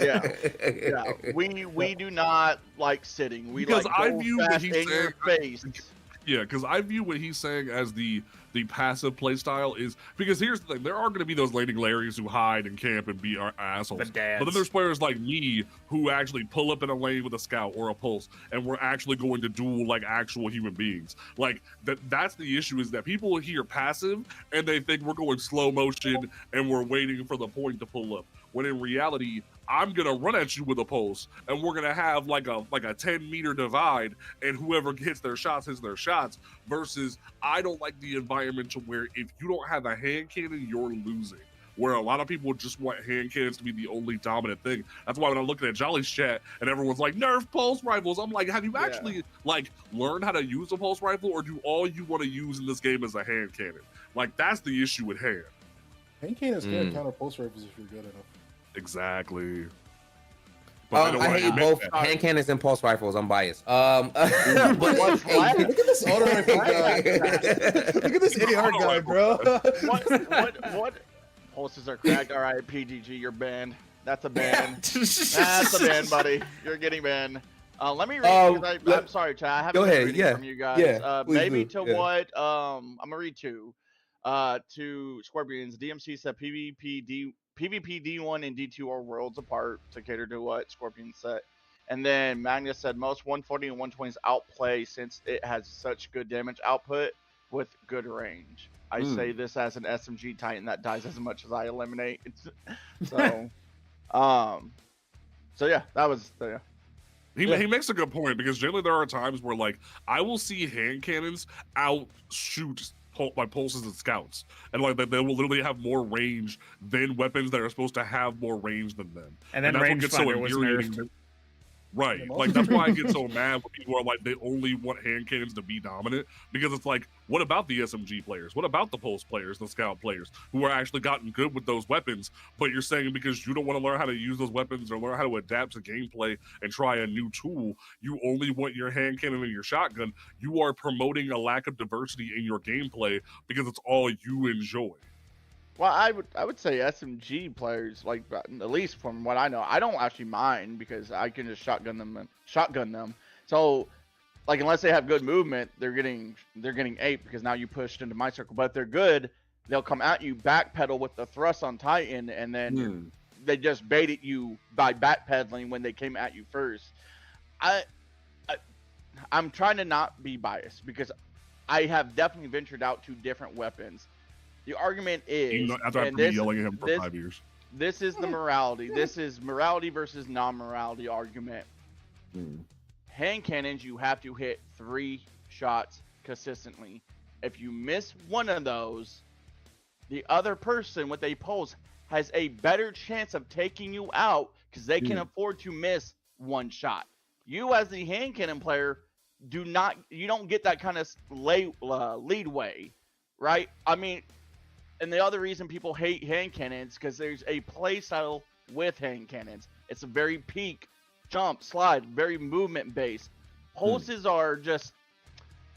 yeah. We do not like sitting. We Because like I go view what fast he's in your face. Yeah, because I view what he's saying as the passive play style is, because here's the thing, there are going to be those laning Larrys who hide and camp and be our assholes. The dads. But then there's players like me who actually pull up in a lane with a scout or a pulse, and we're actually going to duel like actual human beings. Like that's the issue, is that people hear passive and they think we're going slow motion and we're waiting for the point to pull up. When in reality, I'm gonna run at you with a pulse, and we're gonna have like a 10-meter divide, and whoever hits their shots hits their shots. Versus, I don't like the environment to where if you don't have a hand cannon, you're losing. Where a lot of people just want hand cannons to be the only dominant thing. That's why when I'm looking at Jolly's chat and everyone's like, nerf pulse rifles, I'm like, have you actually like learned how to use a pulse rifle, or do all you want to use in this game is a hand cannon? Like, that's the issue at hand. Hand cannons can counter pulse rifles if you're good enough. Exactly. I hate both hand cannons and pulse rifles. I'm biased. Look at this auto rifle guy. Look at this idiot guy, bro. What? Pulses are cracked. All right, PGG, you're banned. That's a ban. That's a ban, buddy. You're getting banned. Let me read. I'm sorry, Chad. I haven't been reading from you guys. Yeah, maybe do. What? I'm gonna read two. To Scorpions, DMC said PvP D1 and D2 are worlds apart to cater to what Scorpion said. And then Magnus said most 140 and 120s outplay since it has such good damage output with good range. I say this as an SMG Titan that dies as much as I eliminate. So, so yeah, that was He makes a good point, because generally there are times where like I will see hand cannons outshoot pulses and scouts, and like they will literally have more range than weapons that are supposed to have more range than them. And then that's what gets so rangefinder was infuriating. nerfed. Right, like that's why I get so mad when people are like they only want hand cannons to be dominant, because it's like, what about the SMG players? What about the pulse players, the scout players who are actually gotten good with those weapons? But you're saying because you don't want to learn how to use those weapons or learn how to adapt to gameplay and try a new tool, you only want your hand cannon and your shotgun. You are promoting a lack of diversity in your gameplay because it's all you enjoy. Well, I would say SMG players, like at least from what I know, I don't actually mind because I can just shotgun them. So, like unless they have good movement, they're getting aped because now you pushed into my circle. But if they're good, they'll come at you backpedal with the thrust on Titan, and then they just baited you by backpedaling when they came at you first. I'm trying to not be biased because I have definitely ventured out to different weapons. The argument is, after I've been yelling at him for 5 years. This is the morality. This is morality versus non-morality argument. Hand cannons, you have to hit 3 shots consistently. If you miss one of those, the other person with a pulse has a better chance of taking you out because they can afford to miss 1 shot. You as the hand cannon player you don't get that kind of leadway, right? I mean, and the other reason people hate hand cannons because there's a play style with hand cannons. It's a very peak, jump, slide, very movement based. Pulses are just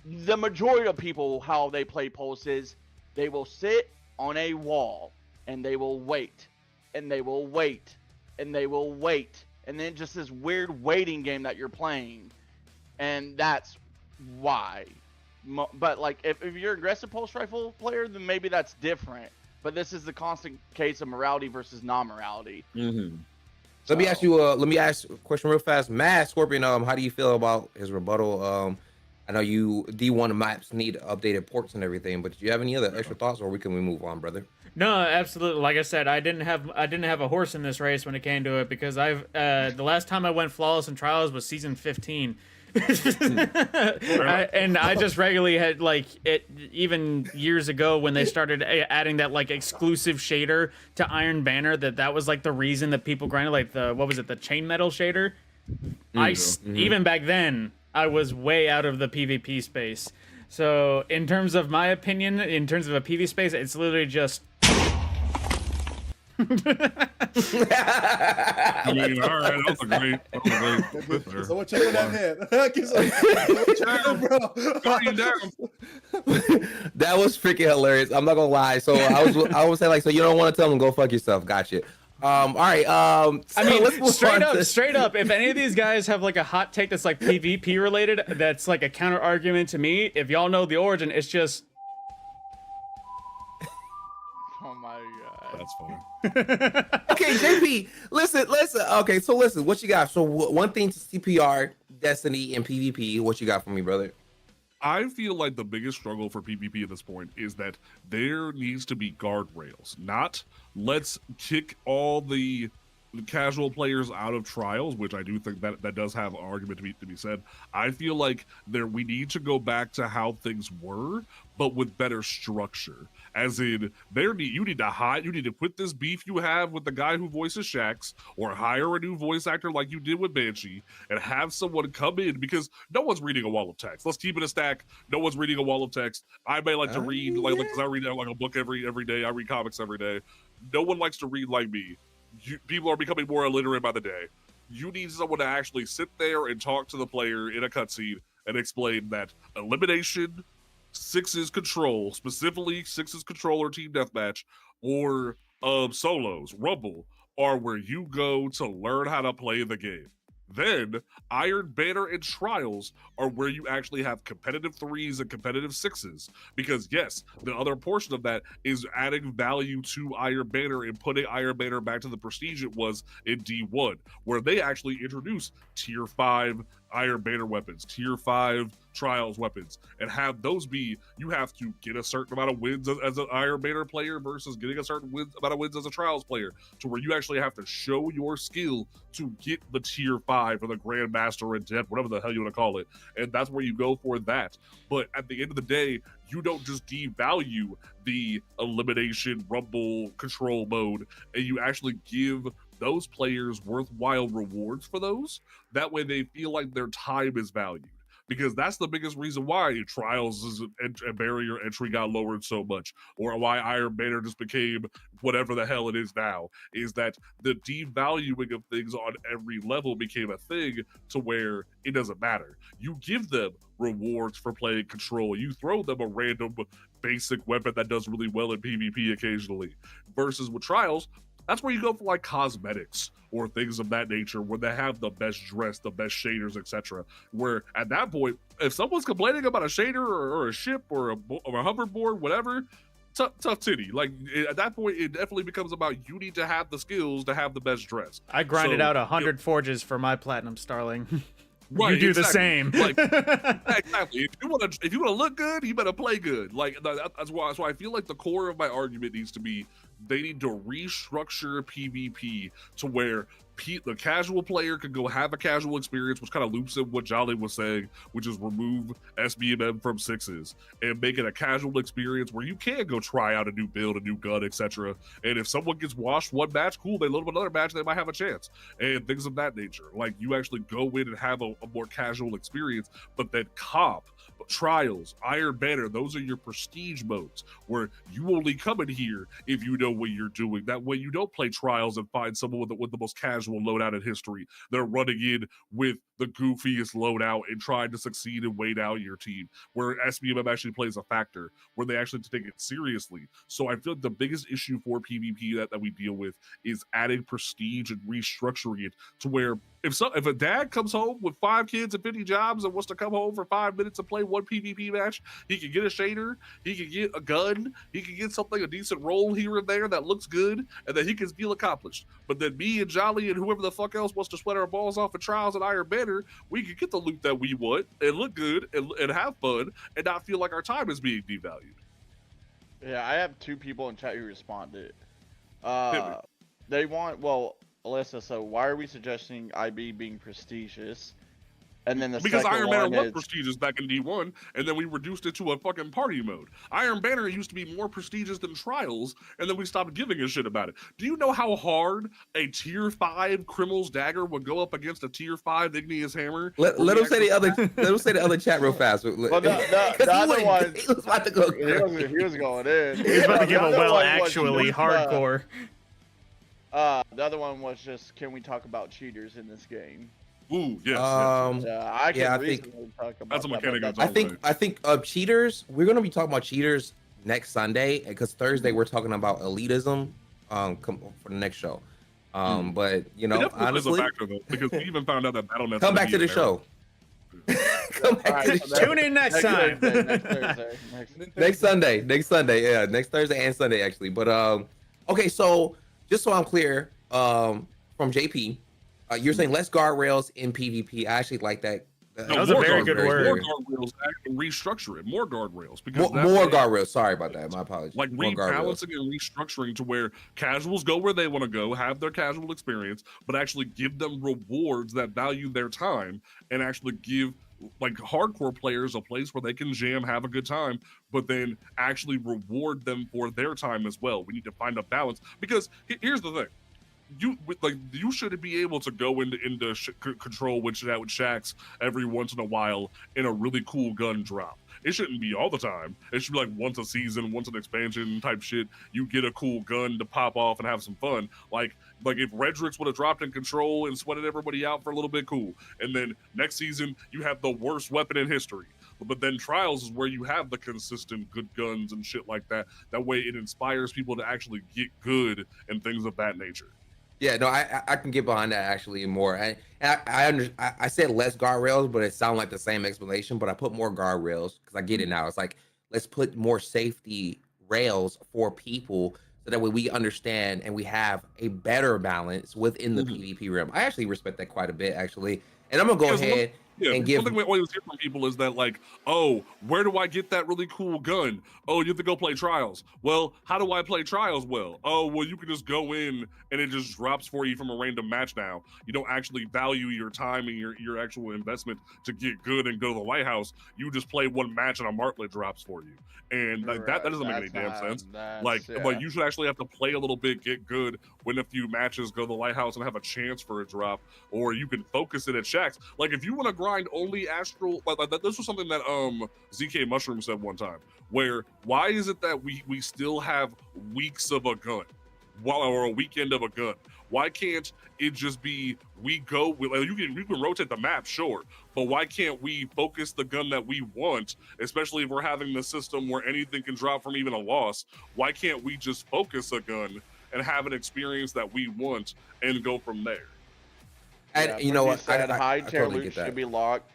the majority of people how they play pulses. They will sit on a wall and they will wait and they will wait and they will wait, and then just this weird waiting game that you're playing, and that's why. But like if you're an aggressive pulse rifle player, then maybe that's different. But this is the constant case of morality versus non-morality. Let me ask a question real fast. Mad Scorpion, how do you feel about his rebuttal? I know you D1 maps need updated ports and everything, but do you have any other extra thoughts, or we move on, brother? No, absolutely. Like I said, I didn't have a horse in this race when it came to it because the last time I went flawless in trials was season 15. And I just regularly had like it even years ago when they started adding that like exclusive shader to Iron Banner, that was like the reason that people grinded like the chainmetal shader. Even back then I was way out of the PvP space. So in terms of my opinion, in terms of a PvP space, it's literally just I mean, all right, that was a great. Someone check on that head. Bro. That was freaking hilarious. I'm not gonna lie. So I was saying like, so you don't want to tell them go fuck yourself. Gotcha. All right. I mean, let's straight up. If any of these guys have like a hot take that's like PvP related, that's like a counter argument to me. If y'all know the origin, it's just. Oh my god. That's funny. Okay, JP, listen. Okay, so listen, what you got? So one thing to CPR, Destiny, and PvP. What you got for me, brother? I feel like the biggest struggle for PvP at this point is that there needs to be guardrails. Not let's kick all the casual players out of trials, which I do think that does have an argument to be said. I feel like we need to go back to how things were, but with better structure. As in, you need to quit this beef you have with the guy who voices Shax, or hire a new voice actor like you did with Banshee, and have someone come in, because no one's reading a wall of text. Let's keep it a stack. No one's reading a wall of text. I may like to read, because I read like a book every day. I read comics every day. No one likes to read like me. People are becoming more illiterate by the day. You need someone to actually sit there and talk to the player in a cutscene and explain that elimination, 6's control, specifically 6's control or team deathmatch, or solos, rumble, are where you go to learn how to play the game. Then Iron Banner and Trials are where you actually have competitive 3s and competitive 6s. Because yes, the other portion of that is adding value to Iron Banner and putting Iron Banner back to the prestige it was in D1, where they actually introduced tier 5 Iron Banner weapons, tier 5 Trials weapons, and have those be, you have to get a certain amount of wins as an Iron Banner player versus getting a certain amount of wins as a Trials player, to where you actually have to show your skill to get the tier 5 or the Grandmaster Adept, whatever the hell you want to call it. And that's where you go for that. But at the end of the day, you don't just devalue the elimination rumble control mode, and you actually give those players worthwhile rewards for those. That way they feel like their time is valued. Because that's the biggest reason why Trials' barrier entry got lowered so much, or why Iron Banner just became whatever the hell it is now, is that the devaluing of things on every level became a thing to where it doesn't matter. You give them rewards for playing Control. You throw them a random basic weapon that does really well in PvP occasionally. Versus with Trials, that's where you go for like cosmetics or things of that nature, where they have the best dress, the best shaders, etc. Where at that point, if someone's complaining about a shader or a ship or a hoverboard, whatever, tough titty. Like at that point, it definitely becomes about you need to have the skills to have the best dress. I grinded out 100 forges for my platinum starling. Right, you do exactly. the same. Like, exactly. If you wanna look good, you better play good. Like that's why I feel like the core of my argument needs to be, they need to restructure PvP to where the casual player could go have a casual experience, which kind of loops in what Jolly was saying, which is remove SBMM from 6s and make it a casual experience where you can go try out a new build, a new gun, etc. And if someone gets washed one match, cool, they load up another match, they might have a chance, and things of that nature. Like you actually go in and have a more casual experience, but then comp, Trials, Iron Banner, those are your prestige modes where you only come in here if you know what you're doing. That way you don't play Trials and find someone with the most casual loadout in history. They're running in with the goofiest loadout and trying to succeed and wait out your team, where SBMM actually plays a factor, where they actually take it seriously. So I feel like the biggest issue for PvP that we deal with is adding prestige and restructuring it to where if a dad comes home with 5 kids and 50 jobs and wants to come home for 5 minutes and play one PvP match, he can get a shader, he can get a gun, he can get something, a decent roll here and there that looks good, and then he can feel accomplished. But then me and Jolly and whoever the fuck else wants to sweat our balls off at Trials and Iron Banner, we can get the loot that we want and look good and have fun and not feel like our time is being devalued. Yeah, I have 2 people in chat who responded. They want, well, Alyssa, so why are we suggesting IB being prestigious? And then because second Iron Banner one was is prestigious back in D1, and then we reduced it to a fucking party mode. Iron Banner used to be more prestigious than Trials, and then we stopped giving a shit about it. Do you know how hard a tier 5 Criminal's Dagger would go up against a tier 5 Igneous Hammer? Let him say the other. Let him say the other chat real fast. But the other one, he was about to go. he was going in. He's about to give a The other well one was actually just, hardcore. The other one was just, can we talk about cheaters in this game? Ooh, yes. I can yeah, I reasonably think talk about that's a mechanic that, of but its own. I think cheaters. We're gonna be talking about cheaters next Sunday, because Thursday we're talking about elitism. For the next show. But you know, honestly, a factor, though, because we even found out that BattleNet's come back to the show. Come back to the show. Tune in next time. Thursday, Next Sunday, yeah, next Thursday and Sunday actually. But okay, so just so I'm clear, from JP, you're saying less guardrails in PvP. I actually like that. That was a very good word. More guardrails, actually restructure it. More guardrails, because more guardrails. Sorry about that. My apologies. Like rebalancing and restructuring to where casuals go where they want to go, have their casual experience, but actually give them rewards that value their time, and actually give like hardcore players a place where they can jam, have a good time, but then actually reward them for their time as well. We need to find a balance, because here's the thing. You should be able to go into control with Shax every once in a while in a really cool gun drop. It shouldn't be all the time. It should be like once a season, once an expansion type shit. You get a cool gun to pop off and have some fun. Like if Redrix would have dropped in control and sweated everybody out for a little bit, cool. And then next season you have the worst weapon in history. But then Trials is where you have the consistent good guns and shit like that. That way it inspires people to actually get good and things of that nature. Yeah, no, I can get behind that actually more. I said less guardrails, but it sounded like the same explanation. But I put more guardrails because I get it now. It's like, let's put more safety rails for people so that way we understand and we have a better balance within the PvP realm. I actually respect that quite a bit, actually. And I'm gonna go ahead Yeah, and give. something we always hear from people is that like, oh, where do I get that really cool gun? Oh, you have to go play trials. Well, how do I play trials? Well, oh, well, you can just go in and it just drops for you from a random match now. You don't actually value your time and your actual investment to get good and go to the lighthouse. You just play one match and a martlet drops for you, and like, that doesn't make any damn sense. Like you should actually have to play a little bit, get good, win a few matches, go to the lighthouse, and have a chance for a drop. Or you can focus it at Shaq's. Like if you want to grind only astral, like this was something that ZK Mushroom said one time. Where why is it that we still have weeks of a gun, or a weekend of a gun? Why can't it just be we go? Like, you can rotate the map, sure, but why can't we focus the gun that we want? Especially if we're having the system where anything can drop from even a loss. Why can't we just focus a gun and have an experience that we want and go from there? And you know what? I high tier totally loot get that. should be locked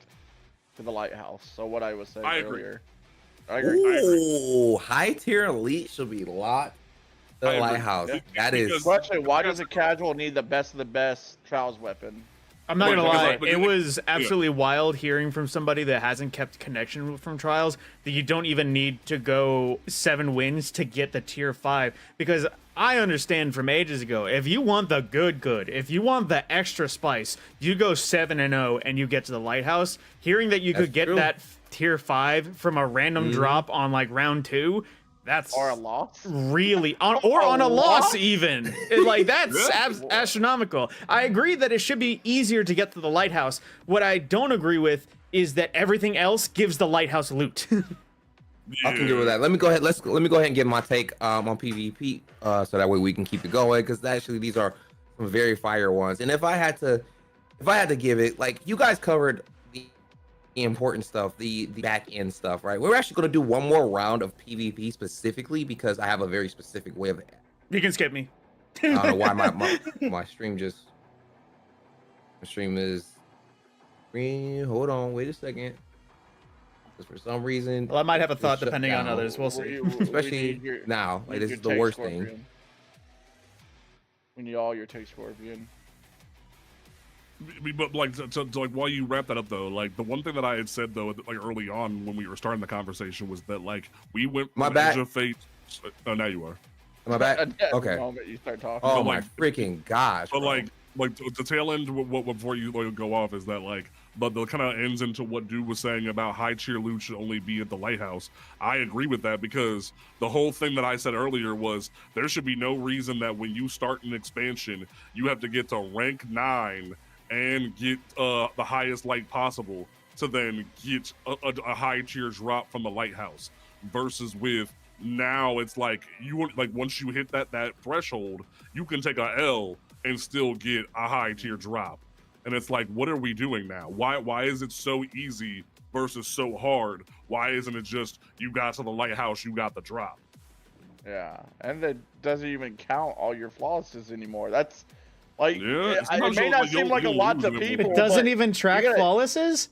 to the lighthouse. So what I was saying I agree. earlier. I agree. Ooh, high tier elite should be locked. The I agree. lighthouse. Yeah. That is. Question: why does a casual need the best of the best trials weapon? I'm not gonna Because, lie, like, it was absolutely wild hearing from somebody that hasn't kept connection from trials that you don't even need to go 7 wins to get the tier 5. Because I understand from ages ago, if you want the good, if you want the extra spice, you go 7-0 and you get to the lighthouse. Hearing that you could get true. that tier 5 from a random drop on like round 2, that's Or a loss? really on a loss even. Like that's Yeah. astronomical. I agree that it should be easier to get to the lighthouse. What I don't agree with is that everything else gives the lighthouse loot. I can get with that. Let me go ahead. Let me go ahead and get my take on PvP, so that way we can keep it going. Because actually, these are some very fire ones. And if I had to give it, like you guys covered the important stuff, the back end stuff, right? We're actually going to do one more round of PvP specifically because I have a very specific way of. You can skip me. I don't know why my stream is. Hold on, wait a second. Because for some reason, Well, I might have a thought shut depending on down. others. We'll see. Especially now, like this is the worst thing. We need all your takes, Scorpion. But like, to like, while you wrap that up though, like the one thing that I had said though, like early on when we were starting the conversation, was that like we went from My bad. Edge of Fate. Oh, now you are. Am I back? At the Okay. moment you start talking. Oh But, my like- freaking gosh! But bro. like the tail end, what before you like, go off is that like, but the kind of ends into what Dude was saying about high tier loot should only be at the lighthouse. I agree with that because the whole thing that I said earlier was there should be no reason that when you start an expansion, you have to get to rank 9 and get the highest light possible to then get a high tier drop from the lighthouse. Versus with now, it's like you like once you hit that threshold, you can take a L and still get a high tier drop. And it's like, what are we doing now? Why is it so easy versus so hard? Why isn't it just you got to the lighthouse, you got the drop? Yeah, and it doesn't even count all your flawlesses anymore. That's like, Yeah, it sometimes may you'll- not like, seem you'll- like a you'll lot lose to it, but- people. It doesn't but even track you gotta- flawlesses?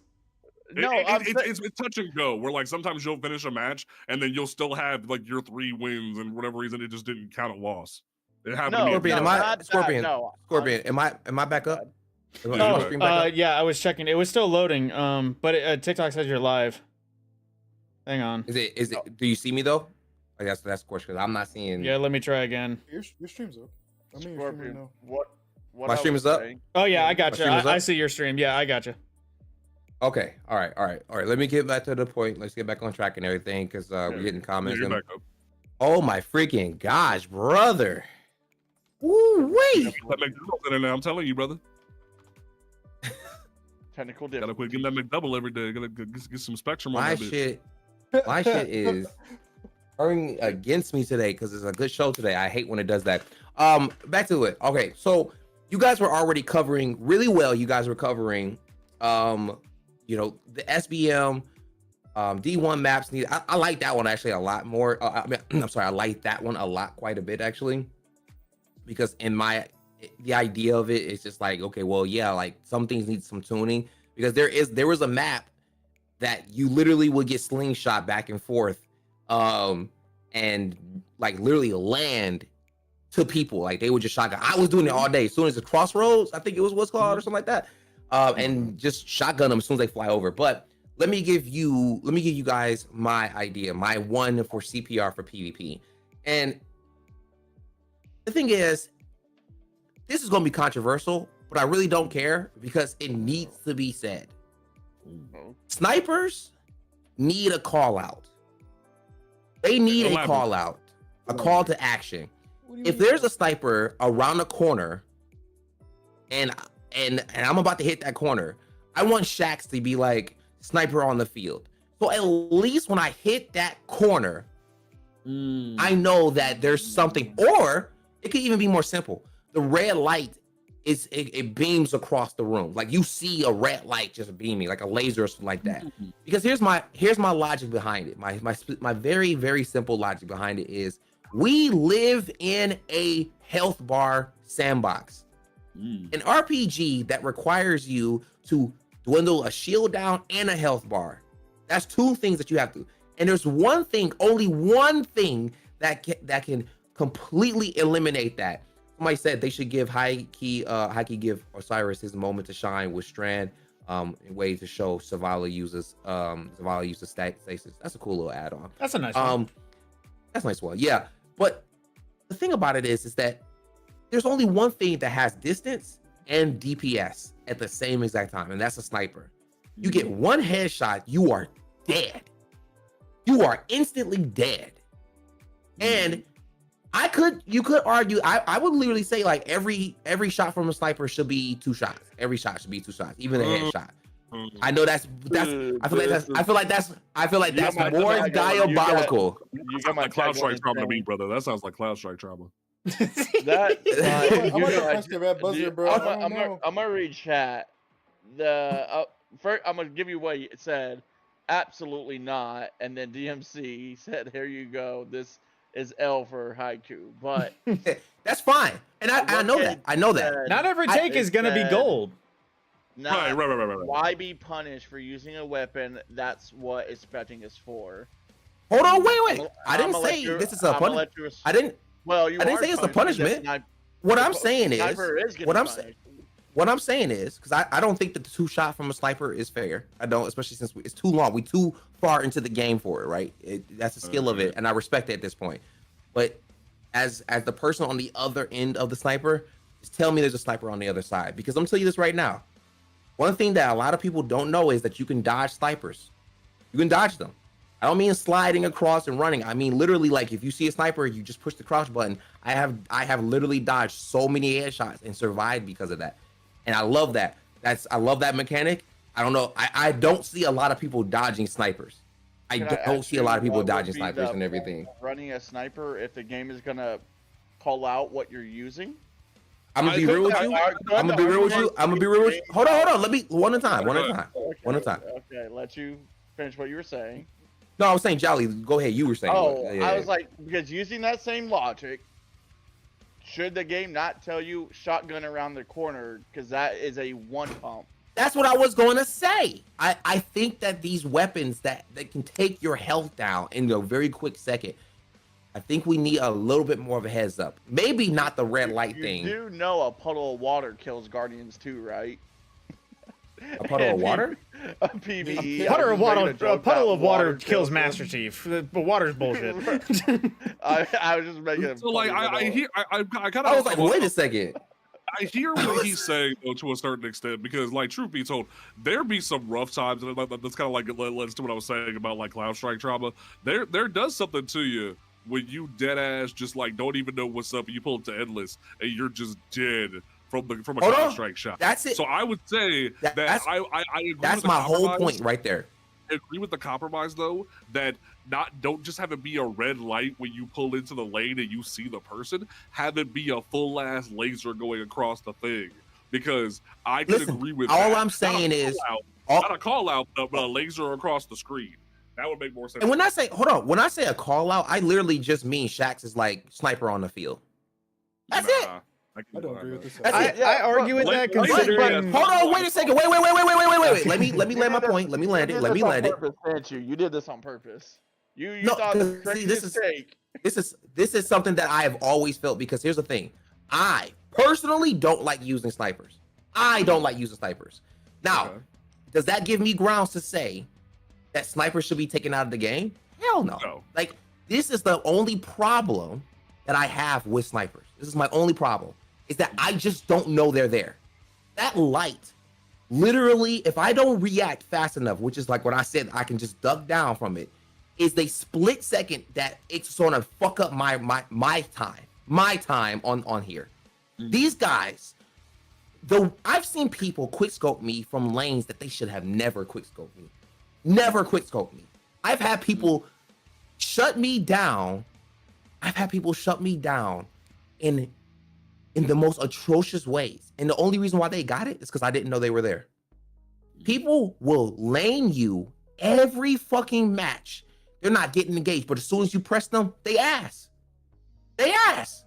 No, it's touch and go. Where like sometimes you'll finish a match and then you'll still have like your 3 wins, and for whatever reason it just didn't count a loss. It happened to no, me. Scorpion, no, am I- not that, Scorpion, no. Scorpion, am I back up? Is my Oh, stream back up? Yeah, I was checking. It was still loading. But TikTok says you're live. Hang on. Is it? Do you see me though? Like that's the question. 'Cause I'm not seeing. Yeah, let me try again. Your stream's up. I mean, your stream right Scorpion, now. what My I stream was is up? saying- Oh yeah, I My got you. stream is I up? see your stream. Yeah, I got you. Okay. All right. Let me get back to the point. Let's get back on track and everything because we're getting Yeah, comments. you're and- back up. Oh my freaking gosh, brother! Woo wait! That McDouble in there now, I'm telling you, brother. Technical Gotta difficulty. quit getting that McDouble every day. Gotta get some spectrum on My that bitch. shit is turning against me today because it's a good show today. I hate when it does that. Back to it. Okay, so you guys were already covering really well. You guys were covering, the SBM, D1 maps. I like that one actually a lot more. I'm sorry, I like that one a lot, quite a bit actually, because the idea of it is just like, okay, well, yeah, like some things need some tuning because there was a map that you literally would get slingshot back and forth, and like literally land to people. Like they would just shotgun. I was doing it all day. As soon as the crossroads, I think it was what's called or something like that. and just shotgun them as soon as they fly over. But let me give you guys my idea, my one for CPR for PvP. And the thing is, this is going to be controversial, but I really don't care because it needs to be said. Snipers need a call out. They need a call out, a call to action. If there's a sniper around the corner and I'm about to hit that corner, I want Shax to be like, sniper on the field. So at least when I hit that corner, I know that there's something. Or it could even be more simple. The red light it beams across the room. Like you see a red light just beaming, like a laser or something like that. Because here's my logic behind it. My very, very simple logic behind it is we live in a health bar sandbox. An RPG that requires you to dwindle a shield down and a health bar. That's two things that you have to. And there's one thing, only one thing that can completely eliminate that. Somebody said they should give Haiku give Osiris his moment to shine with Strand in ways to show Zavala uses stasis. That's a cool little add-on. That's a nice one. That's a nice one. Yeah. But the thing about it is that there's only one thing that has distance and DPS at the same exact time, and that's a sniper. You get one headshot, you are dead. You are instantly dead. And you could argue, I would literally say like every shot from a sniper should be 2 shots. Every shot should be 2 shots, even a headshot. I know that's I feel like that's more diabolical. You got my Cloud Strike trauma to me, brother. That sounds like Cloud Strike trauma. I'm gonna read chat. First, I'm gonna give you what it said. Absolutely not. And then DMC said, "Here you go. This is L for Haiku." But that's fine. And I know that. I know that. Not every take is gonna be gold. Right. Why be punished for using a weapon? That's what expecting is for. Hold on, wait. I didn't say this is a punishment. I didn't. Well, I didn't say it's a punishment. What I'm saying is, what I'm saying is, because I don't think that the 2 shot from a sniper is fair. I don't, especially since it's too long. We too far into the game for it, right? That's the skill of it, and I respect it at this point. But as the person on the other end of the sniper, just tell me there's a sniper on the other side. Because I'm telling you this right now. One thing that a lot of people don't know is that you can dodge snipers. You can dodge them. I don't mean sliding across and running. I mean literally, like if you see a sniper, you just push the crouch button. I have literally dodged so many headshots and survived because of that, and I love that. I love that mechanic. I don't know. I don't see a lot of people dodging snipers. I don't see a lot of people dodging snipers and everything. Running a sniper, if the game is gonna call out what you're using. I'm gonna be real with you. I'm gonna be real with you. Hold on. Let me one at a time. Okay, let you finish what you were saying. No, I was saying Jolly. Go ahead. You were saying. I was like, because using that same logic, should the game not tell you shotgun around the corner because that is a 1 pump? That's what I was going to say. I think that these weapons that can take your health down in a very quick second, I think we need a little bit more of a heads up. Maybe not the red light thing. You do know a puddle of water kills Guardians too, right? A puddle of water? A PvE. A puddle of water kills Master Chief. But water's bullshit. I was just making a so like I kind of. I was like, wait a second. I hear what he's saying though to a certain extent because, like, truth be told, there be some rough times, and that's kind of like lends to what I was saying about like Cloud Strike trauma. There does something to you when you dead ass just like don't even know what's up, and you pull up to endless, and you're just dead from a Cloud Strike shot. That's it. So I would say I agree. That's my whole point right there. I agree with the compromise though that don't just have it be a red light when you pull into the lane and you see the person. Have it be a full ass laser going across the thing, because I can agree with all that. I'm saying is not a call out, but a laser across the screen. That would make more sense. And when I say a call out, I literally just mean Shax is like sniper on the field. That's it. I don't agree with this. I argue with that considering. Hold on, wait a second. Wait. Let me land my point. Let me land it. You did this on purpose. You No, thought this is something that I have always felt, because here's the thing. I personally don't like using snipers. Now, Okay. does that give me grounds to say that snipers should be taken out of the game? Hell no. No. Like, this is the only problem that I have with snipers. This is my only problem, is that I just don't know they're there. That light, literally, if I don't react fast enough, which is like what I said, I can just duck down from it, is the split second that it's sort of fuck up my time on here. These guys, though, I've seen people quickscope me from lanes that they should have never quickscoped me. Never quickscope me. I've had people shut me down. I've had people shut me down in the most atrocious ways. And the only reason why they got it is because I didn't know they were there. People will lane you every fucking match. They're not getting engaged, but as soon as you press them, they ass. They ass.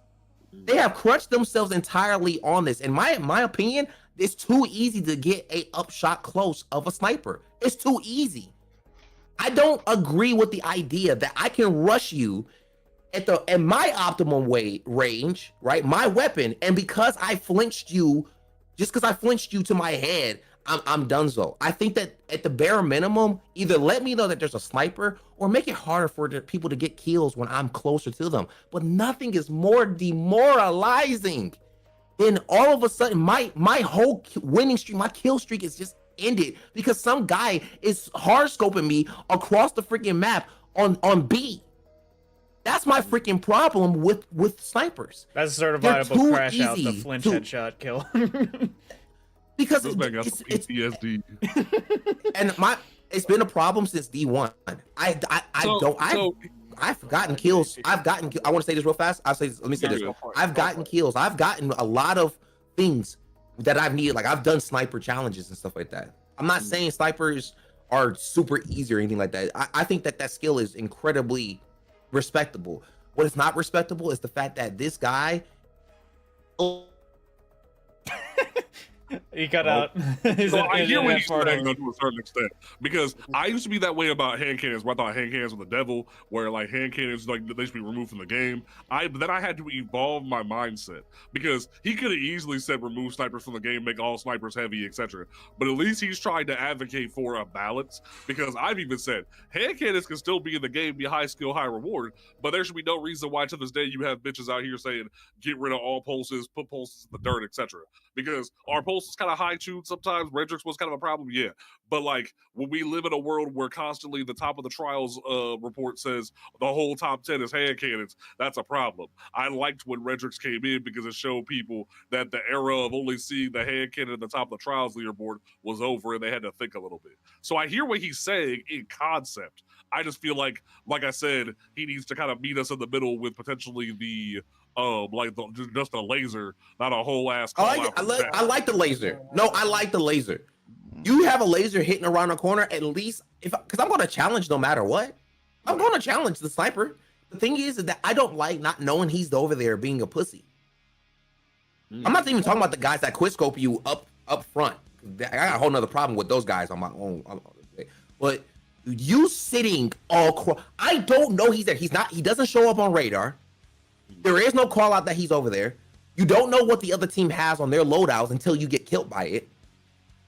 They have crushed themselves entirely on this. In my opinion, it's too easy to get a upshot close of a sniper. It's too easy. I don't agree with the idea that I can rush you at my optimum range, right? My weapon, and because I flinched you, just because I flinched you to my head, I'm donezo. I think that at the bare minimum, either let me know that there's a sniper or make it harder for the people to get kills when I'm closer to them. But nothing is more demoralizing than all of a sudden my whole winning streak, my kill streak is just ended because some guy is hard scoping me across the freaking map on B. That's my freaking problem with snipers. That's a They're certifiable too crash out, the easy flinch to- headshot kill. Because This man got some it's PTSD. and it's been a problem since D1. I've gotten kills. I want to say this real fast. Let me say this. I've gotten kills. I've gotten a lot of things that I've needed. Like I've done sniper challenges and stuff like that. I'm not saying snipers are super easy or anything like that. I think that skill is incredibly respectable. What is not respectable is the fact that this guy. He got out. So I hear what he's saying to a certain extent, because I used to be that way about hand cannons, where I thought hand cannons were the devil, where like hand cannons like they should be removed from the game. Then I had to evolve my mindset, because he could have easily said remove snipers from the game, make all snipers heavy, etc. But at least he's trying to advocate for a balance, because I've even said hand cannons can still be in the game, be high skill, high reward, but there should be no reason why to this day you have bitches out here saying get rid of all pulses, put pulses in the dirt, etc. Because our pulse is kind of high tuned sometimes. Redrix was kind of a problem, yeah. But like when we live in a world where constantly the top of the trials report says the whole top 10 is hand cannons, that's a problem. I liked when Redrix came in because it showed people that the era of only seeing the hand cannon at the top of the trials leaderboard was over, and they had to think a little bit. So I hear what he's saying in concept. I just feel like I said, he needs to kind of meet us in the middle with potentially the just a laser, not a whole ass. I like the laser. No, I like the laser. You have a laser hitting around the corner, at least because I'm going to challenge no matter what. I'm going to challenge the sniper. The thing is that I don't like not knowing he's over there being a pussy. I'm not even talking about the guys that quickscope you up front. I got a whole nother problem with those guys on my own. But you sitting I don't know he's there. He doesn't show up on radar. There is no call out that he's over there. You don't know what the other team has on their loadouts until you get killed by it.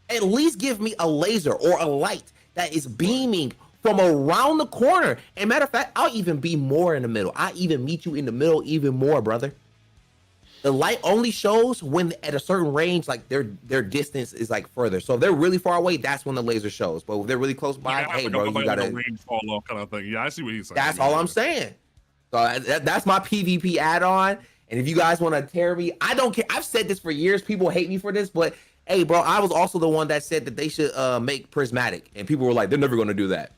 At least give me a laser or a light that is beaming from around the corner. And matter of fact, I'll even be more in the middle. I even meet you in the middle even more, brother. The light only shows when at a certain range, like their distance is like further. So if they're really far away, that's when the laser shows. But if they're really close by, hey bro, you gotta range fall off kind of thing. Yeah, I see what he's saying. That's all I'm saying. So that's my PvP add-on. And if you guys want to tear me, I don't care. I've said this for years. People hate me for this, but hey, bro, I was also the one that said that they should make prismatic, and people were like, they're never going to do that.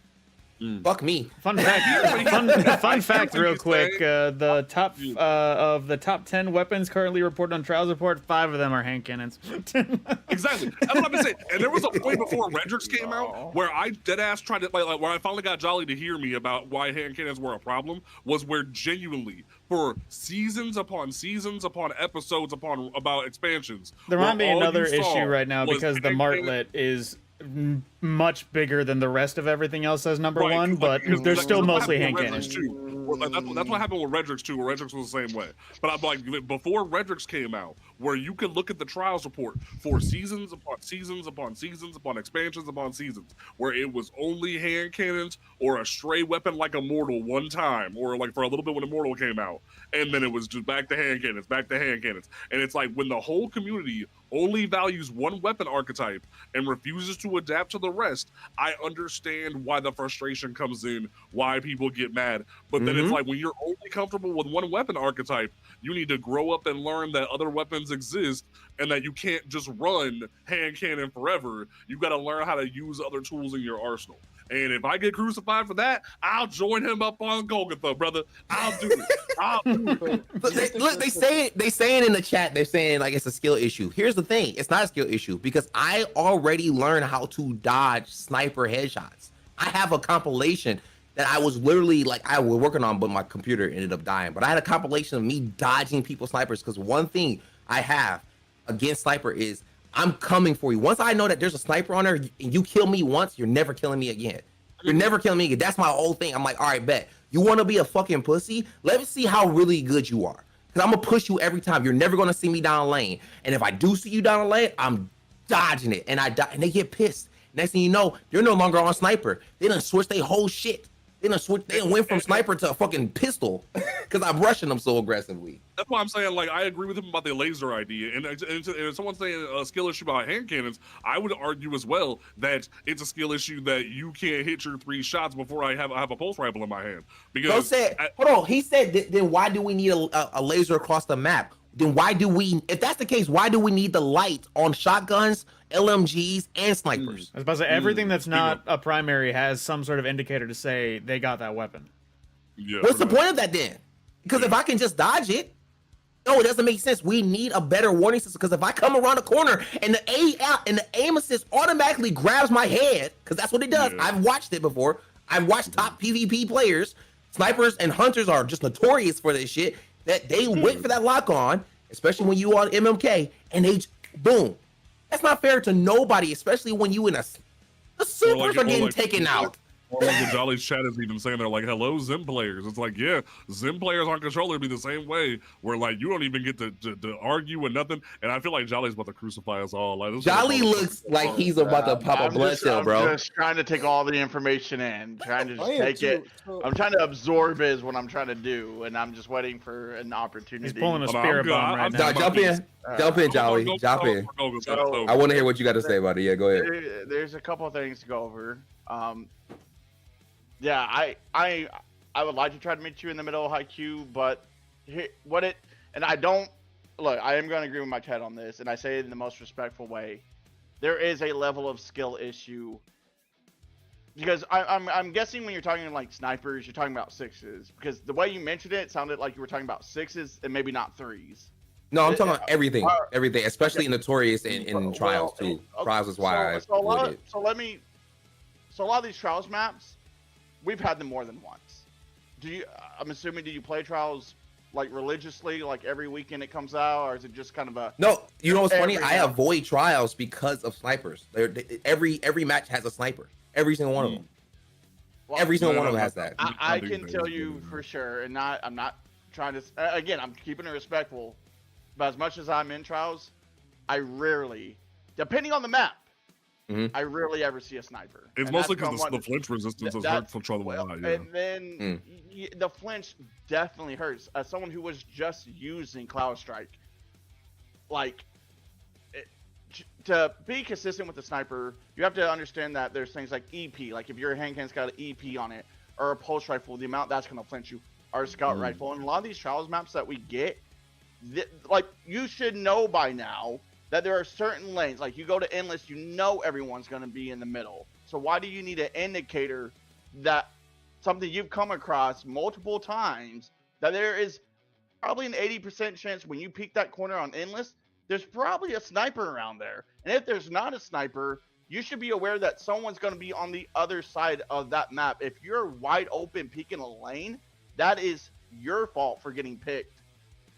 Fuck me. Fun fact, real quick. The top of the top 10 weapons currently reported on Trials Report, 5 of them are hand cannons. Exactly. That's what I've been saying. And there was a point before Redrix came out where I deadass tried to like where I finally got Jolly to hear me about why hand cannons were a problem, was where genuinely for seasons upon episodes about expansions. There might be another issue right now because the Martlet is much bigger than the rest of everything else as number one, but they're still mostly hand cannons. That's what happened with Redrix too, where Redrix was the same way. But I'm like, before Redrix came out, where you can look at the trials report for seasons upon seasons upon seasons upon expansions upon seasons, where it was only hand cannons or a stray weapon like Immortal one time, or like for a little bit when Immortal came out, and then it was just back to hand cannons, back to hand cannons. And it's like when the whole community only values one weapon archetype and refuses to adapt to the rest, I understand why the frustration comes in, why people get mad. But then it's like when you're only comfortable with one weapon archetype, you need to grow up and learn that other weapons exist and that you can't just run hand cannon forever. You got to learn how to use other tools in your arsenal. And if I get crucified for that, I'll join him up on Golgotha, brother. I'll do it. I'll do it. Look, they say it in the chat. They're saying like it's a skill issue. Here's the thing: it's not a skill issue because I already learned how to dodge sniper headshots. I have a compilation that I was literally like I was working on, but my computer ended up dying. But I had a compilation of me dodging people's snipers because one thing I have against sniper is I'm coming for you. Once I know that there's a sniper on there and you kill me once, you're never killing me again. You're never killing me again. That's my whole thing. I'm like, all right, bet. You want to be a fucking pussy? Let me see how really good you are. Because I'm going to push you every time. You're never going to see me down a lane. And if I do see you down a lane, I'm dodging it. And and they get pissed. Next thing you know, they're no longer on sniper. They done switch their whole shit. They done went from sniper to a fucking pistol because I'm rushing them so aggressively. That's why I'm saying, like, I agree with him about the laser idea. And if someone's saying a skill issue about hand cannons, I would argue as well that it's a skill issue that you can't hit your 3 shots before I have a pulse rifle in my hand. Because hold on. He said, then why do we need a laser across the map? Then why do we, if that's the case, why do we need the light on shotguns, LMGs, and snipers? I was about to say, everything that's not a primary has some sort of indicator to say they got that weapon. Yeah, what's the point of that then? Because if I can just dodge it, no, it doesn't make sense. We need a better warning system. Because if I come around the corner and the aim assist automatically grabs my head, because that's what it does. I've watched it before. I've watched top PvP players. Snipers and hunters are just notorious for this shit. That they wait for that lock on, especially when you on MMK, and they boom. That's not fair to nobody, especially when you in the supers are getting taken out. Or like the Jolly's chat is even saying they're like, hello, Zim players. It's like, yeah, Zim players on controller be the same way, where like you don't even get to argue with nothing. And I feel like Jolly's about to crucify us all. Like, Jolly looks like he's about to pop a blood cell, bro. I'm just trying to take all the information in, trying to just take it. I'm trying to absorb it is what I'm trying to do, and I'm just waiting for an opportunity. He's pulling a spirit bomb right now. Jump in, Jolly. Jump in. So, I want to hear what you got to say about it. Yeah, go ahead. There's a couple of things to go over. Yeah, I would like to try to meet you in the middle of Haiku, but I don't look. I am going to agree with my chat on this, and I say it in the most respectful way. There is a level of skill issue because I'm guessing when you're talking like snipers, you're talking about 6s because the way you mentioned it sounded like you were talking about 6s and maybe not 3s. No, I'm talking about everything, especially in Notorious and in Trials too. Trials is why so a lot of these Trials maps, we've had them more than once. I'm assuming, do you play Trials like religiously, like every weekend it comes out, or is it just kind of a? No, you know what's funny? I avoid Trials because of snipers. Every match has a sniper. Every single one of them. Well, every single one of them has that. I can tell you for sure, and I'm not trying to. Again, I'm keeping it respectful, but as much as I'm in Trials, I rarely, depending on the map. I rarely ever see a sniper. It's mostly because the flinch resistance is hurtful to the line. And then the flinch definitely hurts. As someone who was just using Cloud Strike, to be consistent with the sniper, you have to understand that there's things like EP. Like if your hand cannon's got an EP on it, or a pulse rifle, the amount that's going to flinch you, or a scout rifle. And a lot of these Trials maps that we get, you should know by now that there are certain lanes, like you go to Endless, you know everyone's going to be in the middle. So why do you need an indicator that something you've come across multiple times, that there is probably an 80% chance when you peek that corner on Endless, there's probably a sniper around there. And if there's not a sniper, you should be aware that someone's going to be on the other side of that map. If you're wide open peeking a lane, that is your fault for getting picked.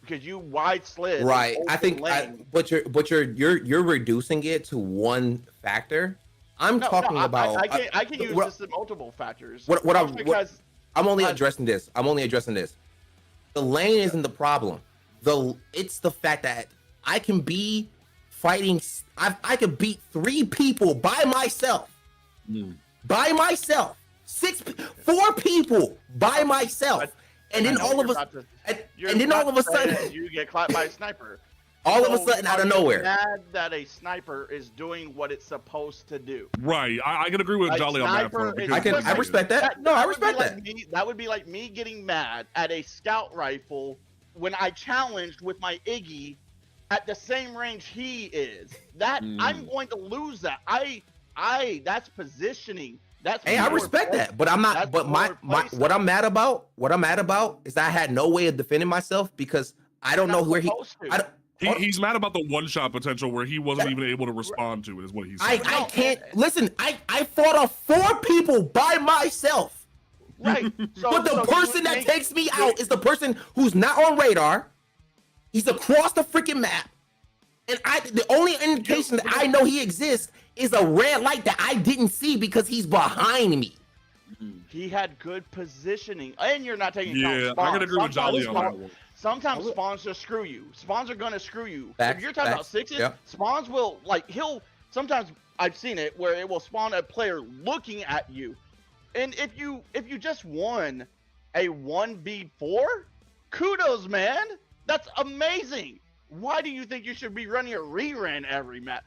Because you wide slid, right? I think, but you're reducing it to one factor. I'm talking about. I can use this in multiple factors. I'm only addressing this. The lane isn't the problem. It's the fact that I can be fighting. I could beat 3 people by myself. By myself. 4 people by myself. And then all of a sudden, you get caught by a sniper. All of a sudden, out of nowhere. Mad that a sniper is doing what it's supposed to do. Right. I can agree with Jolly on that front. I respect that. No, I respect that. That would be like me getting mad at a scout rifle when I challenged with my Iggy at the same range he is. That I'm going to lose that. That's positioning. Hey, I respect that, but I'm not. But what I'm mad about is that I had no way of defending myself because I don't know where he's mad about the one-shot potential where he wasn't even able to respond to it. Is what he's saying. I can't listen. I fought off 4 people by myself. Right. But the person that takes me out is the person who's not on radar. He's across the freaking map, and the only indication that I know he exists is a red light that I didn't see because he's behind me. He had good positioning, and you're not taking. Yeah, I can agree with Jolly on that one. Sometimes spawns just screw you. Spawns are gonna screw you. Facts, if you're talking about 6s, spawns will sometimes I've seen it where it will spawn a player looking at you. And if you just won a 1v4, kudos, man. That's amazing. Why do you think you should be running a rerun every map?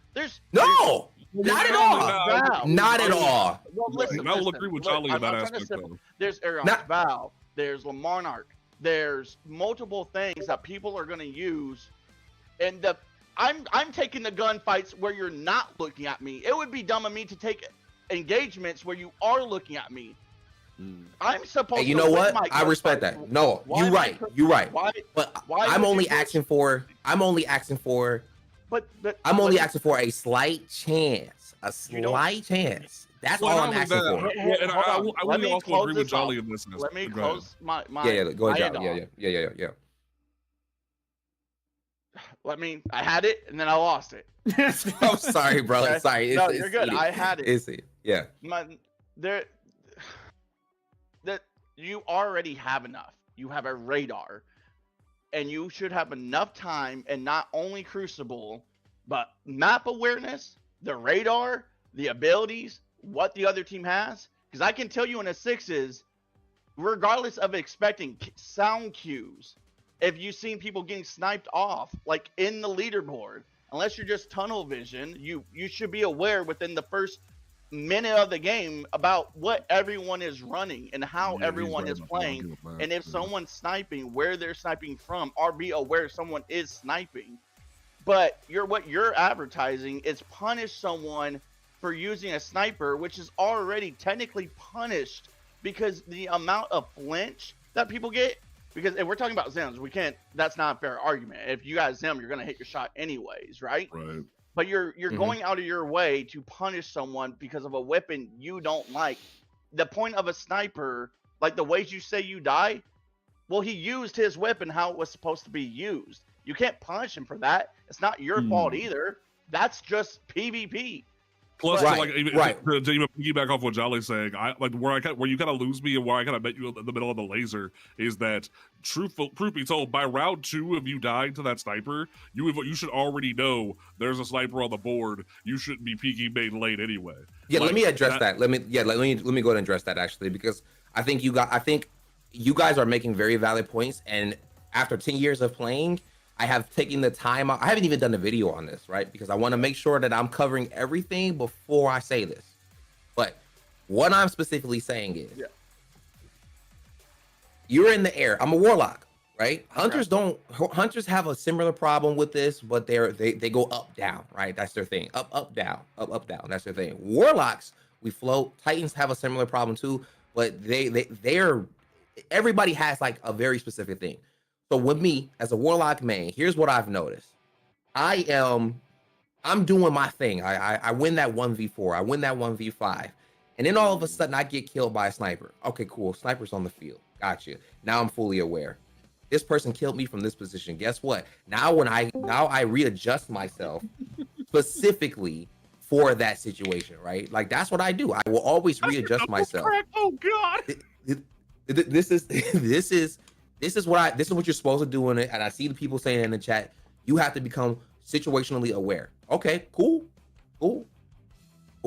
Not at all. Not at all. Well, listen, I will agree with Jolly in that aspect, though. There's Aeron's Vow. There's Lamarnarch. There's multiple things that people are going to use, and I'm taking the gunfights where you're not looking at me. It would be dumb of me to take engagements where you are looking at me. I'm supposed. Hey, you know what? I respect that. No, you're right. You're right. But I'm only asking for a slight chance. A slight chance. That's all I'm asking for. And I will also agree with Jolly in this. Let me close my go ahead, Jolly. Yeah. I had it and then I lost it. I'm sorry, bro. Okay. Sorry. No, you're good. I had it. Yeah. That you already have enough. You have a radar, and you should have enough time, and not only Crucible, but map awareness, the radar, the abilities, what the other team has. Because I can tell you in a 6s, regardless of expecting sound cues, if you've seen people getting sniped off, like in the leaderboard, unless you're just tunnel vision, you should be aware within the first minute of the game about what everyone is running and how everyone is playing, and if someone's sniping, where they're sniping from, or be aware someone is sniping. But what you're advertising is punish someone for using a sniper, which is already technically punished because the amount of flinch that people get. Because if we're talking about Zims, that's not a fair argument. If you got Zim, you're gonna hit your shot anyways, right? Right. But you're going out of your way to punish someone because of a weapon you don't like. The point of a sniper, like the ways you say you die, well, he used his weapon how it was supposed to be used. You can't punish him for that. It's not your fault either. That's just PvP. Plus, Right, to even piggyback off what Jolly's saying, where you kind of lose me and where I kind of met you in the middle of the laser is that truth be told, by round 2 of you dying to that sniper, you should already know there's a sniper on the board. You shouldn't be peeking main lane anyway. Yeah, let me address that. Let me go ahead and address that actually, because I think you guys are making very valid points, and after 10 years of playing, I have taken the time out. I haven't even done a video on this, right? Because I want to make sure that I'm covering everything before I say this. But what I'm specifically saying is, you're in the air. I'm a warlock, right? Hunters have a similar problem with this, but they go up, down, right? That's their thing. Up, down, up, down. That's their thing. Warlocks, we float. Titans have a similar problem too, but everybody has like a very specific thing. So with me as a warlock main, here's what I've noticed. I'm doing my thing. I win that 1v4. I win that 1v5. And then all of a sudden I get killed by a sniper. Okay, cool. Sniper's on the field. Gotcha. Now I'm fully aware. This person killed me from this position. Guess what? Now I readjust myself specifically for that situation, right? Like that's what I do. I will always readjust myself. Oh God. This is what you're supposed to do in it, and I see the people saying in the chat, you have to become situationally aware. Okay, cool. But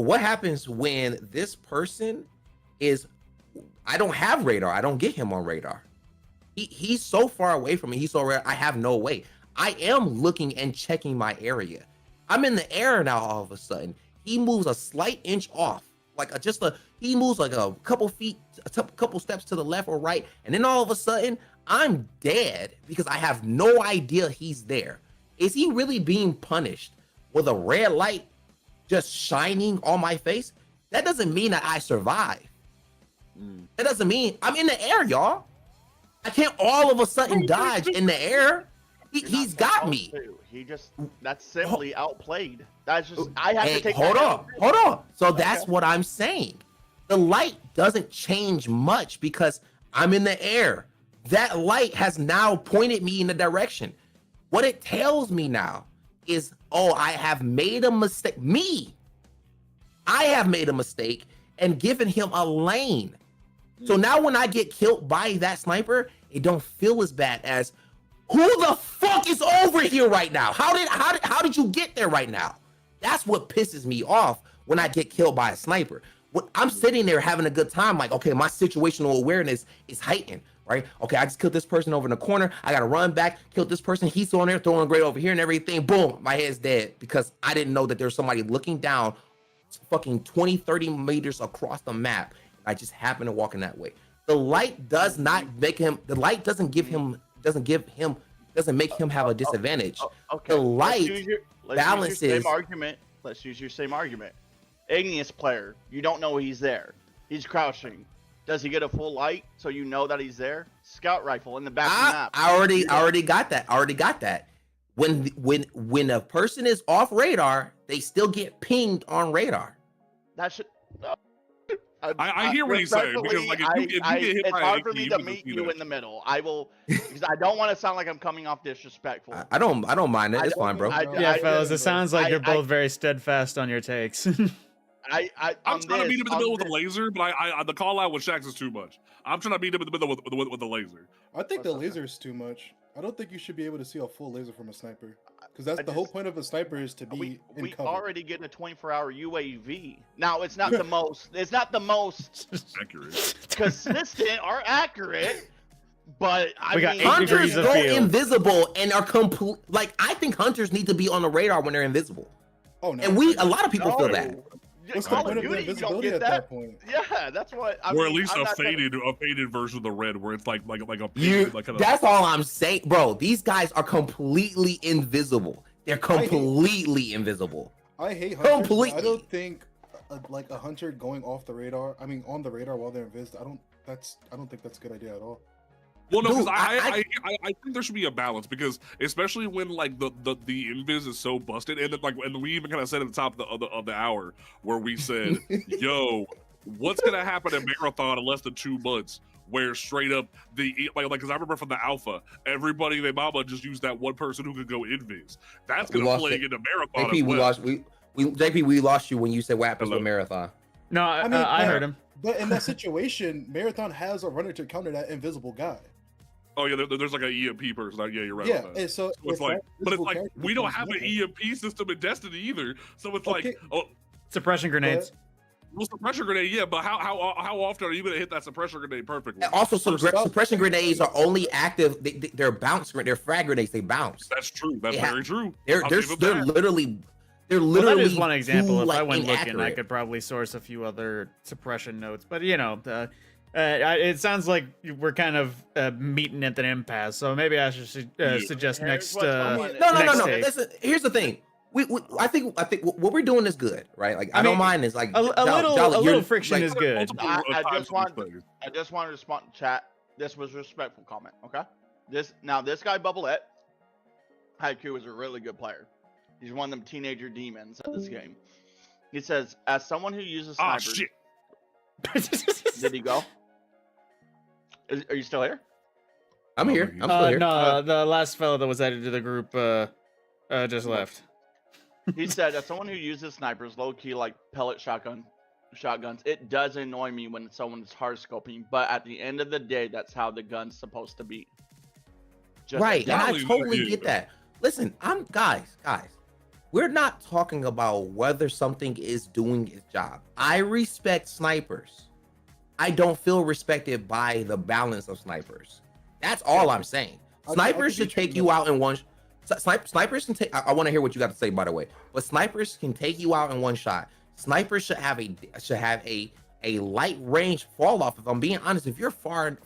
what happens when this person is, I don't have radar. I don't get him on radar. He's so far away from me. He's so rare. I have no way. I am looking and checking my area. I'm in the air now. All of a sudden, he moves a slight inch off, he moves like a couple feet, a couple steps to the left or right, and then all of a sudden, I'm dead because I have no idea he's there. Is he really being punished with a red light just shining on my face? That doesn't mean that I survive. That doesn't mean I'm in the air, y'all. I can't all of a sudden dodge in the air. He's got me. That's simply outplayed. That's just, I have to take. Hold on. So that's what I'm saying. The light doesn't change much because I'm in the air. That light has now pointed me in the direction. What it tells me now is, oh, I have made a mistake. I have made a mistake and given him a lane. So now when I get killed by that sniper, it don't feel as bad as, who the fuck is over here right now? How did you get there right now? That's what pisses me off when I get killed by a sniper. I'm sitting there having a good time, like, okay, my situational awareness is heightened, right? Okay, I just killed this person over in the corner. I gotta run back, kill this person. He's on there throwing a grade over here and everything. Boom, my head's dead because I didn't know that there's somebody looking down fucking 20, 30 meters across the map. I just happened to walk in that way. The light does not make him, the light doesn't make him have a disadvantage. Okay. The light balances. Let's use your same argument. Igneous player, you don't know he's there. He's crouching. Does he get a full light so you know that he's there? Scout rifle in the back of the map. I already got that. When a person is off radar, they still get pinged on radar. That should. I hear what he's saying because like if you get hit it's by hard AK, for me you to can meet see you that. in the middle. I will, because I don't want to sound like I'm coming off disrespectful. I don't mind it. It's fine, bro. Yeah, fellas, it sounds like you're both very steadfast on your takes. I'm trying to beat him in the middle with a laser, but I the call out with Shax is too much. I'm trying to beat him in the middle with the laser. I think the laser is too much. I don't think you should be able to see a full laser from a sniper, because that's the whole point of a sniper is to be in we cover. already getting a 24-hour UAV. Now it's not the most. It's not the most Accurate. consistent or accurate. But I We got mean, 8 Hunters degrees of go field. invisible and are complete. Like, I think hunters need to be on the radar when they're invisible. Oh no. And a lot of people feel that. What's the Call point of of the Duty, you don't invisibility get at that point? Yeah, that's what. Or at least a faded version of the red, where it's like a You, like kind of. that's all I'm saying, bro. These guys are completely invisible. They're completely invisible. I hate hunters. Completely. I don't think like a hunter going off the radar. I mean, on the radar while they're invis. I don't think that's a good idea at all. Well, no, because Dude, I think there should be a balance, because especially when like the invis is so busted, and then, like, and we even kind of said at the top of the hour where we said, "Yo, what's gonna happen in marathon in less than 2 months?" Where straight up like because I remember from the alpha, everybody and their mama just used that one person who could go invis. That's gonna plague into marathon. JP, we lost you when you said what happens with marathon. No, I heard him. But in that situation, marathon has a runner to counter that invisible guy. Oh yeah, there's like an EMP person. Yeah, you're right. Yeah, about that. and so It's like, but it's like character we don't becomes have an nothing. EMP system in Destiny either. So it's Okay. like, oh, Suppression grenades. well, suppressor grenade, yeah, but how often are you gonna hit that suppressor grenade perfectly? And also, suppression grenades are only active. They're bounce. They're frag grenades. They bounce. That's true. That's very true. They're I'll give them that. literally. Well, that is one example. If I went looking, I inaccurate. could probably source a few other suppression notes. But it sounds like we're kind of meeting at an impasse. So maybe I should suggest next. No. next take. Listen, here's the thing. I think what we're doing is good, right? Like I don't mind. Is like a little friction is good. I just wanted to respond to chat. This was a respectful comment. Okay. This guy Bubblette, Haiku is a really good player. He's one of them teenager demons at this game. He says, as someone who uses snipers. Shit. Did he go? Are you still here? I'm here. I'm still here. No, the last fellow that was added to the group just left. He said, as someone who uses snipers, low key like pellet shotguns, it does annoy me when someone is hard scoping, but at the end of the day, that's how the gun's supposed to be. Right, and I Golly, totally yeah. get that. listen, guys. We're not talking about whether something is doing its job. I respect snipers. I don't feel respected by the balance of snipers. That's all I'm saying. Snipers should take you out in one. Snipers can take. I want to hear what you got to say, by the way. But snipers can take you out in one shot. Snipers should have a light range fall off. If I'm being honest, if you're far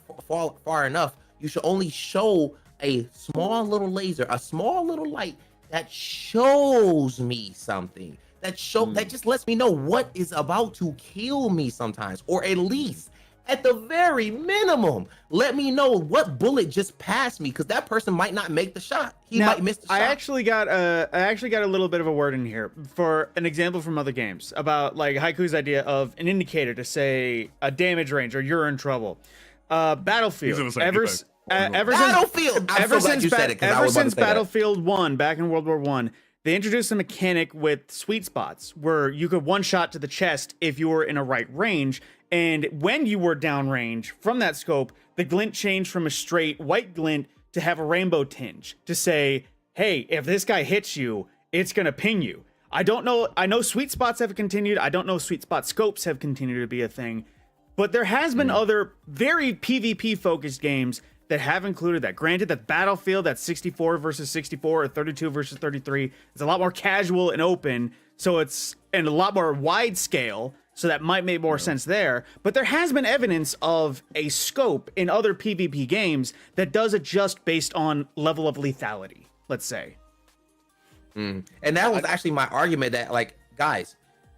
enough, you should only show a small little laser, a small little light that shows me something. That just lets me know what is about to kill me sometimes, or at least at the very minimum, let me know what bullet just passed me, because that person might not make the shot. He might miss the shot. I actually got a little bit of a word in here for an example from other games about like Haiku's idea of an indicator to say a damage range or you're in trouble. Battlefield. Ever since Battlefield 1 back in World War 1, they introduced a mechanic with sweet spots where you could one shot to the chest if you were in a right range. And when you were downrange from that scope, the glint changed from a straight white glint to have a rainbow tinge to say, hey, if this guy hits you, it's going to ping you. I don't know. I know sweet spots have continued. I don't know if sweet spot scopes have continued to be a thing. But there has been other very PvP focused games that have included that. Granted, that Battlefield, that 64 versus 64 or 32 versus 33, is a lot more casual and open. So it's and a lot more wide scale. So that might make more sense there. But there has been evidence of a scope in other PvP games that does adjust based on level of lethality, let's say. And that was actually my argument that, like, guys,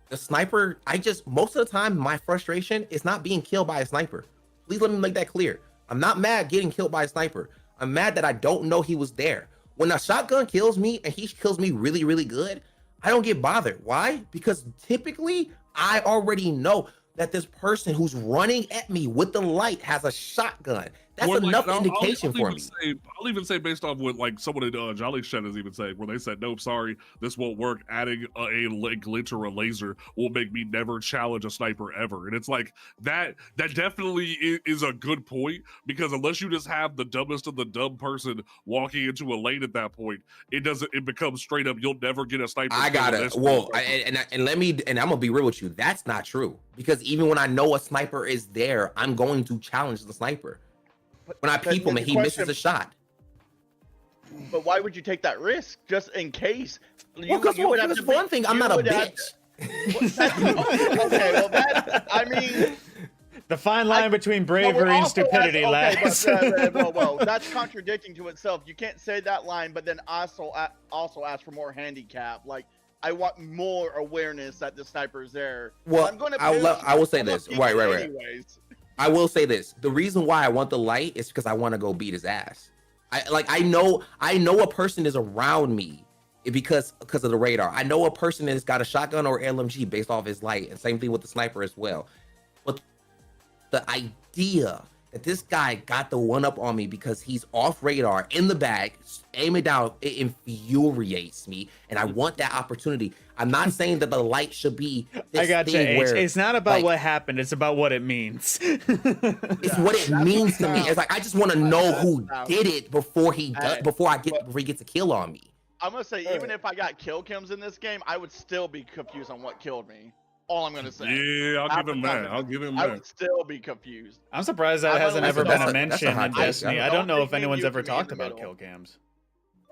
the sniper, most of the time, my frustration is not being killed by a sniper. Please let me make that clear. I'm not mad getting killed by a sniper. I'm mad that I don't know he was there. When a shotgun kills me and he kills me really, really good, I don't get bothered. Why? Because typically I already know that this person who's running at me with the light has a shotgun. That's enough indication for me. I'll even say based off what like someone in Jolly Shed is even saying, where they said, nope, sorry, this won't work. Adding a glitch or a laser will make me never challenge a sniper ever. And it's like that definitely is a good point, because unless you just have the dumbest of the dumb person walking into a lane at that point, it becomes straight up, you'll never get a sniper. I got it. Well, and I'm gonna be real with you. That's not true, because even when I know a sniper is there, I'm going to challenge the sniper. When I peep him and he misses a shot. But why would you take that risk just in case? Because for one thing, I'm not a bitch. Okay, well I mean, the fine line between bravery and stupidity, lads. Well, that's contradicting to itself. You can't say that line, but then also ask for more handicap. Like, I want more awareness that the sniper is there. Well, I will say this. Right. Anyways. I will say this. The reason why I want the light is because I want to go beat his ass. I know a person is around me because of the radar. I know a person has got a shotgun or LMG based off his light, and same thing with the sniper as well. But the idea that this guy got the one up on me because he's off radar in the bag, aiming down, it infuriates me, and I want that opportunity. I'm not saying that the light should be this I got you, thing where, it's not about what happened, it's about what it means. It's what it means to me. It's like, I just want to know who did it before he gets a kill on me. I'm gonna say, even if I got kill cams in this game, I would still be confused on what killed me. All I'm gonna say. Yeah, I'll give him that. I would still be confused. I'm surprised that hasn't ever been a mention in take. Destiny. I don't know if anyone's ever talked about kill cams.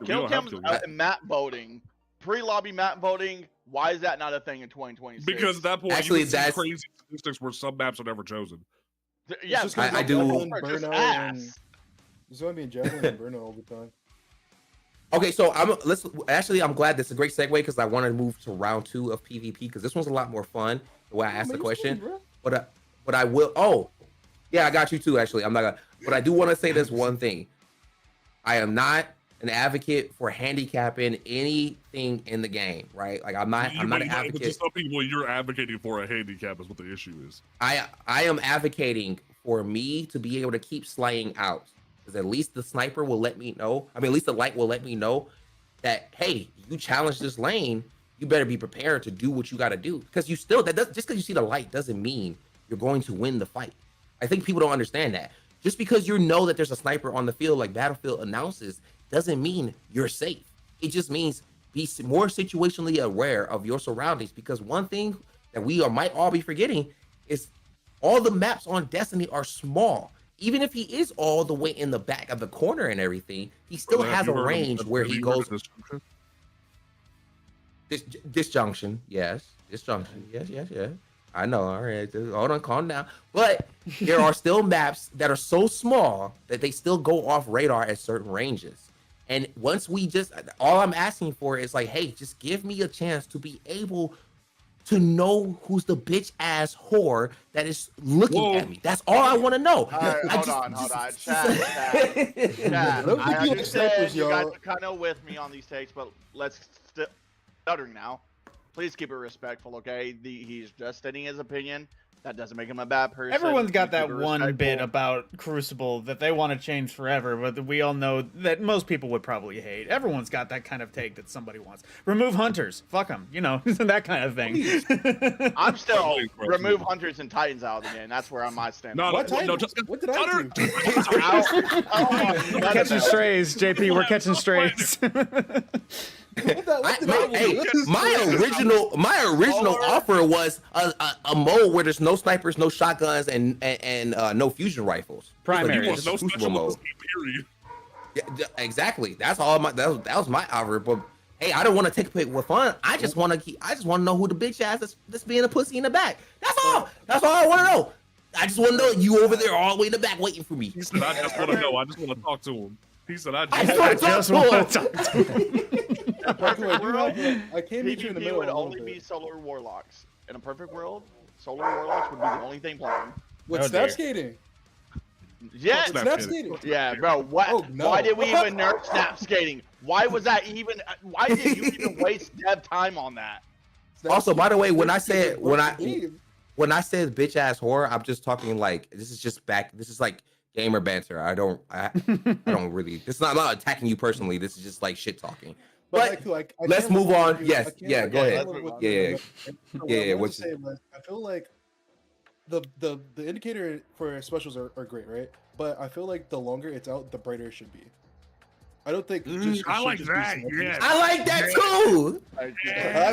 Kill cams and map voting, pre-lobby map voting. Why is that not a thing in 2026? Because at that point, actually, that's crazy statistics where some maps are never chosen. Yeah, I do. There's gonna be Javelin and Burnout all the time. Okay, so I'm glad this is a great segue, because I want to move to round 2 of PvP, because this one's a lot more fun the way I asked the question. But I will. Oh, yeah, I got you too. Actually, I'm not gonna. But I do want to say this one thing. I am not an advocate for handicapping anything in the game, right? Like I'm not an advocate. But to some people, you're advocating for a handicap is what the issue is. I am advocating for me to be able to keep slaying out. Because at least the sniper will let me know. I mean, at least the light will let me know that, hey, you challenge this lane, you better be prepared to do what you got to do. Because just because you see the light doesn't mean you're going to win the fight. I think people don't understand that. Just because you know that there's a sniper on the field, like Battlefield announces, doesn't mean you're safe. It just means be more situationally aware of your surroundings, because one thing that we might all be forgetting is all the maps on Destiny are small. Even if he is all the way in the back of the corner and everything, he still Have has you a heard of- range where have he you heard goes. of disjunction? Disjunction, yes. Disjunction, yes. I know. All right, hold on, calm down. But there are still maps that are so small that they still go off radar at certain ranges. And once we just, all I'm asking for is like, hey, just give me a chance to be able to know who's the bitch ass whore that is looking Whoa. at me. That's all I want to know. All right, hold on. Chat. I don't I think you like understand snipers, you guys y'all. are kind of with me on these takes, but let's stuttering now. Please keep it respectful, okay? He's just stating his opinion. That doesn't make him a bad person. Everyone's got Please that keep it one bit respectful. about Crucible that they want to change forever, but we all know that most people would probably hate. Everyone's got that kind of take that somebody wants. Remove hunters. Fuck them. You know, that kind of thing. I'm still Holy crap. remove hunters and Titans out of the game. That's where I might stand. No, What no, time? just What did I Hunter- do? We're catching strays, JP. We're catching strays. What did I Hey, do? my original offer was a mode where there's no snipers, no shotguns, and no fusion rifles. Primary. You Just want a no crucible mode. special period. Yeah, exactly. That's all that was my offer. But hey, I don't want to take a pic with fun. I just want to know who the bitch ass that's being a pussy in the back. That's all. That's all I want to know. I just want to know you over there all the way in the back waiting for me. He said, I just want to know. I just want to talk to him. He said, I I just just want want to to talk to him. In a perfect world, I can't meet you in the PvP middle. would a little only be bit. solar warlocks. In a perfect world, solar warlocks would be the only thing playing. With Oh, snap dear. skating. Yes. Snap Snap skating. skating. Yeah, bro. What? Oh, no. Why did we even nerf snap skating? Why was that even? Why did you even waste dev time on that? Snap Also, by the way, when I skating said when I game. when I said bitch ass whore, I'm just talking like this is like gamer banter. I don't really. This is not, I'm not attacking you personally. This is just like shit talking. But Haiku, I let's can't move with on. you. Yes, I can't yeah, with go you. ahead. Let's move on. Yeah. Yeah, Yeah, what yeah, I what's- say was, I feel like the indicator for specials are great, right? But I feel like the longer it's out, the brighter it should be. I don't think it should I like just be that, sniping. yeah. I like that too. Yeah,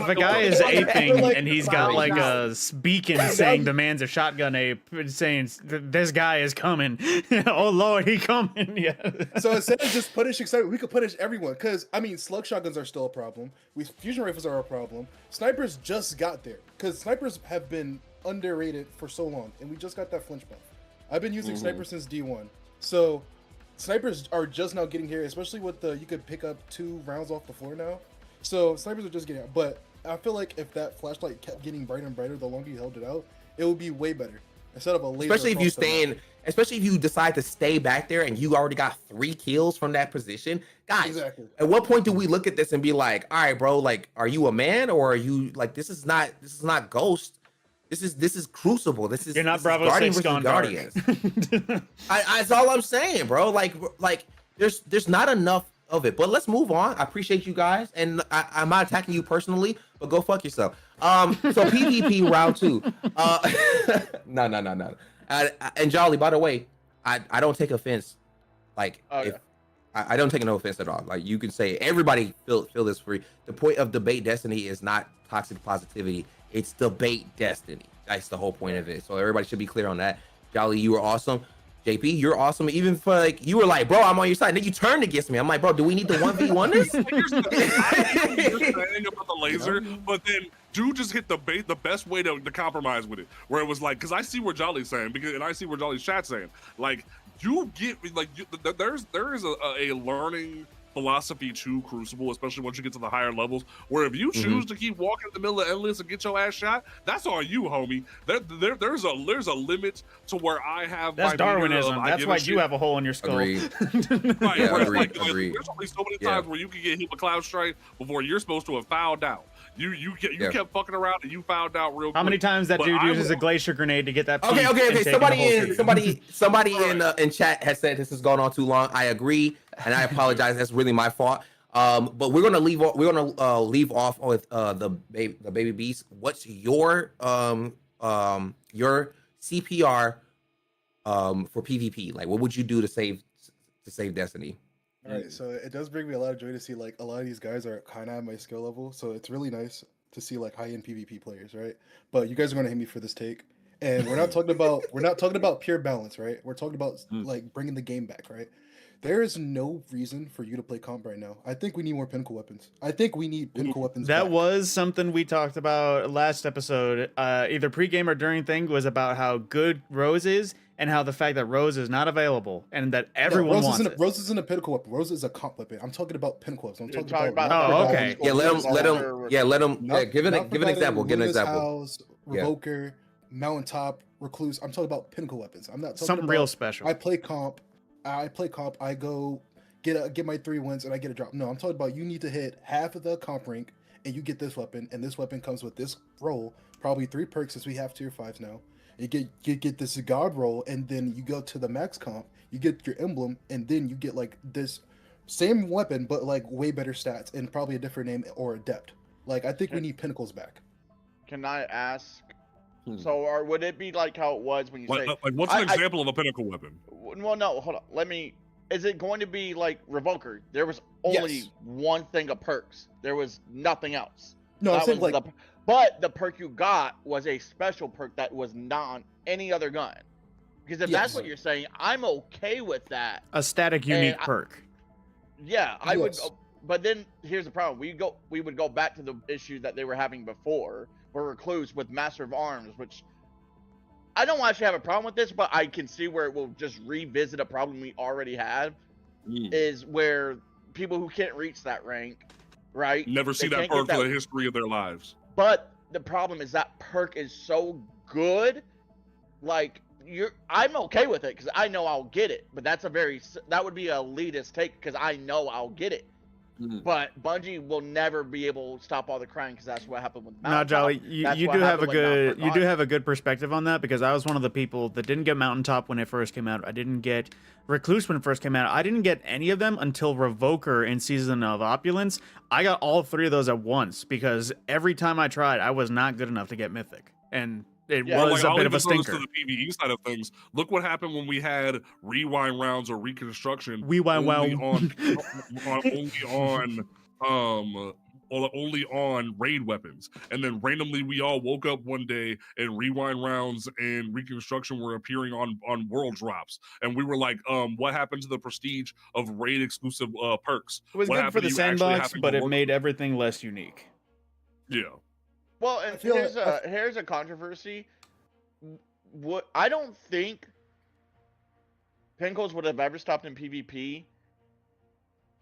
if a guy is aping like- and he's got like a beacon saying demands a shotgun ape, saying this guy is coming. Oh Lord, he coming. Yeah. So instead of just punishing snipers, we could punish everyone. Because I mean, slug shotguns are still a problem. Fusion rifles are a problem. Snipers just got there because snipers have been underrated for so long, and we just got that flinch buff. I've been using snipers since D1, so snipers are just now getting here, especially with the you could pick up 2 rounds off the floor now. So snipers are just getting out. But I feel like if that flashlight kept getting brighter and brighter, the longer you held it out, it would be way better instead of a laser. Especially if you across the map. especially if you decide to stay back there and you already got 3 kills from that position. Guys, Exactly. at what point do we look at this and be like, all right, bro, like, are you a man or are you like this is not Ghost. This is Crucible. This is You're not this is Bravo Guardian 6 versus gone dark. Guardians. That's all I'm saying, bro. Like there's not enough of it. But let's move on. I appreciate you guys, and I'm not attacking you personally, but go fuck yourself. So PvP round 2. No. And Jolly, by the way, I don't take offense. Like if I don't take no offense at all. Like you can say everybody feel this free. The point of debate destiny is not toxic positivity. It's debate destiny. That's the whole point of it. So everybody should be clear on that. Jolly, you were awesome. JP, you're awesome. Even for like you were like, bro, I'm on your side. And then you turned against me. I'm like, bro, do we need to 1v1 this? Here's the thing. I get what you're saying about the laser, but then dude just hit the best way to compromise with it. Where it was like, because I see what Jolly's saying, and I see what Jolly's chat's saying. Like, you get like there is a learning philosophy to Crucible, especially once you get to the higher levels, where if you choose to keep walking in the middle of endless and get your ass shot, that's on you, homie. There's a limit to where I have That's my Darwinism. I That's give why a you shit. have a hole in your skull. Agreed. Right, Yeah, where it's agreed, like, agreed. there's only so many Yeah. times where you can get hit with Cloud Strike before you're supposed to have fouled out. You Yeah. kept fucking around and you fouled out real quick. How many times that But dude I uses a will- glacier grenade to get that? Okay. peak and take a whole season? Somebody in chat has said this has gone on too long. I agree, and I apologize. That's really my fault. But we're gonna leave off with the baby beast. What's your CPR for PvP? Like, what would you do to save Destiny? All right, so it does bring me a lot of joy to see like a lot of these guys are kind of at my skill level, so it's really nice to see like high-end PvP players, right? But you guys are gonna hate me for this take, and we're not talking about pure balance, right? We're talking about like bringing the game back, right? There is no reason for you to play comp right now. I think we need more pinnacle weapons. I think we need pinnacle weapons. That back. was something we talked about last episode. Either pregame or during thing was about how good Rose is and how the fact that Rose is not available and that everyone wants it. Rose isn't a pinnacle weapon. Rose is a comp weapon. I'm talking about pinnacle weapons. I'm talking about. Oh, okay. Yeah, let him. Give an example. Give an example. House, Revoker, Mountaintop, Recluse. I'm talking about pinnacle weapons. I'm not talking Something about, real special. I play comp. I go get my 3 wins and I get a drop. No, I'm talking about you need to hit half of the comp rank and you get this weapon, and this weapon comes with this roll, probably 3 perks since we have tier 5s now. You get this god roll, and then you go to the max comp, you get your emblem, and then you get like this same weapon but like way better stats and probably a different name or adept. Like I think we need pinnacles back. Can I ask? So, or would it be like how it was when you say? Like, what's an example of a pinnacle weapon? Well, no, hold on. Is it going to be like Revoker? There was only one thing of perks. There was nothing else. No, I think like. But the perk you got was a special perk that was not on any other gun. Because if that's what you're saying, I'm okay with that. A static unique perk. I would. But then here's the problem: we would go back to the issue that they were having before, where Recluse with Master of Arms, which I don't actually have a problem with this, but I can see where it will just revisit a problem we already have. Is where people who can't reach that rank, right? Never see that perk for the history of their lives. But the problem is that perk is so good, like I'm okay with it because I know I'll get it. But that would be a elitist take because I know I'll get it. But Bungie will never be able to stop all the crying because that's what happened with Mountaintop. No, Jolly, you do have a good perspective on that because I was one of the people that didn't get Mountaintop when it first came out. I didn't get Recluse when it first came out. I didn't get any of them until Revoker in Season of Opulence. I got all 3 of those at once because every time I tried, I was not good enough to get Mythic, and it was a bit of a stinker. To the PvE side of things, look what happened when we had rewind rounds or reconstruction. Only on raid weapons, and then randomly we all woke up one day and rewind rounds and reconstruction were appearing on world drops, and we were like, what happened to the prestige of raid exclusive perks? It was good for the sandbox, but it made everything less unique. Yeah. Well, and here's a controversy. I don't think Pinnacles would have ever stopped in PvP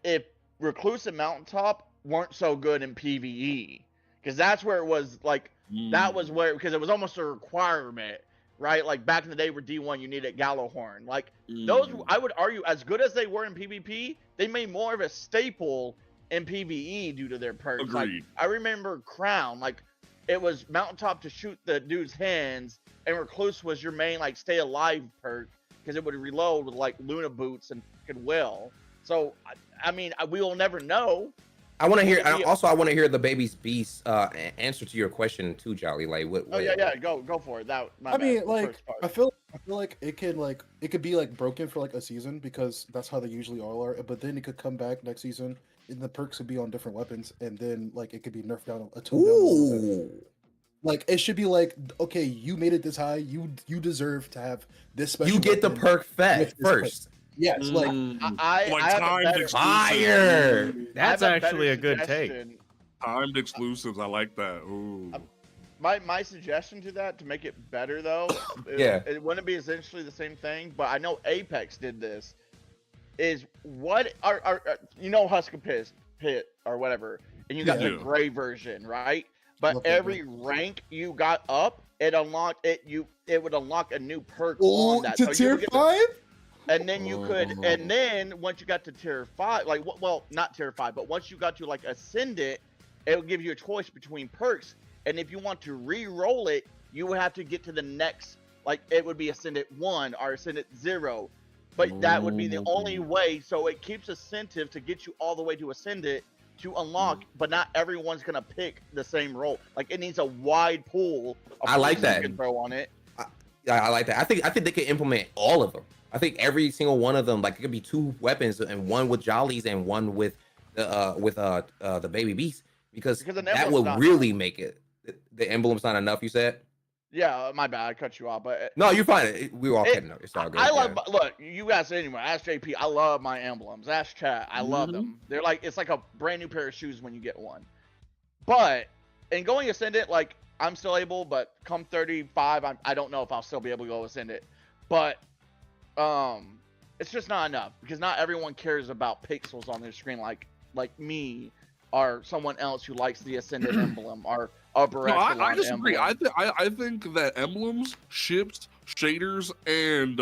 if Recluse and Mountaintop weren't so good in PvE, because that's where it was like that was where, because it was almost a requirement, right? Like back in the day where D1 you needed Gallowhorn, like those I would argue as good as they were in PvP, they made more of a staple in PvE due to their perks. Agreed. Like I remember Crown, like it was Mountaintop to shoot the dude's hands, and Recluse was your main like stay alive perk because it would reload with like Luna boots and will. So I mean, we will never know. I want to hear. I want to hear the baby's beast answer to your question too, Jolly. Like, what? Oh yeah, go for it. I feel like it could be like broken for like a season because that's how they usually all are. But then it could come back next season, and the perks could be on different weapons, and then like it could be nerfed down a tone down. Like it should be like, okay, you made it this high, you deserve to have this special. You get the perk first. Yes, like timed fire. That's actually a good take. Timed exclusives, I like that. Ooh. My suggestion to that to make it better though, it wouldn't be essentially the same thing, but I know Apex did this. Is what are you know Huska Pit or whatever, and you got the gray version, right? But every rank you got up, it would unlock a new perk on that. To tier 5. And then you could, and then once you got to tier 5, like, well, not tier 5, but once you got to like Ascendant, it would give you a choice between perks. And if you want to re-roll it, you would have to get to the next, like, it would be Ascendant 1 or Ascendant 0. But that would be the only way. So it keeps incentive to get you all the way to Ascendant to unlock, but not everyone's going to pick the same roll. Like, it needs a wide pool of I like that. you can throw on it. I like that. I think they could implement all of them. I think every single one of them, like it could be 2 weapons and one with jollies and one with the baby beast, because Because an that emblem's will not really enough. make it. The emblem's not enough. You said? Yeah, my bad. I cut you off, but No, you're fine. We were all cutting up. It's all good. I love. yeah. Look, you guys anyway. Ask JP. I love my emblems. Ask chat. I love them. They're like it's like a brand new pair of shoes when you get one. But in going Ascendant, like I'm still able, but come 35, I don't know if I'll still be able to go Ascendant. But it's just not enough because not everyone cares about pixels on their screen like me or someone else who likes the Ascendant emblem or upper No, echelon I disagree. emblem. I think that emblems, ships, shaders, and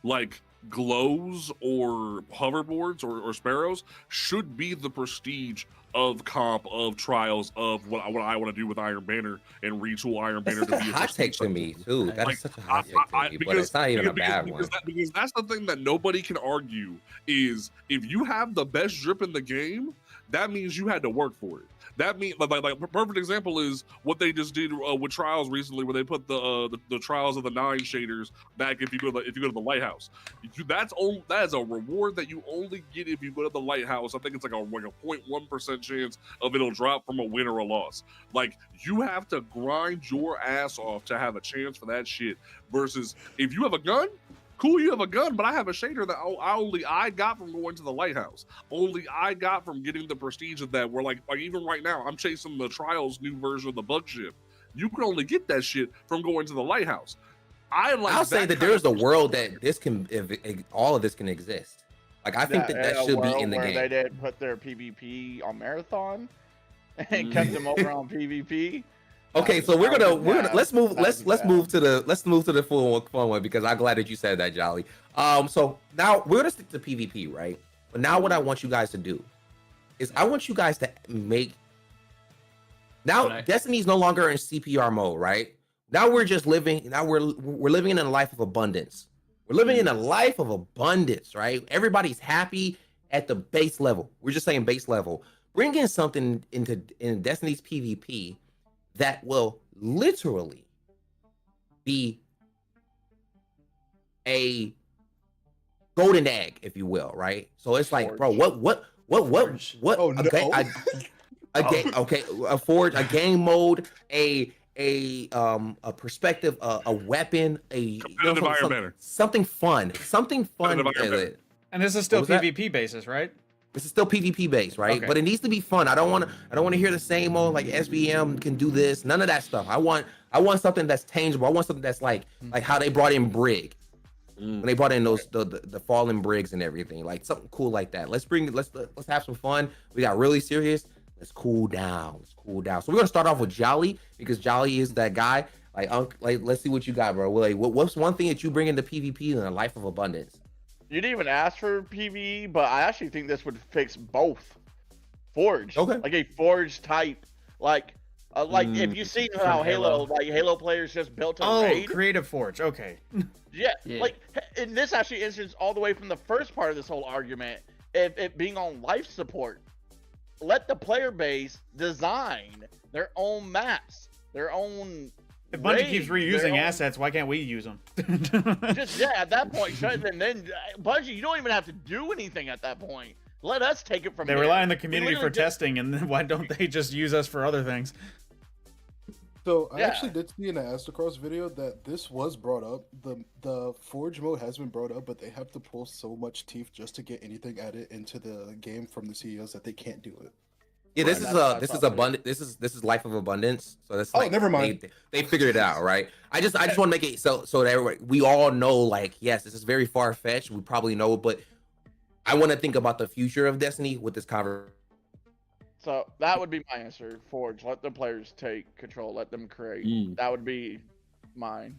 like glows or hoverboards or sparrows should be the prestige of comp, of trials, of what I want to do with Iron Banner and retool Iron That's Banner such to a be a hot take prestige to me too. That is Like, such a hot take to me, but it's not even a bad one. because that's the thing that nobody can argue is if you have the best drip in the game, that means you had to work for it. That means like a perfect example is what they just did with trials recently, where they put the trials of the 9 shaders back if you go to the lighthouse. That is a reward that you only get if you go to the lighthouse. I think it's like a 0.1% chance of it'll drop from a win or a loss. Like you have to grind your ass off to have a chance for that shit. Versus if you have a gun. Cool, you have a gun, but I have a shader that I got from going to the lighthouse. Only I got from getting the prestige of that. Where like even right now, I'm chasing the trials new version of the bug ship. You can only get that shit from going to the lighthouse. I'll say that there's a world that this can, if all of this can exist. Like I think that should be in the game. They did put their PvP on Marathon and kept them over on PvP. Okay, so we're gonna let's move to the full fun one because I'm glad that you said that, Jolly. So now we're gonna stick to PvP, right? But now what I want you guys to do is I want you guys to make Destiny's no longer in CPR mode, right? Now we're just living. Now we're living in a life of abundance. We're living in a life of abundance, right? Everybody's happy at the base level. We're just saying base level. Bring in something in Destiny's PvP that will literally be a golden egg, if you will, right? So it's like, bro, what? Oh, no. A forge, a game mode, a perspective, a weapon, something fun. And this is still PvP basis, right? This is still PvP based, right? Okay. But it needs to be fun. I don't want to hear the same old like SBM can do this. None of that stuff. I want something that's tangible. I want something that's like how they brought in Brig. When they brought in those the fallen Brigs and everything. Like something cool like that. Let's have some fun. We got really serious. Let's cool down. So we're gonna start off with Jolly because Jolly is that guy. Like let's see what you got, bro. Like what's one thing that you bring into PvP in a life of abundance? You didn't even ask for PvE, but I actually think this would fix both. Forge. Okay. Like a forge type. Like if you see how Halo players just built a raid. Creative Forge. Okay. Yeah. Like in this actually instance all the way from the first part of this whole argument, if it being on life support, let the player base design their own maps, their own. If Bungie keeps reusing assets, why can't we use them? At that point, and then Bungie, you don't even have to do anything at that point. Let us take it from there. They rely on the community for testing, and then why don't they just use us for other things? So I actually did see in the Astacross video that this was brought up. The Forge mode has been brought up, but they have to pull so much teeth just to get anything added into the game from the CEOs that they can't do it. Yeah, this is abundant. This is life of abundance. So that's never mind. They figured it out, right? I just want to make it so that everybody, we all know, like, yes, this is very far fetched. We probably know it, but I want to think about the future of Destiny with this conversation. So that would be my answer. Forge. Let the players take control. Let them create. That would be mine.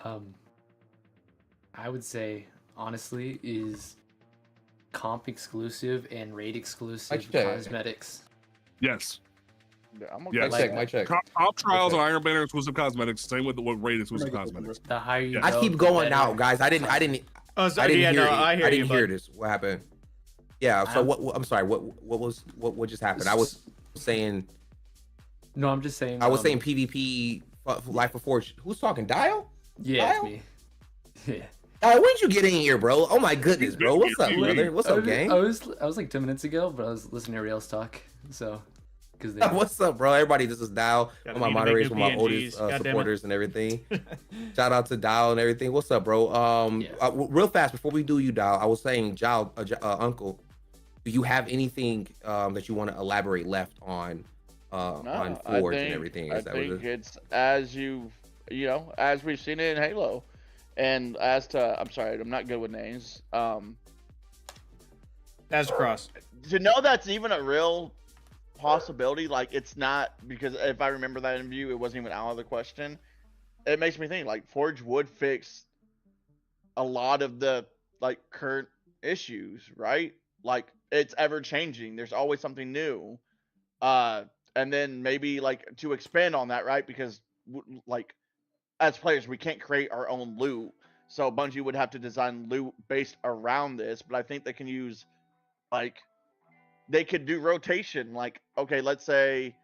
I would say honestly is comp exclusive and raid exclusive cosmetics. Yes. Yeah, I'm Yeah, okay. My check. Comp trials and Iron Banner exclusive cosmetics. Same with raid exclusive Make it cosmetics. The higher you I go, keep the going better. out, guys. I didn't Oh, so, I didn't yeah, hear no, I hear you, didn't hear but this. What happened? Yeah. So what? I'm sorry. What just happened? I was saying. No, I'm just saying. I was saying PvP Life of Forge. Who's talking? Dial? Yeah, it's Dial? me. Yeah. When did you get in here, bro? Oh my goodness, bro. What's up, brother? What's up, gang? I was like 10 minutes ago, but I was listening to everybody else talk. So, because What's up, bro? Everybody, this is Dial. Gotta One of my need to make moderators, new one of my PNGs. oldest God damn it. supporters and everything. Shout out to Dial and everything. What's up, bro? Real fast before we do you, Dial, I was saying, Uncle, do you have anything that you want to elaborate left on Forge and everything? I think it's as as we've seen it in Halo, and as to I'm sorry, I'm not good with names. As Cross. To know that's even a real possibility, like it's not, because if I remember that interview, it wasn't even out of the question. It makes me think like Forge would fix a lot of the like current issues, right? Like it's ever changing. There's always something new. And then maybe like to expand on that, right? Because like as players, we can't create our own loot. So Bungie would have to design loot based around this, but I think they can use like they could do rotation. Like, okay, let's say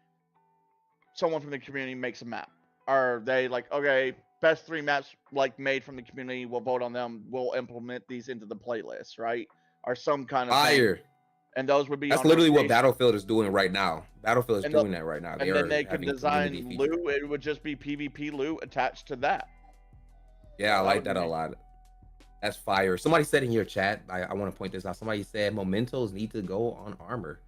someone from the community makes a map. Are they like, okay, best 3 maps like made from the community, we'll vote on them, we'll implement these into the playlist, right? Or some kind of fire. thing. And those would be That's on literally what rotation. Battlefield is doing right now. Battlefield is doing that right now. And then they could design loot. It would just be PvP loot attached to that. Yeah, I like that a lot. That's fire. Somebody said in your chat, I want to point this out. Somebody said mementos need to go on armor.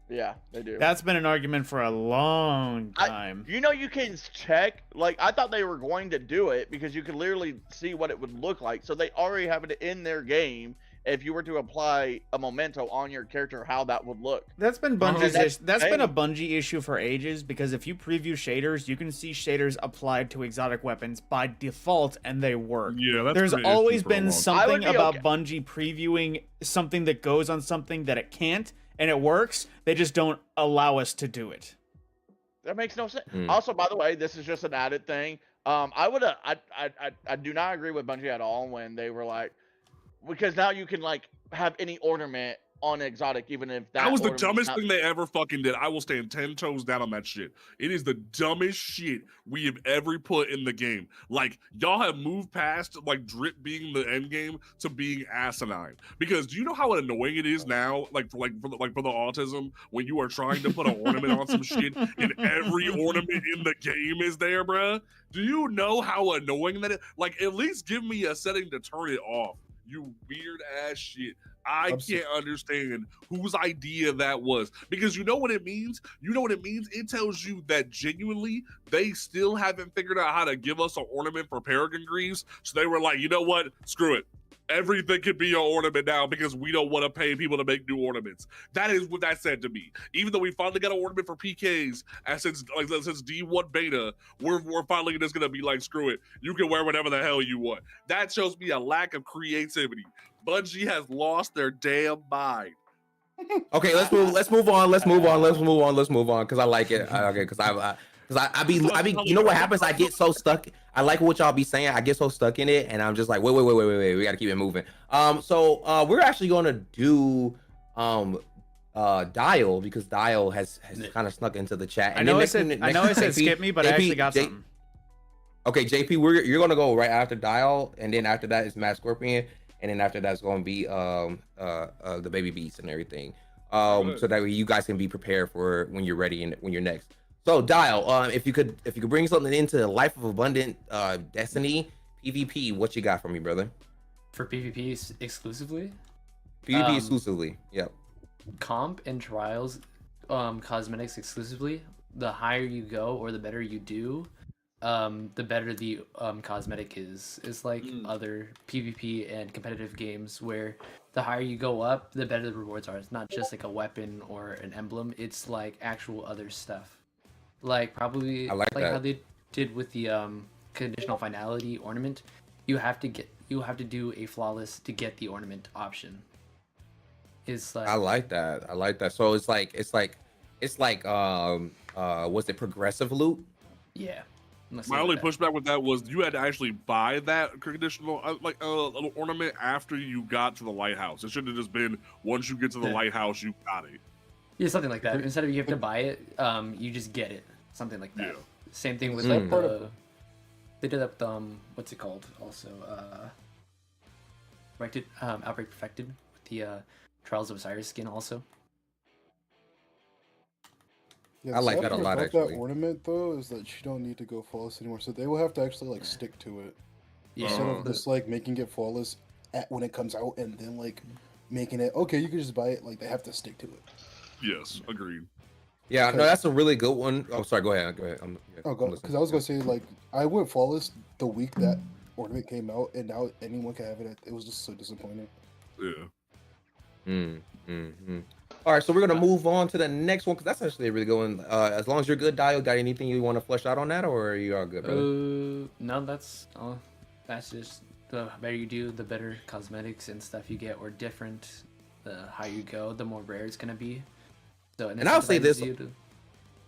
Yeah, they do. That's been an argument for a long time. You can check. Like, I thought they were going to do it because you could literally see what it would look like. So they already have it in their game. If you were to apply a memento on your character, how that would look. That's been Bungie's that's been a Bungie issue for ages, because if you preview shaders, you can see shaders applied to exotic weapons by default, and they work. Yeah, there's always been something about okay. Bungie previewing something that goes on something that it can't, and it works. They just don't allow us to do it. That makes no sense. Also, by the way, this is just an added thing. I do not agree with Bungie at all when they were like, because now you can like have any ornament on exotic, even if that was the dumbest thing they ever fucking did. I will stand 10 toes down on that shit. It is the dumbest shit we have ever put in the game. Like, y'all have moved past like drip being the end game to being asinine. Because do you know how annoying it is now, like for the autism, when you are trying to put an ornament on some shit and every ornament in the game is there, bruh? Do you know how annoying that is? Like, at least give me a setting to turn it off. You weird ass shit. I can't understand whose idea that was, because you know what it means? It tells you that genuinely they still haven't figured out how to give us an ornament for Paragon Greaves. So they were like, you know what? Screw it. Everything could be an ornament now because we don't want to pay people to make new ornaments. That is what that said to me. Even though we finally got an ornament for PKs, and since D1 beta, we're finally just gonna be like, screw it. You can wear whatever the hell you want. That shows me a lack of creativity. Bungie has lost their damn mind. Okay, let's move on. Because I like it. Okay, because I be, you know what happens? I get so stuck. I like what y'all be saying. I get so stuck in it, and I'm just like, wait. We gotta keep it moving. So we're actually gonna do Dial, because Dial has kind of snuck into the chat. I know I said skip me, but I actually got something. Okay, JP, you're gonna go right after Dial, and then after that is Matt Scorpion, and then after that's gonna be the Baby Beast and everything. So that way you guys can be prepared for when you're ready and when you're next. So Dial, if you could bring something into Life of Abundant Destiny PvP, what you got for me, brother? For PvP exclusively? PvP exclusively, yep. Comp and trials, cosmetics exclusively. The higher you go or the better you do, the better the cosmetic is. It's like other PvP and competitive games where the higher you go up, the better the rewards are. It's not just like a weapon or an emblem. It's like actual other stuff. Like probably like how they did with the conditional finality ornament. You have to do a flawless to get the ornament option. It's like, I like that. So it's like was it progressive loot? Yeah. My only pushback with that was you had to actually buy that conditional little ornament after you got to the lighthouse. It should have just been once you get to the lighthouse, you got it. Yeah, something like that. Instead of you have to buy it, you just get it. Something like that. Same thing with Is that like part the. of- They did that. What's it called? Also, Outbreak Perfected with the Trials of Osiris skin also. Yeah, I the like sad that a part lot, about actually. That ornament though is that you don't need to go flawless anymore, so they will have to actually like stick to it instead Yeah. of just like making it flawless when it comes out and then like making it okay. You can just buy it. Like they have to stick to it. Yes, agreed. Yeah, no, Because- that's a really good one. Oh, sorry. Go ahead. Go ahead. Oh, because I was gonna say like I went flawless the week that ornament came out, and now anyone can have it. It was just so disappointing. Yeah. All right, so we're gonna move on to the next one because that's actually a really good one. As long as you're good, Dio, got anything you want to flesh out on that, or are you all good, brother? No, that's just the better you do, the better cosmetics and stuff you get, or different. The higher you go, the more rare it's gonna be. So And I'll say incentivizes this- you to-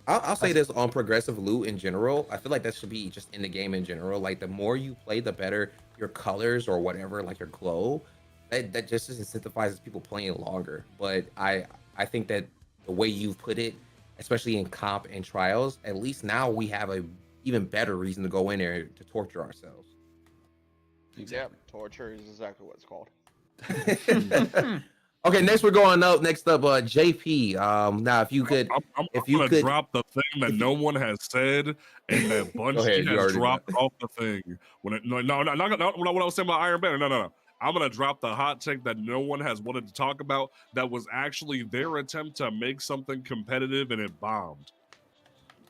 I'll say this on progressive loot in general. I feel like that should be just in the game in general. Like the more you play, the better your colors or whatever, like your glow. That just incentivizes people playing longer. But I think that the way you've put it, especially in comp and trials, at least now we have a even better reason to go in there to torture ourselves. Yep, torture is exactly what it's called. Okay, next we're going up. Next up, JP. Now if you could, I'm if you gonna could- drop the thing that no one has said and that ahead, Bungie you has already dropped off the thing. When it, no, not what I was saying about Iron Banner. No. I'm gonna drop the hot take that no one has wanted to talk about. That was actually their attempt to make something competitive and it bombed.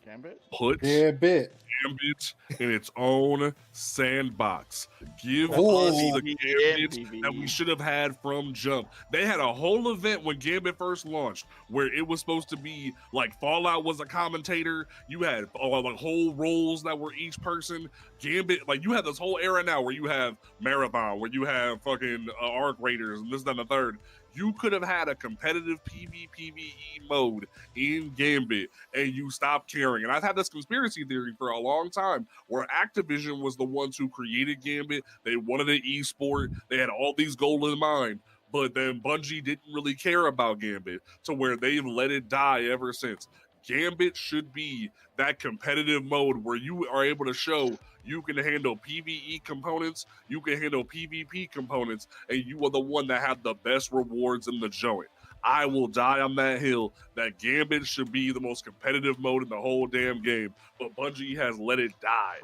Gambit? Put Yeah, bit. Gambit in its own sandbox. Give Oh, us the PvE, Gambit that we should have had from jump. They had a whole event when Gambit first launched where it was supposed to be like Fallout was a commentator. You had like whole roles that were each person. Gambit, like you have this whole era now where you have Marathon, where you have fucking Arc Raiders and this, that, and the third. You could have had a competitive PvE mode in Gambit and you stopped caring. And I've had this conspiracy theory for a long time where Activision was the ones who created Gambit. They wanted an esport. They had all these goals in mind. But then Bungie didn't really care about Gambit to where they've let it die ever since. Gambit should be that competitive mode where you are able to show you can handle PvE components, you can handle PvP components, and you are the one that have the best rewards in the joint. I will die on that hill that Gambit should be the most competitive mode in the whole damn game, but Bungie has let it die.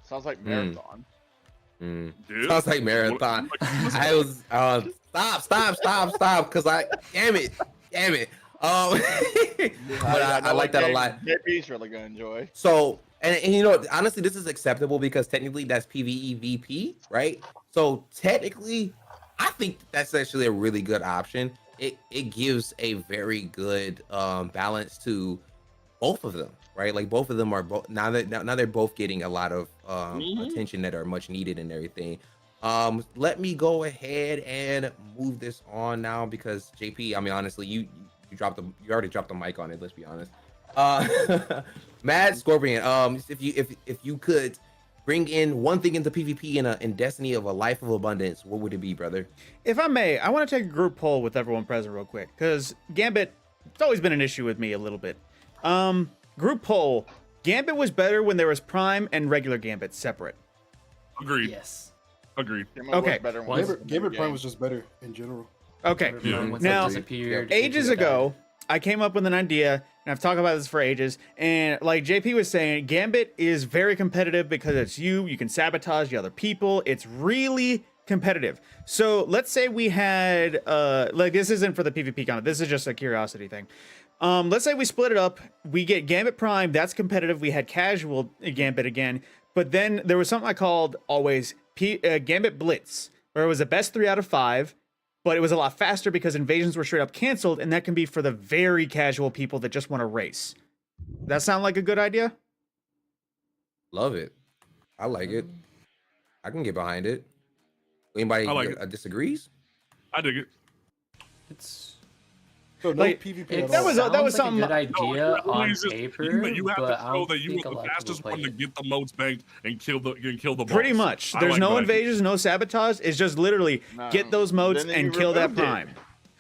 Sounds like Marathon. Dude, Sounds like Marathon. I was stop, because damn it. But I like that a lot. JP's really gonna enjoy. So, and you know, honestly, this is acceptable because technically that's PvE VP, right? So technically, I think that's actually a really good option. It gives a very good balance to both of them, right? Like both of them are now they're both getting a lot of attention that are much needed and everything. Let me go ahead and move this on now because JP, I mean, honestly, you already dropped the mic on it. Let's be honest. Mad Scorpion, if you could bring in one thing into PvP in Destiny of a life of abundance, what would it be, brother? If I may, I want to take a group poll with everyone present real quick, because Gambit, it's always been an issue with me a little bit. Group poll, Gambit was better when there was Prime and regular Gambit separate. Agreed. Yes. Agreed. Gambit was Okay. better when it was Gambit a Prime game. was just better in general. Okay. Yeah. Once Now, that disappeared, ages ago, I came up with an idea, and I've talked about this for ages. And like JP was saying, Gambit is very competitive because it's you can sabotage the other people. It's really competitive. So let's say we had, like this isn't for the PvP comment. This is just a curiosity thing. Let's say we split it up. We get Gambit Prime. That's competitive. We had casual Gambit again. But then there was something I called always Gambit Blitz, where it was the best 3 out of 5. But it was a lot faster because invasions were straight up canceled, and that can be for the very casual people that just want to race. That sound like a good idea? Love it. I like it. I can get behind it. Anybody I like it. disagrees? I dig it. It's So no Like, PvP it at that all. was- sounds like something- a good idea No, on it's just- paper, you have but to I show don't that you think were a the lot of people fastest play one to it. get the moats banked and kill the Pretty boss. much. I There's like no that idea. invasions, no sabotage. It's just literally No, get those moats then you and kill that removed it. Prime.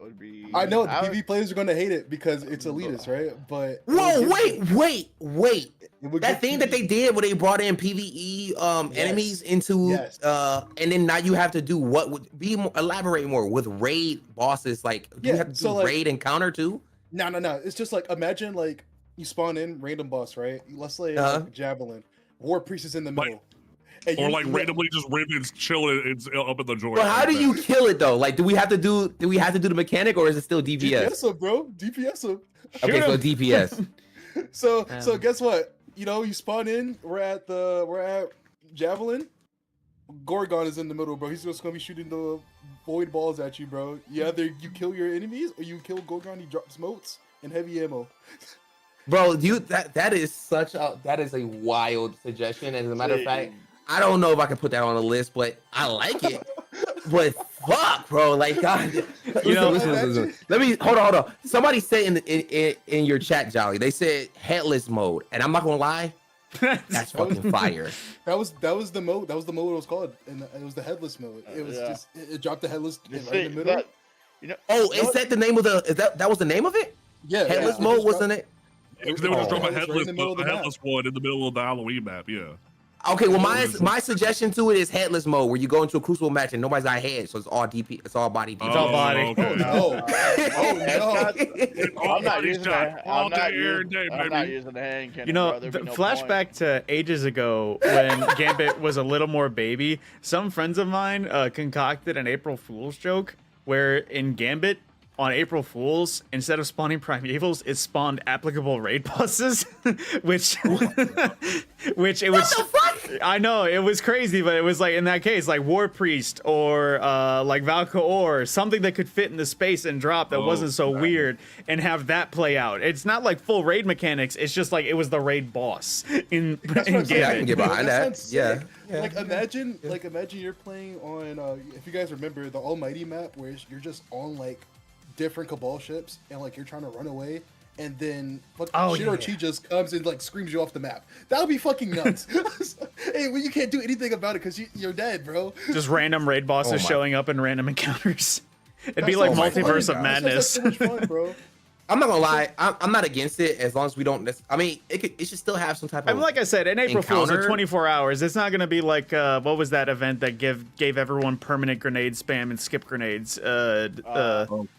would be. I know the I would- PvP players are gonna hate it because it's elitist, right? But it Whoa, would wait. it would That give thing that they did where they brought in PvE enemies into Yes. and then now you have to do what would be more, elaborate more with raid bosses, like do you Yeah, have to do so, like- raid encounter too? No. It's just like imagine like you spawn in random boss, right? Let's say Uh-huh. like, Javelin, War Priest is in the Like- middle, and Or you- like you- randomly just Ravens chilling it's up in the joint. But how like do that. you kill it though? Like do we have to do the mechanic or is it still DPS? DPS him, bro. DPS him. Okay, so him. DPS. So Um, guess what? You spawn in. We're at Javelin. Gorgon is in the middle, bro. He's just gonna be shooting the void balls at you, bro. You either you kill your enemies or you kill Gorgon. He drops motes and heavy ammo. Bro, that is a wild suggestion. As a matter of fact, I don't know if I can put that on the list, but I like it. But fuck, bro, like God, listen. Let me hold on. Somebody said in your chat, Jolly, they said headless mode, and I'm not gonna lie, that's fucking fire. That was the mode. That was the mode it was called, and it was the headless mode. It was Yeah. just it dropped the headless You right see, in the middle. Oh, is that the name of the? Is that was the name of it? Yeah, Headless it mode just wasn't dropped- it? Because they would just Oh. drop a Right in headless, the middle of the map. one in the middle of the Halloween map. Yeah. Okay, well my suggestion to it is headless mode, where you go into a crucible match and nobody's got head, so it's all DP, it's all body DPS. It's all body. Okay. Oh no! Oh no! All I'm not body using shot, that. all I'm day, not every using. day, I'm not baby. using the hand cannon. You know, bro. There'd be no flashback to ages ago when Gambit was a little more baby. Some friends of mine concocted an April Fool's joke where in Gambit on April Fools, instead of spawning primevals, it spawned applicable raid bosses, which it was. I know it was crazy, but it was like in that case, like War Priest or like Valkaor, something that could fit in the space and drop that wasn't so weird, and have that play out. It's not like full raid mechanics. It's just like it was the raid boss in That's in what I'm saying. Yeah, I can get Gambit. behind That that. sounds Yeah. sick. Yeah. Like imagine you're playing on if you guys remember the Almighty map where you're just on like different Cabal ships and like you're trying to run away and then Shiro-Chi just comes and like screams you off the map. That would be fucking nuts. Hey, well, you can't do anything about it because you're dead, bro. Just random raid bosses Oh my- showing up in random encounters. It'd be That like sounds multiverse fun. of That madness. sounds like so much fun, bro. I'm not gonna lie, I'm not against it as long as we don't. I mean, it should still have some type of. I mean, like I said, in April Fools, encounter. at 24 hours, it's not gonna be like what was that event that gave everyone permanent grenade spam and skip grenades? Oh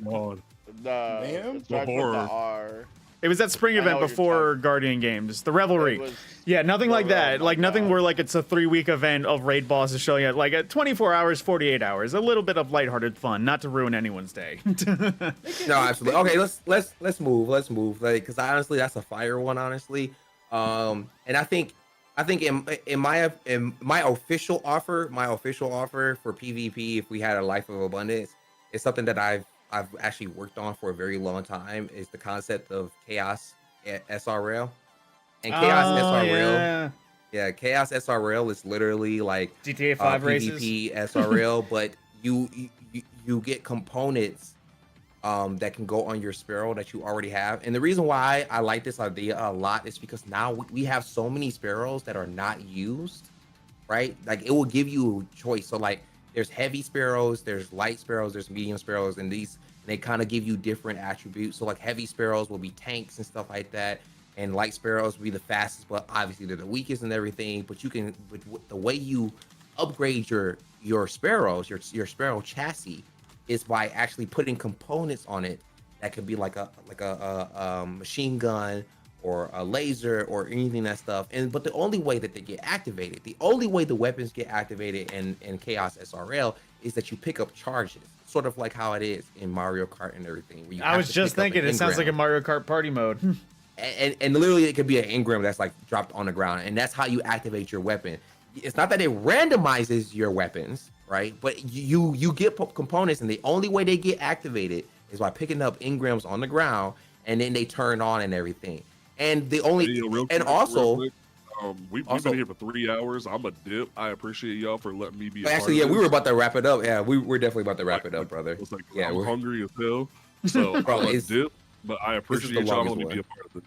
God. Ma'am? It starts with horror. the R. It was that spring I know event what you're before Guardian Games, the Revelry. It was- Yeah, nothing the like that. Realm, Like oh nothing God. where like it's a 3-week event of raid bosses showing up. Like at 24 hours, 48 hours, a little bit of lighthearted fun, not to ruin anyone's day. No, absolutely. Okay, let's move. Like, because honestly, that's a fire one. Honestly, and I think in my official offer for PvP, if we had a life of abundance, is something that I've actually worked on for a very long time. Is the concept of chaos SRL and chaos SRL. Yeah, chaos SRL is literally like GTA 5 races. PvP SRL, but you get components that can go on your Sparrow that you already have. And the reason why I like this idea a lot is because now we have so many Sparrows that are not used, right? Like it will give you a choice. So like there's heavy Sparrows, there's light Sparrows, there's medium Sparrows, and they kind of give you different attributes. So like heavy Sparrows will be tanks and stuff like that. And light Sparrows will be the fastest, but obviously they're the weakest and everything. But you can, the way you upgrade your Sparrows, your Sparrow chassis, is by actually putting components on it that could be like a machine gun or a laser or anything that stuff. But the only way that they get activated, the only way the weapons get activated in Chaos SRL is that you pick up charges, sort of like how it is in Mario Kart and everything. Where you I have was to just pick up thinking, an it sounds like a engram. Mario Kart party mode. And literally it could be an engram that's like dropped on the ground, and that's how you activate your weapon. It's not that it randomizes your weapons, right? But you get components, and the only way they get activated is by picking up engrams on the ground, and then they turn on and everything. And the only Hey, real and quick, also real quick, we've also- been here for 3 hours. I'm a dip. I appreciate y'all for letting me be. A actually, yeah, part of we were this. about to wrap it up. Yeah, we're definitely about to wrap it up, brother. It's like, Yeah, I'm we're hungry as hell. So Bro, I'm a it's- dip, but I the appreciate y'all longest letting me one. be a part of this.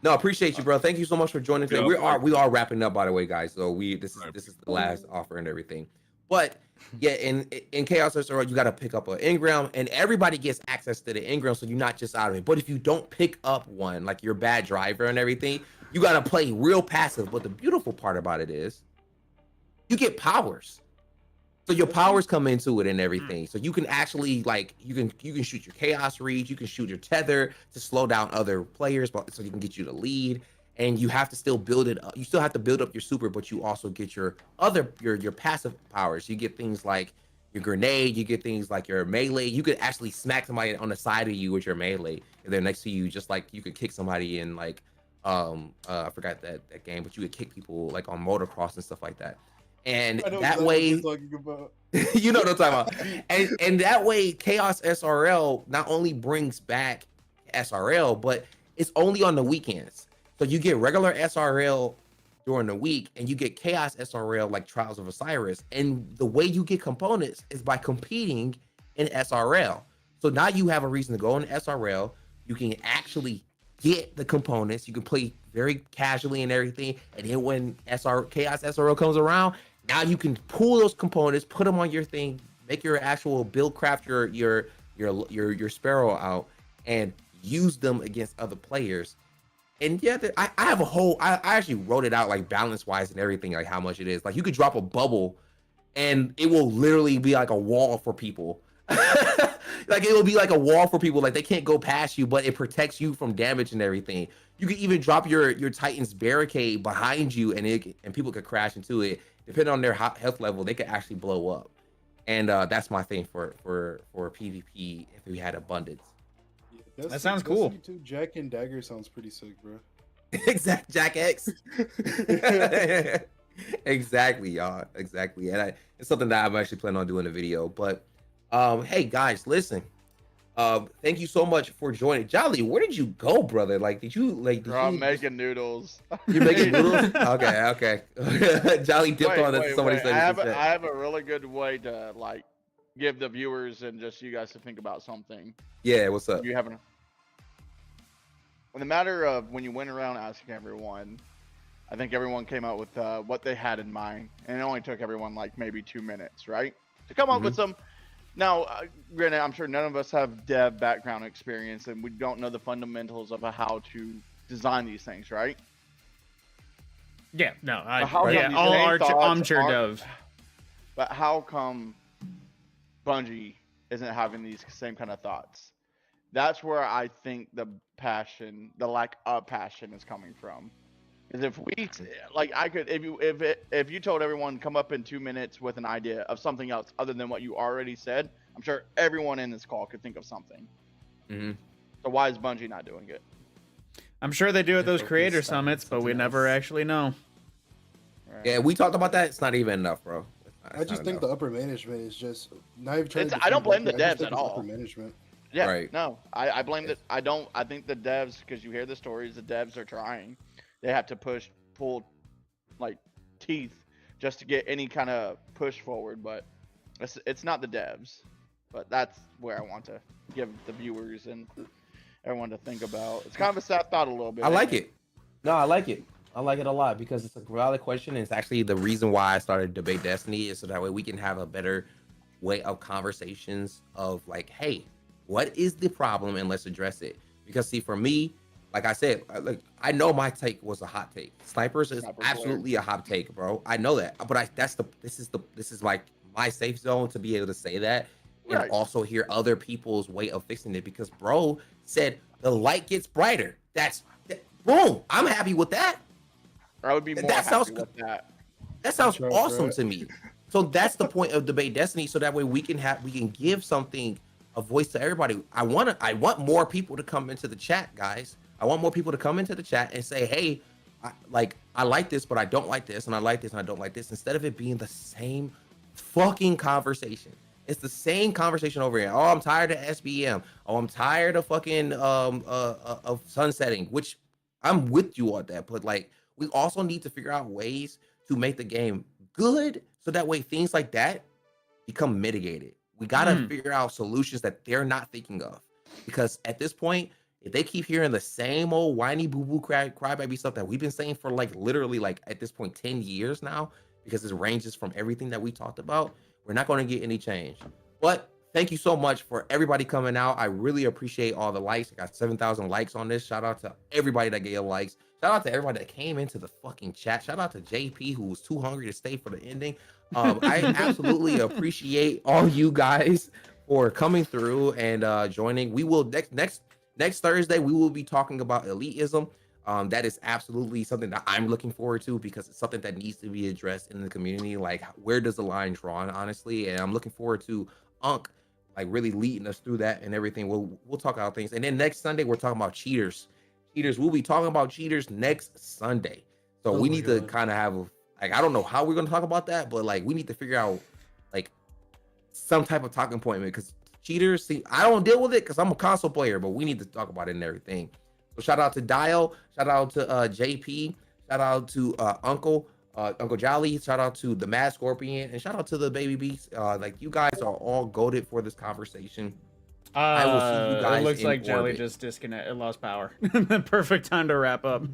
No, I appreciate you, bro. Thank you so much for joining today. Yeah, We are wrapping up, by the way, guys. So this is the last offer and everything. But Yeah, in Chaos SRL, you got to pick up an engram, and everybody gets access to the engram, so you're not just out of it. But if you don't pick up one, like your bad driver and everything, you got to play real passive. But the beautiful part about it is, you get powers. So your powers come into it and everything. So you can actually like you can shoot your chaos reach, you can shoot your tether to slow down other players, but so you can get you to lead. And you have to still build it up. You still have to build up your super, but you also get your passive powers. You get things like your grenade, you get things like your melee. You could actually smack somebody on the side of you with your melee, and they're next to you, just like you could kick somebody in like I forgot that game, but you could kick people like on motocross and stuff like that. And that way, you know what I'm talking about. And that way, Chaos SRL not only brings back SRL, but it's only on the weekends. So you get regular SRL during the week, and you get Chaos SRL like Trials of Osiris. And the way you get components is by competing in SRL. So now you have a reason to go in SRL. You can actually get the components. You can play very casually and everything. And then when Chaos SRL comes around, now you can pull those components, put them on your thing, make your actual build, craft your Sparrow out, and use them against other players. And yeah, I have a whole, I actually wrote it out like balance wise and everything, like how much it is. Like you could drop a bubble and it will literally be like a wall for people. Like it will be like a wall for people. Like they can't go past you, but it protects you from damage and everything. You can even drop your Titan's barricade behind you, and people could crash into it. Depending on their health level, they could actually blow up. And that's my thing for PvP if we had abundance. That sounds cool. Too, Jack and Dagger sounds pretty sick, bro. Exact Jack X. Exactly, y'all. Exactly. And it's something that I'm actually planning on doing a video. But hey guys, listen. Thank you so much for joining. Jolly, where did you go, brother? Like, I'm making noodles. You're making noodles? Okay. Jolly dipped on it. Somebody said I have a really good way to like give the viewers and just you guys to think about something. Yeah, what's up? You haven't. In the matter of when you went around asking everyone, I think everyone came out with what they had in mind, and it only took everyone like maybe 2 minutes, right, to come up with some. Now, granted, I'm sure none of us have dev background experience, and we don't know the fundamentals of how to design these things, right? Yeah, no, all armchair dev. But how come Bungie isn't having these same kind of thoughts? That's where I think the lack of passion is coming from. Because if we, like, if you told everyone come up in 2 minutes with an idea of something else other than what you already said, I'm sure everyone in this call could think of something. So why is Bungie not doing it? I'm sure they do at those creator summits, but we never actually know. Right. Yeah, we talked about that. It's not even enough, bro. I just think the upper management is just not even trying to. I don't blame the devs at all. Upper management. Yeah, right. No, I blame that. I think the devs, because you hear the stories, the devs are trying. They have to pull like teeth just to get any kind of push forward, but it's not the devs. But that's where I want to give the viewers and everyone to think about. It's kind of a sad thought a little bit. I like it. No, I like it. I like it a lot because it's a valid question. It's actually the reason why I started Debate Destiny, is so that way we can have a better way of conversations of like, hey, what is the problem and let's address it. Because see, for me, like I said, I know my take was a hot take. Snipers is absolutely a hot take, bro. I know that, but this is like my safe zone to be able to say that and also hear other people's way of fixing it. Because bro said the light gets brighter. Boom. I'm happy with that. I would be more happy with that. That sounds awesome to me. So that's the point of Debate Destiny. So that way we can give something, a voice to everybody. I want more people to come into the chat, guys. I want more people to come into the chat and say, hey, I like this, but I don't like this, and I like this, and I don't like this. Instead of it being the same fucking conversation. It's the same conversation over here. Oh, I'm tired of SBM. Oh, I'm tired of fucking of sunsetting, which I'm with you on that. But like, we also need to figure out ways to make the game good, so that way things like that become mitigated. We gotta figure out solutions that they're not thinking of, because at this point, if they keep hearing the same old whiny boo-boo crybaby stuff that we've been saying for like literally like at this point 10 years now, because it ranges from everything that we talked about, we're not going to get any change. But thank you so much for everybody coming out. I really appreciate all the likes. I got 7,000 likes on this. Shout out to everybody that gave likes. Shout out to everybody that came into the fucking chat. Shout out to JP, who was too hungry to stay for the ending. I absolutely appreciate all you guys for coming through and joining. We will next Thursday, we will be talking about elitism. That is absolutely something that I'm looking forward to because it's something that needs to be addressed in the community. Like, where does the line draw, honestly? And I'm looking forward to Unc like really leading us through that and everything. We'll talk about things. And then next Sunday, we're talking about cheaters. We'll be talking about cheaters next Sunday. So we need to kind of have like, I don't know how we're going to talk about that, but like we need to figure out like some type of talking point because cheaters, see, I don't deal with it because I'm a console player, but we need to talk about it and everything. So shout out to Dio, shout out to JP, shout out to Unclejolly, shout out to the Mad Scorpion, and shout out to the Baby Beast. Like, you guys are all goated for this conversation. I will see you guys. It looks in like Jelly orbit. just disconnected, lost power. Perfect time to wrap up.